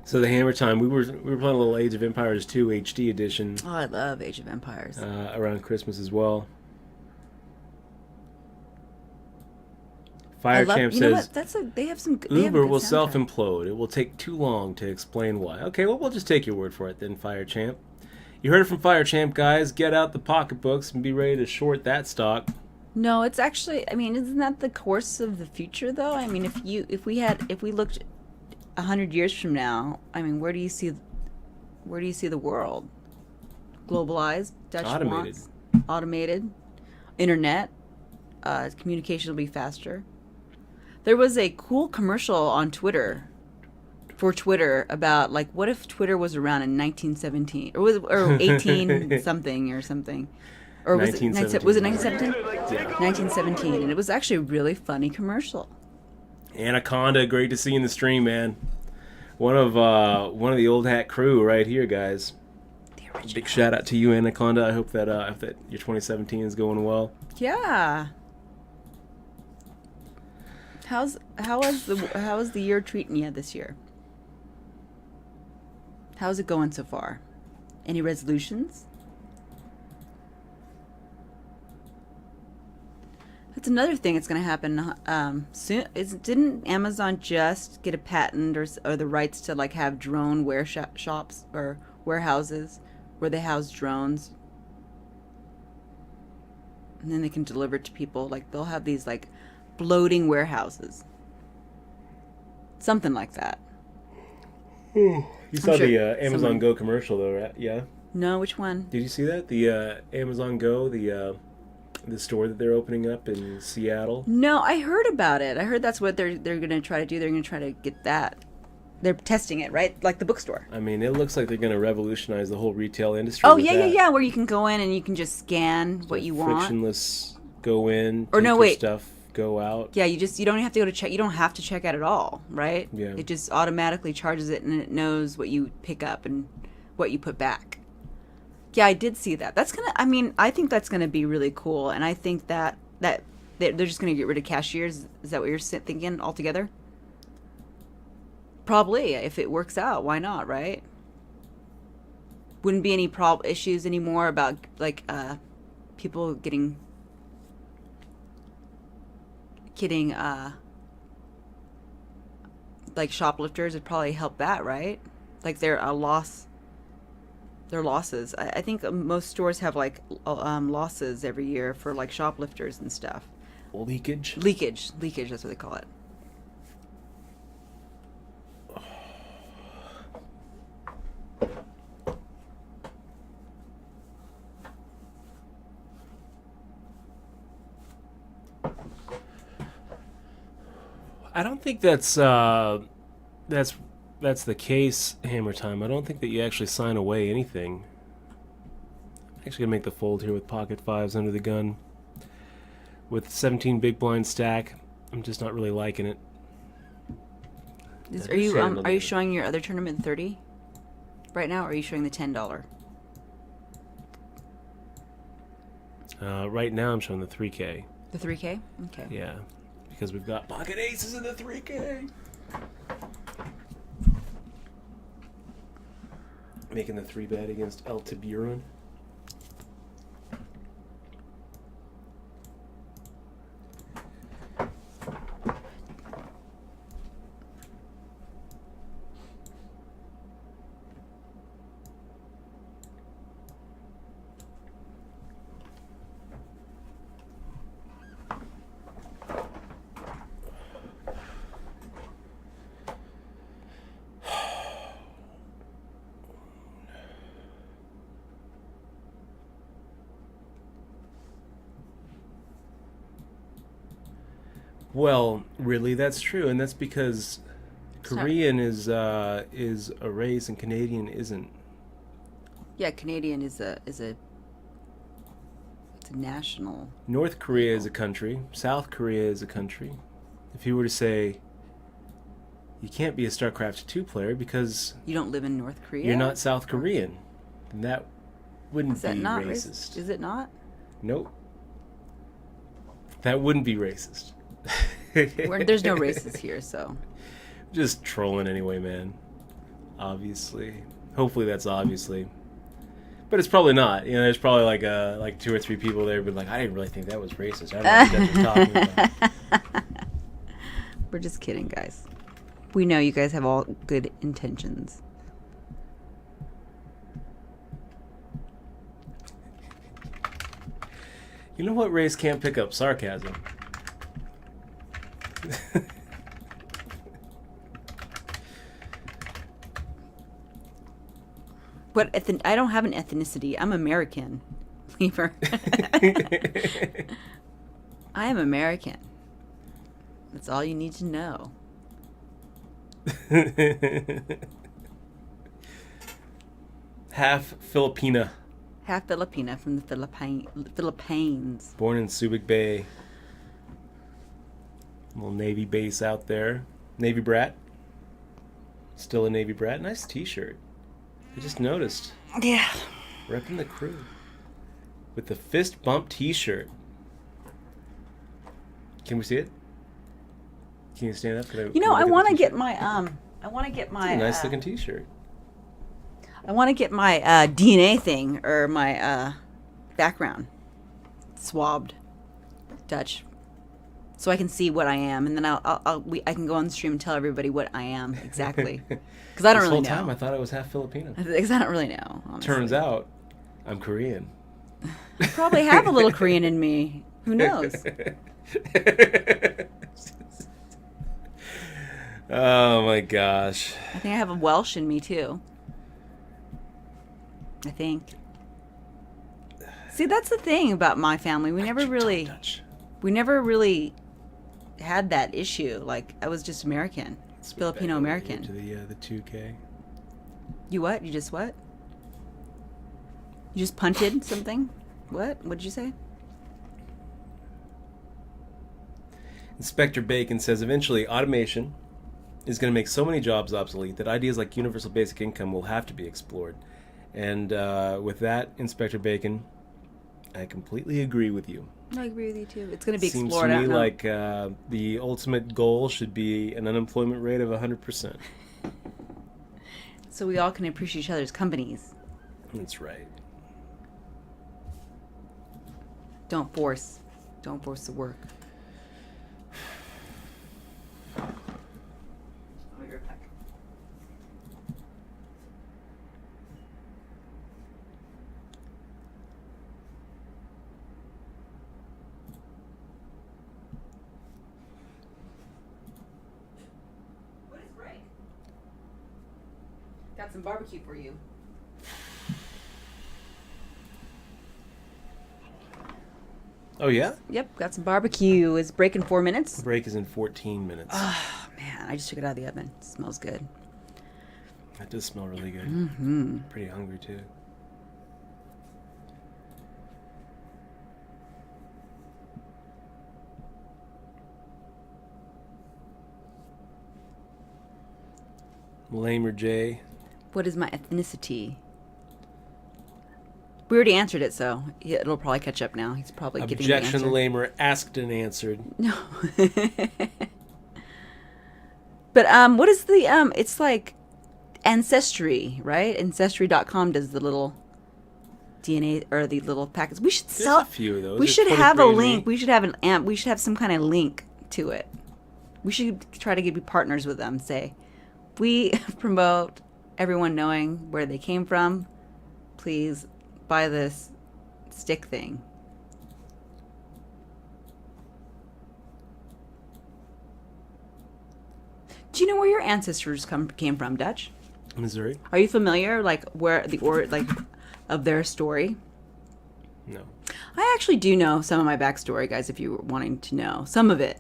So the Hammer Time, we were playing a little Age of Empires 2 HD edition. Oh, I love Age of Empires. Around Christmas as well. Fire Champ says, they have some. Uber will self-implode. It will take too long to explain why. Okay, well, we'll just take your word for it then, Fire Champ. You heard it from Fire Champ, guys. Get out the pocketbooks and be ready to short that stock. No, it's actually. I mean, isn't that the course of the future, though? I mean, if we looked 100 years from now, I mean, where do you see the world? Globalized, Dutch wants, automated, internet, communication will be faster. There was a cool commercial on Twitter about, like, what if Twitter was around in 1917 or 18 something or something. Or was it 1917? Yeah. 1917, and it was actually a really funny commercial. Anaconda, great to see you in the stream, man. One of the old hat crew right here, guys. Big shout out to you, Anaconda. I hope that your 2017 is going well. Yeah. How is the year treating you this year? How's it going so far? Any resolutions? That's another thing that's going to happen soon. Didn't Amazon just get a patent or the rights to, like, have drone shops or warehouses where they house drones, and then they can deliver it to people? Like, they'll have these, like, floating warehouses, something like that. You saw the Amazon Go commercial, though, right? Yeah. No, which one? Did you see that? The Amazon Go, the store that they're opening up in Seattle. No, I heard about it. I heard that's what they're going to try to do. They're going to try to get that. They're testing it, right? Like the bookstore. I mean, it looks like they're going to revolutionize the whole retail industry. Oh, yeah, where you can go in and you can just scan what you want. Frictionless, go in, or take no, your wait. stuff, go out. Yeah, you don't have to go to check. You don't have to check out at all, right? Yeah. It just automatically charges it, and it knows what you pick up and what you put back. Yeah, I did see that. I think that's gonna be really cool, and I think that they're just gonna get rid of cashiers. Is that what you're thinking altogether? Probably, if it works out, why not, right? Wouldn't be any issues anymore about, like, people getting kidding, like shoplifters, it'd probably help that, right? Like their losses. I think most stores have like losses every year for like shoplifters and stuff. Leakage. Leakage. That's what they call it. I don't think that's the case, Hammer Time. I don't think that you actually sign away anything. I'm actually gonna make the fold here with pocket fives under the gun. With 17 big blind stack, I'm just not really liking it. Are you showing your other tournament 30 right now, or are you showing the $10? Right now I'm showing the 3K. The 3K? Okay. Yeah, because we've got pocket aces in the 3K. Making the 3-bet against El Tiburon. Well, really, that's true, and that's because Korean is a race and Canadian isn't. Yeah, Canadian is a it's a national. North Korea is a country. South Korea is a country. If you were to say, you can't be a StarCraft 2 player because you don't live in North Korea, you're not South Korean, then that wouldn't is that be not racist. Is it not? Nope. That wouldn't be racist. There's no races here, so. Just trolling anyway, man. Obviously. Hopefully that's obviously. But it's probably not. You know, there's probably like 2 or 3 people there but like, I didn't really think that was racist. I don't know what you guys were talking about. We're just kidding, guys. We know you guys have all good intentions. You know what race can't pick up sarcasm? But I don't have an ethnicity. I'm American. Lever. I am American. That's all you need to know. Half Filipina. Half Filipina from the Philippines. Born in Subic Bay. Little Navy base out there. Navy brat. Still a Navy brat. Nice t-shirt. I just noticed. Yeah. Repping the crew. With the fist bump t-shirt. Can we see it? Can you stand up? I want to get my nice looking t-shirt. I want to get my DNA thing or my background swabbed Dutch, so I can see what I am, and then I can go on the stream and tell everybody what I am exactly, because I don't really know. This whole time I thought I was half Filipino. Because I don't really know. Honestly. Turns out, I'm Korean. I probably have a little Korean in me. Who knows? Oh my gosh. I think I have a Welsh in me too. I think. See, that's the thing about my family. We never really had that issue. Like, I was just American. It's Filipino American. To the 2K. You what? You just what? You just punted something? What? What did you say? Inspector Bacon says eventually automation is going to make so many jobs obsolete that ideas like universal basic income will have to be explored. And with that, Inspector Bacon, I completely agree with you. I agree with you too. It's going to be Seems explored. Seems to me like the ultimate goal should be an unemployment rate of 100%. So we all can appreciate each other's companies. That's right. Don't force the work. Got some barbecue for you. Oh, yeah? Yep, got some barbecue. It's breaking 4 minutes. Break is in 14 minutes. Oh, man, I just took it out of the oven. It smells good. That does smell really good. Mm-hmm. Pretty hungry, too. Lamer J. What is my ethnicity? We already answered it, so it'll probably catch up now. He's probably getting the Objection answer. Lamer asked and answered. No. But what is the it's like Ancestry, right? Ancestry.com does the little DNA or the little packets. We should There's sell a few of those. We There's should have a 23andMe. link. We should have we should have some kind of link to it. We should try to be partners with them. Say, we promote everyone knowing where they came from. Please buy this stick thing. Do you know where your ancestors came from, Dutch? Missouri? Are you familiar, like where of their story? No. I actually do know some of my backstory, guys. If you were wanting to know some of it,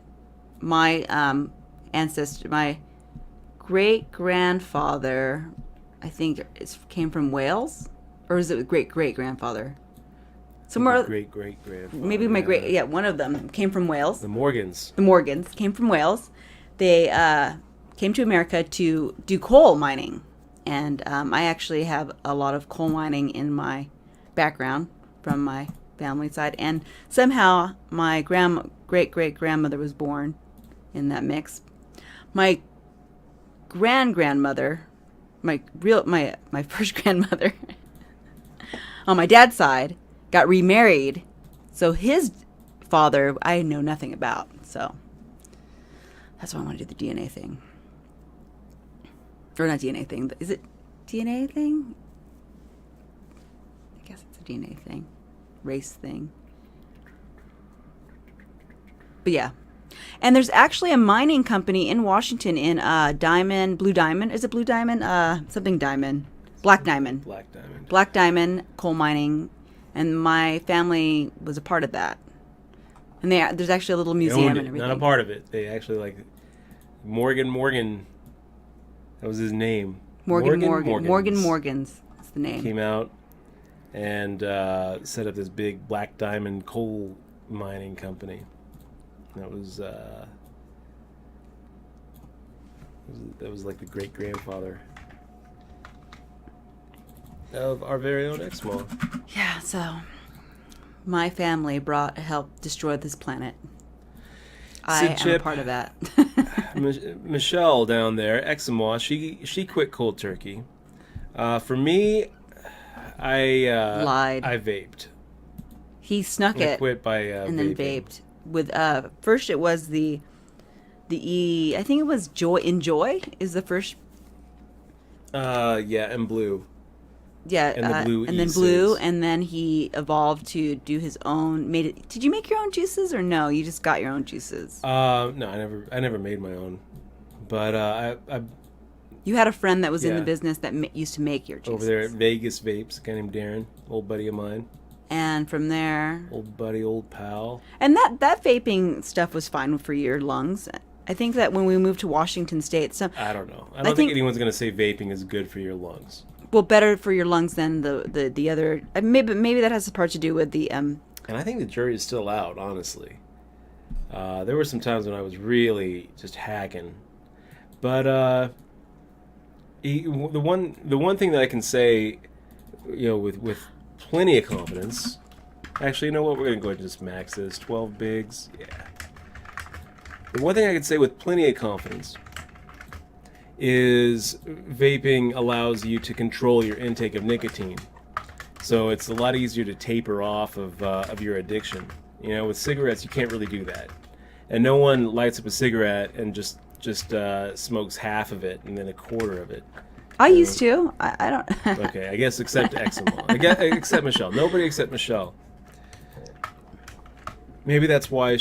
my my great grandfather, I think, came from Wales, or is it great great grandfather? Somewhere, Great grandfather. maybe my one of them came from Wales. The Morgans. The Morgans came from Wales. They came to America to do coal mining. And I actually have a lot of coal mining in my background from my family side. And somehow my great-great-grandmother was born in that mix. My grandmother, my first grandmother on my dad's side got remarried. So his father I know nothing about. So that's why I want to do the DNA thing. Or not DNA thing. Is it DNA thing? I guess it's a DNA thing. Race thing. But yeah. And there's actually a mining company in Washington in Blue Diamond. Is it Blue Diamond? Something Diamond. Black Diamond. Black Diamond. Black Diamond coal mining. And my family was a part of that. And there's actually a little museum and everything. Not a part of it. They actually Morgan. That was his name. Morgan's. That's the name. Came out and set up this big Black Diamond coal mining company. That was like the great grandfather of our very own Exmo. Yeah, so my family helped destroy this planet. I am a part of that. Michelle down there, Exmo, she quit cold turkey. For me, I lied. I vaped. He snuck I it quit by and then vaped. With first it was the I think it was Enjoy is the first. Yeah, and blue. Yeah, and the blue and then blue, and then he evolved to do his own. Did you make your own juices or no? You just got your own juices. No, I never made my own, but I You had a friend that was in the business that used to make your juices. Over there at Vegas Vapes, a guy named Darren, old buddy of mine. And from there, old buddy, old pal. And that vaping stuff was fine for your lungs. I think that when we moved to Washington State, I don't know. I don't think anyone's going to say vaping is good for your lungs. Well, better for your lungs than the other. Maybe that has a part to do with the. And I think the jury is still out. Honestly, there were some times when I was really just hacking, but the one thing that I can say, with plenty of confidence. Actually, you know what? We're going to go ahead and just max this. 12 bigs. Yeah. The one thing I can say with plenty of confidence is vaping allows you to control your intake of nicotine. So it's a lot easier to taper off of your addiction. With cigarettes, you can't really do that. And no one lights up a cigarette and just smokes half of it and then a quarter of it. I used to. I don't. Okay, I guess except Eximo. Except Michelle. Nobody except Michelle. Maybe that's why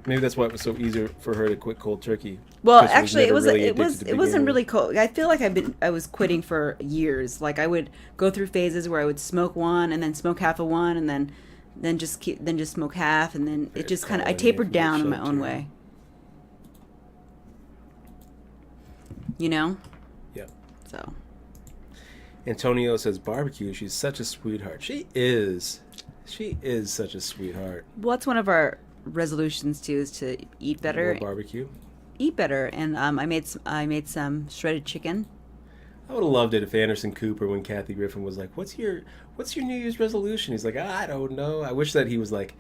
maybe that's why it was so easy for her to quit cold turkey. Well, 'Cause she actually, never really it addicted to wasn't begin really with. cold. I feel like I was quitting for years. Like I would go through phases where I would smoke one and then smoke half of one and then just smoke half, and then it just kind of I Colin, you tapered can get down in my shoved own here. way. You know? Yep. So, Antonio says barbecue. She's such a sweetheart. She is. She is such a sweetheart. well, that's one of our resolutions too, is to eat better. More barbecue. Eat better, and I made some shredded chicken. I would have loved it if Anderson Cooper, when Kathy Griffin was like, "What's your New Year's resolution?" He's like, "I don't know." I wish that he was like,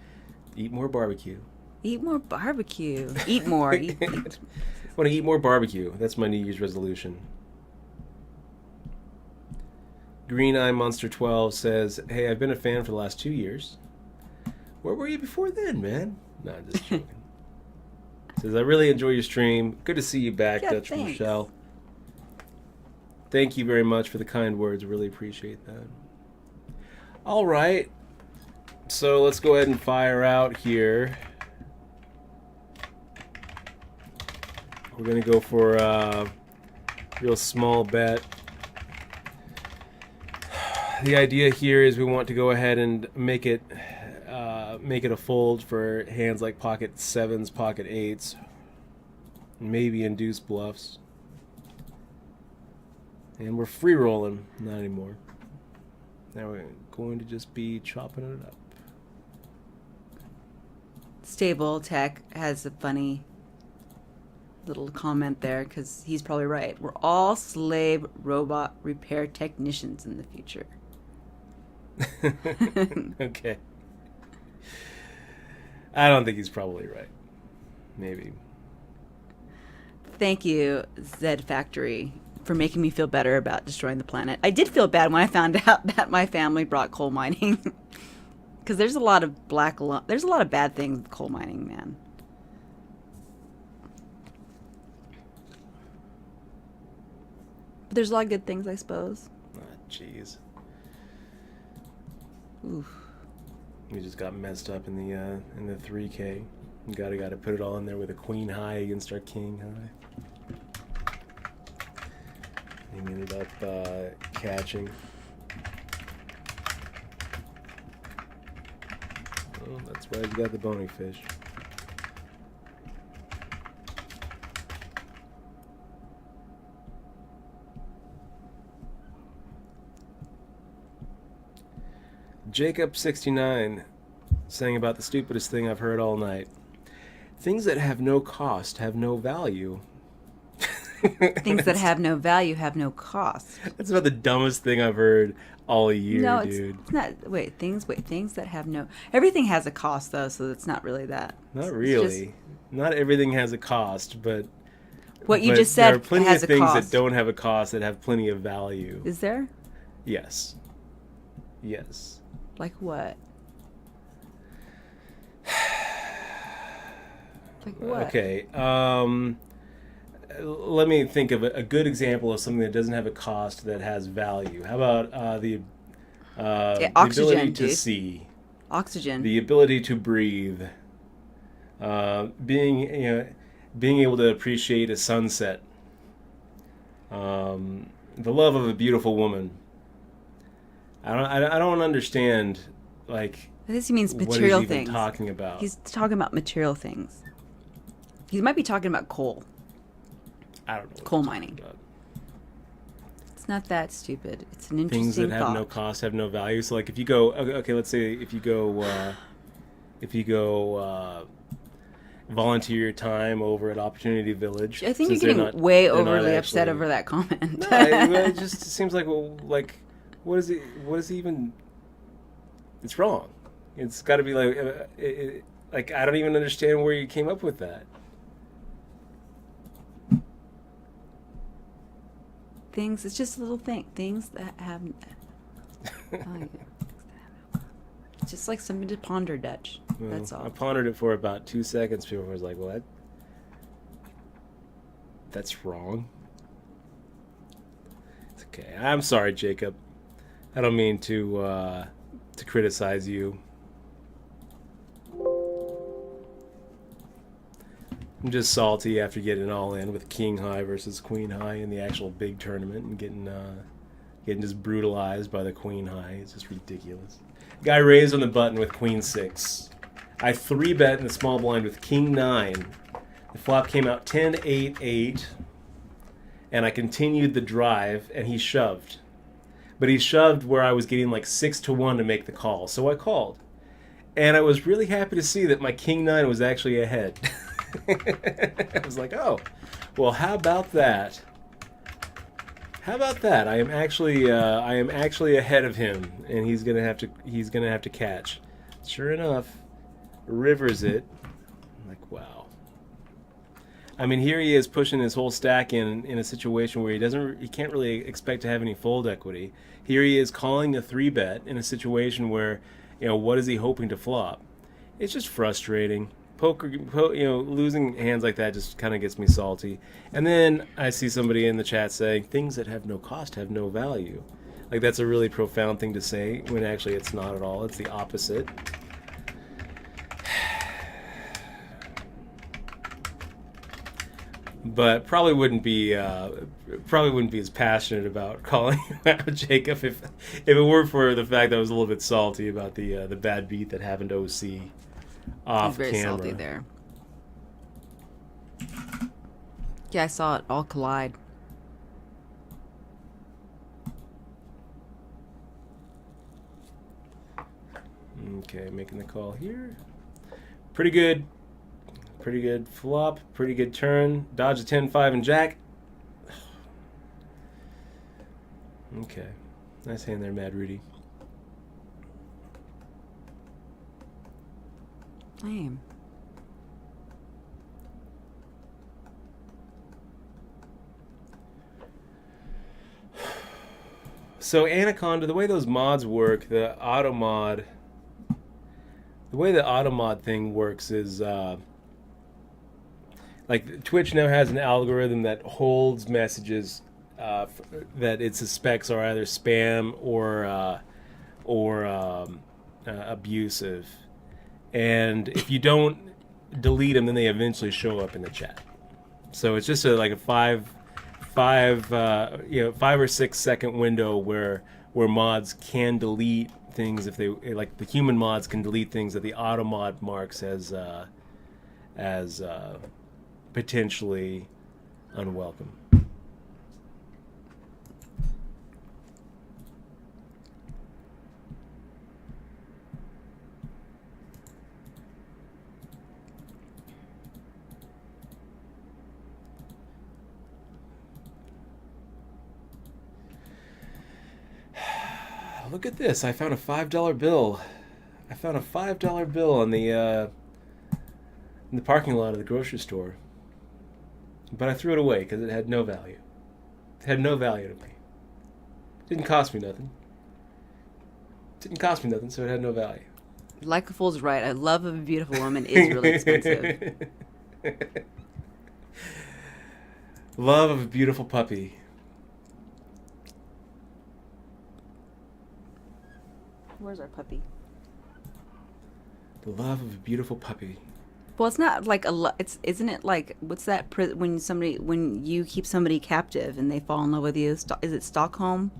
"Eat more barbecue." Eat more barbecue. Eat more. eat. I want to eat more barbecue. That's my New Year's resolution. Green Eye Monster 12 says, "Hey, I've been a fan for the last 2 years. Where were you before then, man?" No, I'm just joking. Says, "I really enjoy your stream. Good to see you back, Yeah, Dutch thanks. Michelle. Thank you very much for the kind words. Really appreciate that." All right. So let's go ahead and fire out here. We're going to go for a real small bet. The idea here is we want to go ahead and make it a fold for hands like pocket sevens, pocket eights, maybe induce bluffs. And we're free rolling, not anymore. Now we're going to just be chopping it up. Stable Tech has a funny little comment there, because he's probably right. We're all slave robot repair technicians in the future. Okay. I don't think he's probably right. Maybe. Thank you, Zed Factory, for making me feel better about destroying the planet. I did feel bad when I found out that my family brought coal mining, because there's a lot of there's a lot of bad things with coal mining, man. But there's a lot of good things, I suppose. Ah, jeez. Oof. We just got messed up in the 3K. You gotta put it all in there with a queen high against our king high. And we ended up catching. Oh, that's right. You got the bony fish. Jacob69 saying about the stupidest thing I've heard all night. Things that have no cost have no value. Things that have no value have no cost. That's about the dumbest thing I've heard all year, No, dude. it's not. Wait, things that have no. Everything has a cost, though, so it's not really that. Not It's really. just- Not everything has a cost, but what you but just there said are plenty has of a things cost. that don't have a cost that have plenty of value. Is there? Yes. Yes. Like what? Like what? Okay. Let me think of a good example of something that doesn't have a cost that has value. How about the ability oxygen, to dude. see, Oxygen. the ability to breathe, being able to appreciate a sunset, the love of a beautiful woman. I don't understand, like, I think he means what he's material even things. talking about. He's talking about material things. He might be talking about coal. I don't know. what coal he's mining. talking about. It's not that stupid. It's an interesting Things that have thought. no cost have no value. So, like, if you go, okay, let's say if you go volunteer your time over at Opportunity Village. I think you're since they're getting way they're not overly upset actually- over that comment. No, it just seems like, well, like, what is it? What is he even? It's wrong. It's got to be like, like, I don't even understand where you came up with that. Things. It's just a little thing. Things that have. Value. It's just like something to ponder, Dutch. Well, That's all. I pondered it for about 2 seconds before I was like, well, that's wrong. It's okay. I'm sorry, Jacob. I don't mean to criticize you. I'm just salty after getting it all in with king high versus queen high in the actual big tournament and getting just brutalized by the queen high. It's just ridiculous. Guy raised on the button with queen 6. I 3-bet in the small blind with king 9. The flop came out 10-8-8, and I continued the drive, and he shoved. But he shoved where I was getting like 6-1 to make the call, so I called. And I was really happy to see that my king 9 was actually ahead. I was like, oh, well, how about that? How about that? I am actually ahead of him, and he's gonna have to catch. Sure enough, rivers it. I'm like, wow. I mean, here he is pushing his whole stack in a situation where he can't really expect to have any fold equity. Here he is calling a 3-bet in a situation where, what is he hoping to flop? It's just frustrating. Poker, losing hands like that just kind of gets me salty. And then I see somebody in the chat saying, things that have no cost have no value. Like, that's a really profound thing to say, when actually it's not at all. It's the opposite. But probably wouldn't be as passionate about calling out Jacob if it weren't for the fact that I was a little bit salty about the bad beat that happened to OC off camera. He's very salty there. Yeah, I saw it all collide. Okay, making the call here. Pretty good. Pretty good flop. Pretty good turn. Dodge a 10-5 and jack. Okay. Nice hand there, Mad Rudy. Lame. So Anaconda, the way those mods work, the auto mod thing works is like Twitch now has an algorithm that holds messages that it suspects are either spam or abusive, and if you don't delete them, then they eventually show up in the chat. So it's just like a 5 or 6 second window where mods can delete things if they like. The human mods can delete things that the auto mod marks as potentially unwelcome. Look at this. I found a $5 bill. I found a $5 bill in the parking lot of the grocery store. But I threw it away because it had no value. It had no value to me. It didn't cost me nothing. It didn't cost me nothing, so it had no value. Like a fool's right. A love of a beautiful woman is really expensive. Love of a beautiful puppy. Where's our puppy? The love of a beautiful puppy. Well, it's not like isn't it like, what's that when you keep somebody captive and they fall in love with you? Is it Stockholm?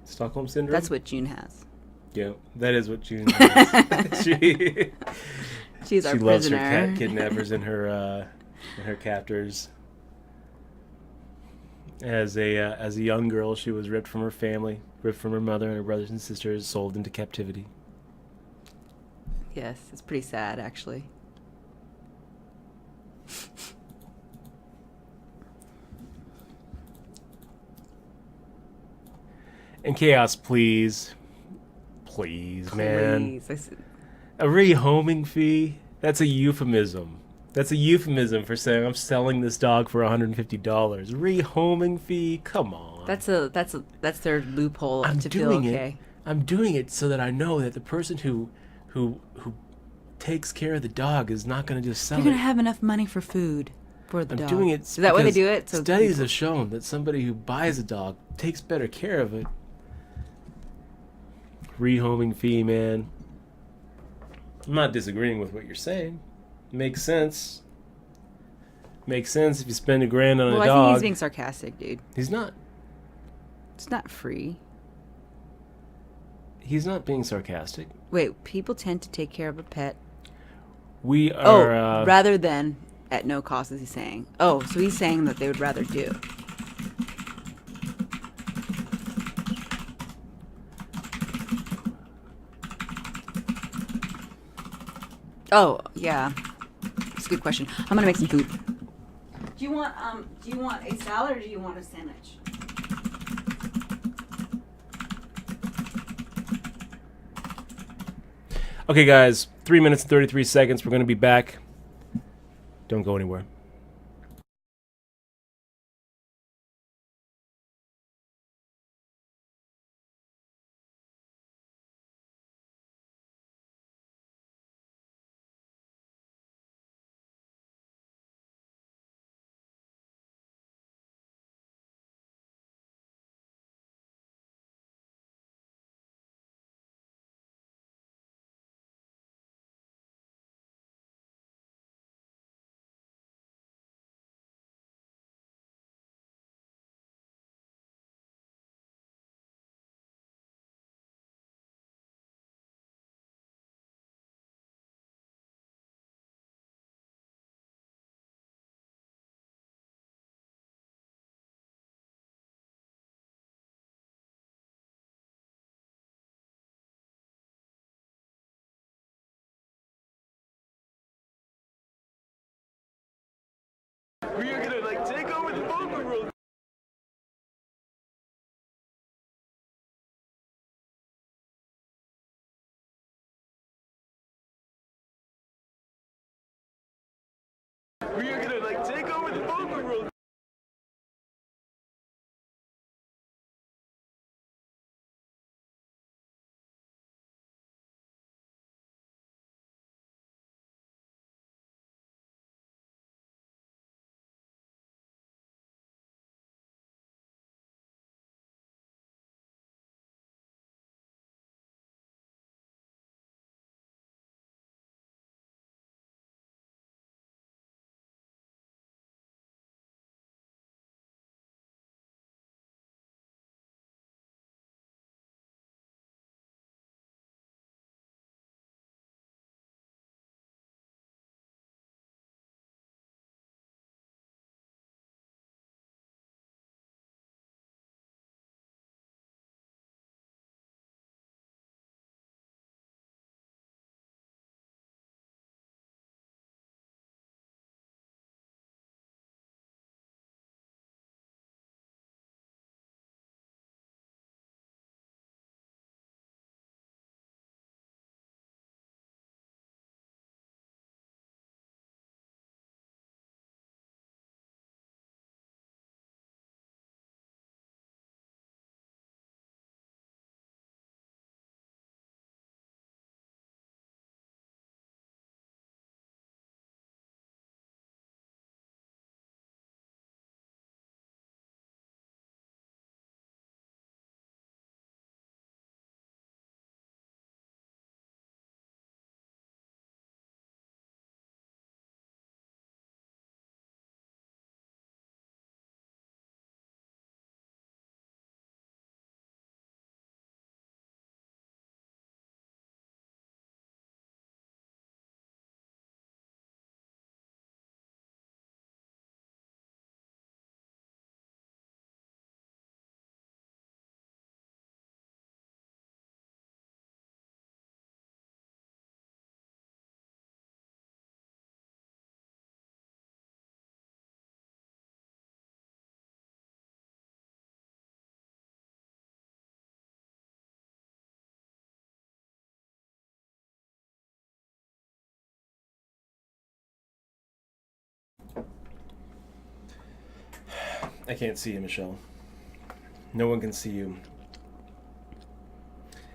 Stockholm syndrome? That's what June has. Yeah, that is what June has. She's our she loves her prisoner. kidnappers and her captors. As a young girl, she was ripped from her family, ripped from her mother and her brothers and sisters, sold into captivity. Yes, it's pretty sad, actually. And Chaos, please, man. Please. A rehoming fee? That's a euphemism. That's a euphemism for saying I'm selling this dog for $150. Rehoming fee? Come on. That's their loophole to feel okay. I'm doing it so that I know that the person who takes care of the dog is not going to just sell You're it. going to have enough money for food for the dog. I'm doing it. Is that why they do it? So studies have shown that somebody who buys a dog takes better care of it. Rehoming fee, man. I'm not disagreeing with what you're saying. It makes sense. Makes sense if you spend $1,000 on Well, a I dog. think he's being sarcastic, dude. He's not. It's not free. He's not being sarcastic. Wait, people tend to take care of a pet. We are. Rather than at no cost, is he saying? Oh, so he's saying that they would rather do. Oh, yeah. It's a good question. I'm gonna make some food. Do you want a salad or do you want a sandwich? Okay, guys. 3 minutes and 33 seconds. We're going to be back. Don't go anywhere. We are gonna like take over the poker world. We are gonna like take over the poker world. I can't see you, Michelle. No one can see you.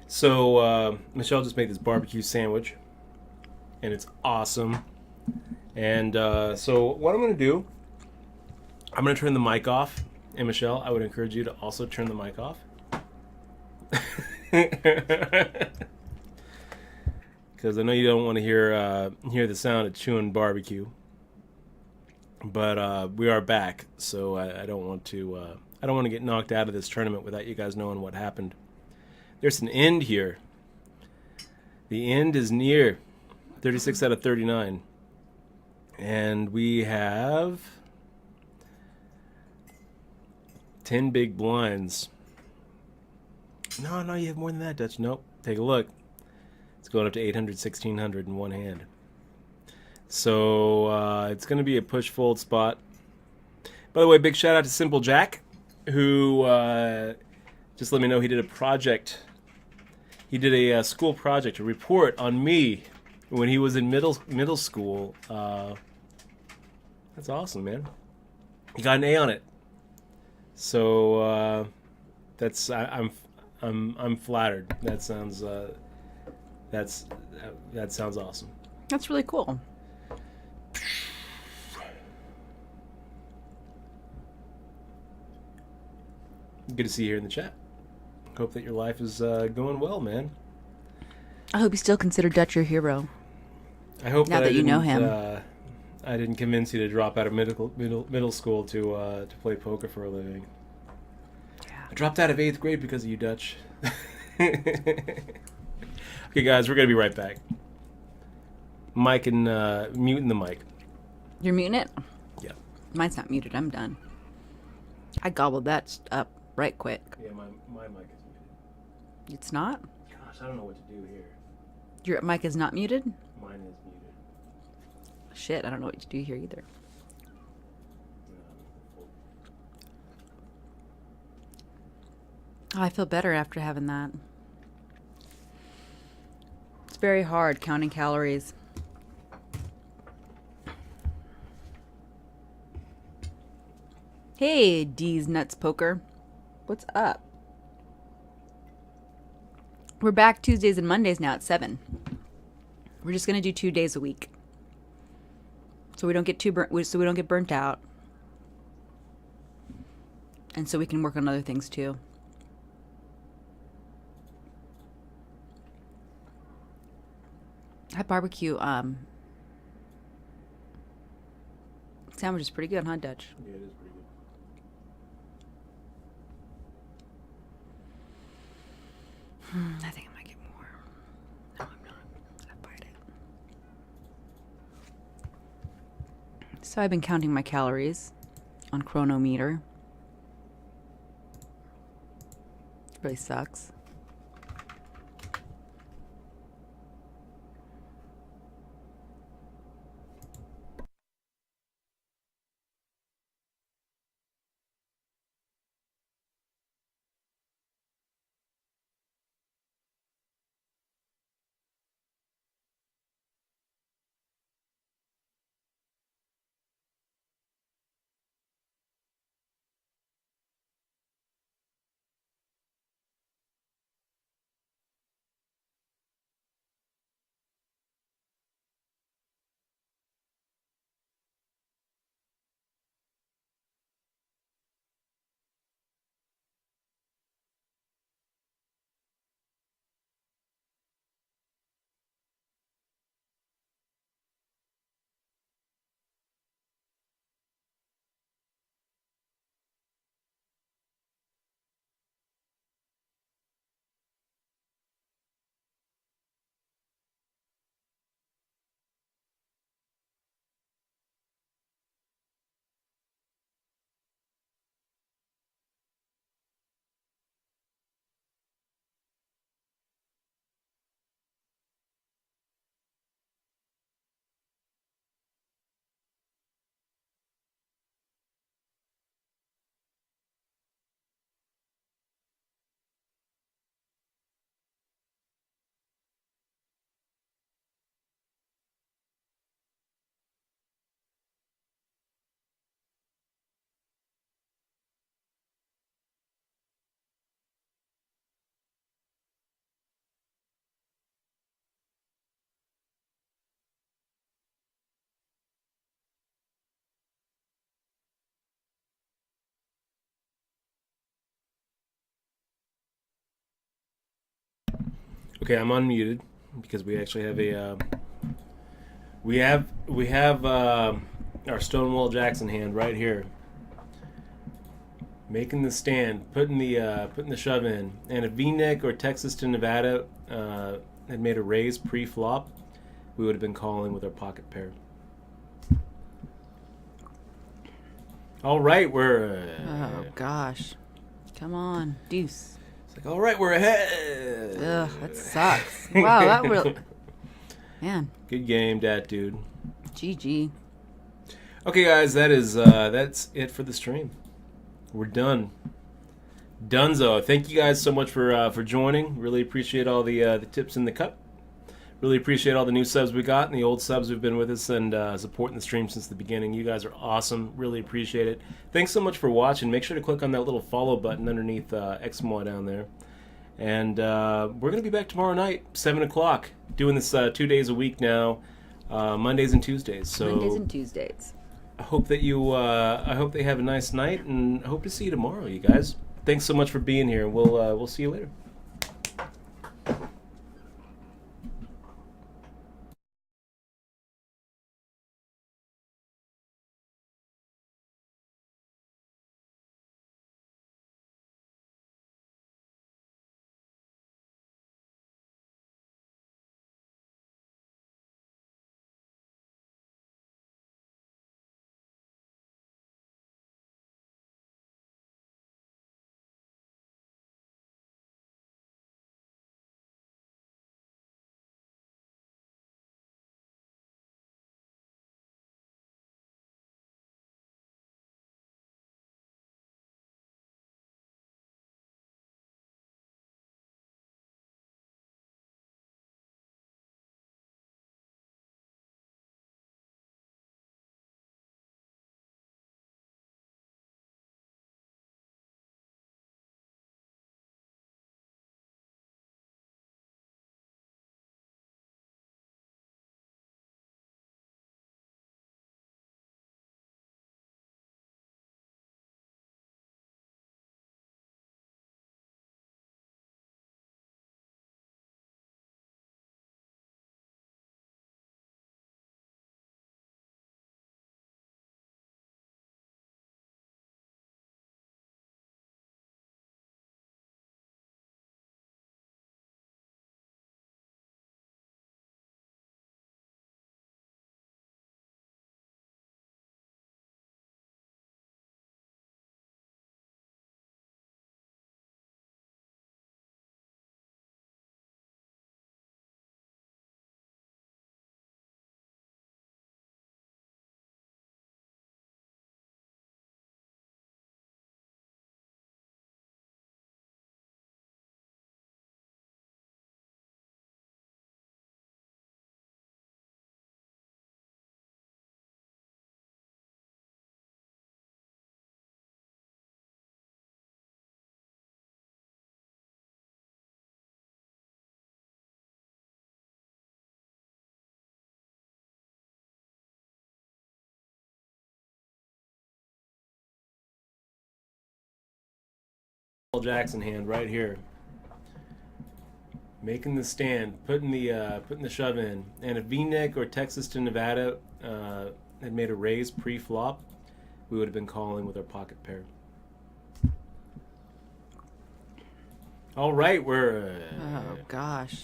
So, Michelle just made this barbecue sandwich. And it's awesome. And so what I'm going to do, I'm going to turn the mic off. And Michelle, I would encourage you to also turn the mic off. Because I know you don't want to hear the sound of chewing barbecue. But we are back, so I don't want to. I don't want to get knocked out of this tournament without you guys knowing what happened. There's an end here. The end is near. 36 out of 39. And we have 10 big blinds. No, you have more than that, Dutch. Nope. Take a look. It's going up to 800, 1600 in one hand. So it's going to be a push fold spot. By the way, big shout out to Simple Jack, who just let me know he did a project. He did a school project, a report on me when he was in middle school. That's awesome, man. He got an A on it. So that's I'm flattered. That sounds that sounds awesome. That's really cool. Good to see you here in the chat. Hope that your life is going well, man. I hope you still consider Dutch your hero. I hope now that you know him. I didn't convince you to drop out of middle school to play poker for a living. Yeah. I dropped out of 8th grade because of you, Dutch. Okay, guys, we're gonna be right back. Mike and muting the mic. You're muting it? Yeah. Mine's not muted. I'm done. I gobbled that up right quick. Yeah, my mic is muted. It's not? Gosh, I don't know what to do here. Your mic is not muted? Mine is muted. Shit, I don't know what to do here either. Oh, I feel better after having that. It's very hard counting calories. Hey, D's Nuts Poker. What's up? We're back Tuesdays and Mondays now at 7. We're just going to do 2 days a week. So we don't get burnt out. And so we can work on other things too. That barbecue sandwich is pretty good, huh, Dutch? Yeah, it is pretty good. I think I might get more. No, I'm not. I bite it. So I've been counting my calories on Chronometer. It really sucks. Okay, I'm unmuted because we actually have a we have our Stonewall Jackson hand right here. Making the stand, putting the shove in, and if V-Nick or Texas to Nevada had made a raise pre-flop, we would have been calling with our pocket pair. All right, we're. Oh gosh, come on, deuce. It's like, all right, we're ahead. Ugh, that sucks. Wow, that real. Man. Good game, dat dude. GG. Okay, guys, that's it for the stream. We're done. Dunzo. Thank you guys so much for joining. Really appreciate all the tips in the cup. Really appreciate all the new subs we got and the old subs who've been with us and supporting the stream since the beginning. You guys are awesome. Really appreciate it. Thanks so much for watching. Make sure to click on that little follow button underneath XMOA down there. And we're going to be back tomorrow night, 7 o'clock, doing this 2 days a week now, Mondays and Tuesdays. So Mondays and Tuesdays. I hope that I hope they have a nice night, and I hope to see you tomorrow, you guys. Thanks so much for being here. We'll see you later. Jackson hand right here. Making the stand, putting the shove in, and if V-Nick or Texas to Nevada had made a raise pre-flop, we would have been calling with our pocket pair. All right, we're. Oh gosh,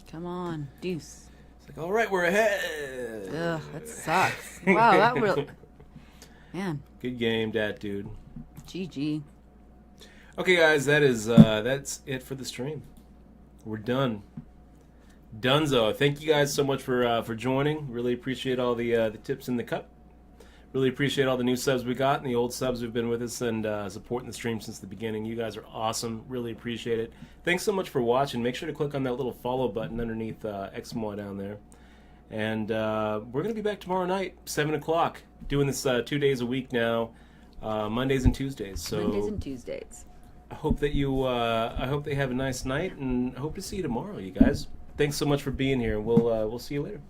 come on, deuce. It's like, all right, we're ahead. Ugh, that sucks. Wow, that real. Man. Good game, dat dude. GG. Okay, guys, that's it for the stream. We're done. Dunzo. Thank you guys so much for joining. Really appreciate all the tips in the cup. Really appreciate all the new subs we got and the old subs who've been with us and supporting the stream since the beginning. You guys are awesome. Really appreciate it. Thanks so much for watching. Make sure to click on that little follow button underneath XMOA down there. And we're going to be back tomorrow night, 7 o'clock, doing this 2 days a week now, Mondays and Tuesdays. So Mondays and Tuesdays. I hope that I hope they have a nice night, and I hope to see you tomorrow, you guys. Thanks so much for being here. We'll see you later.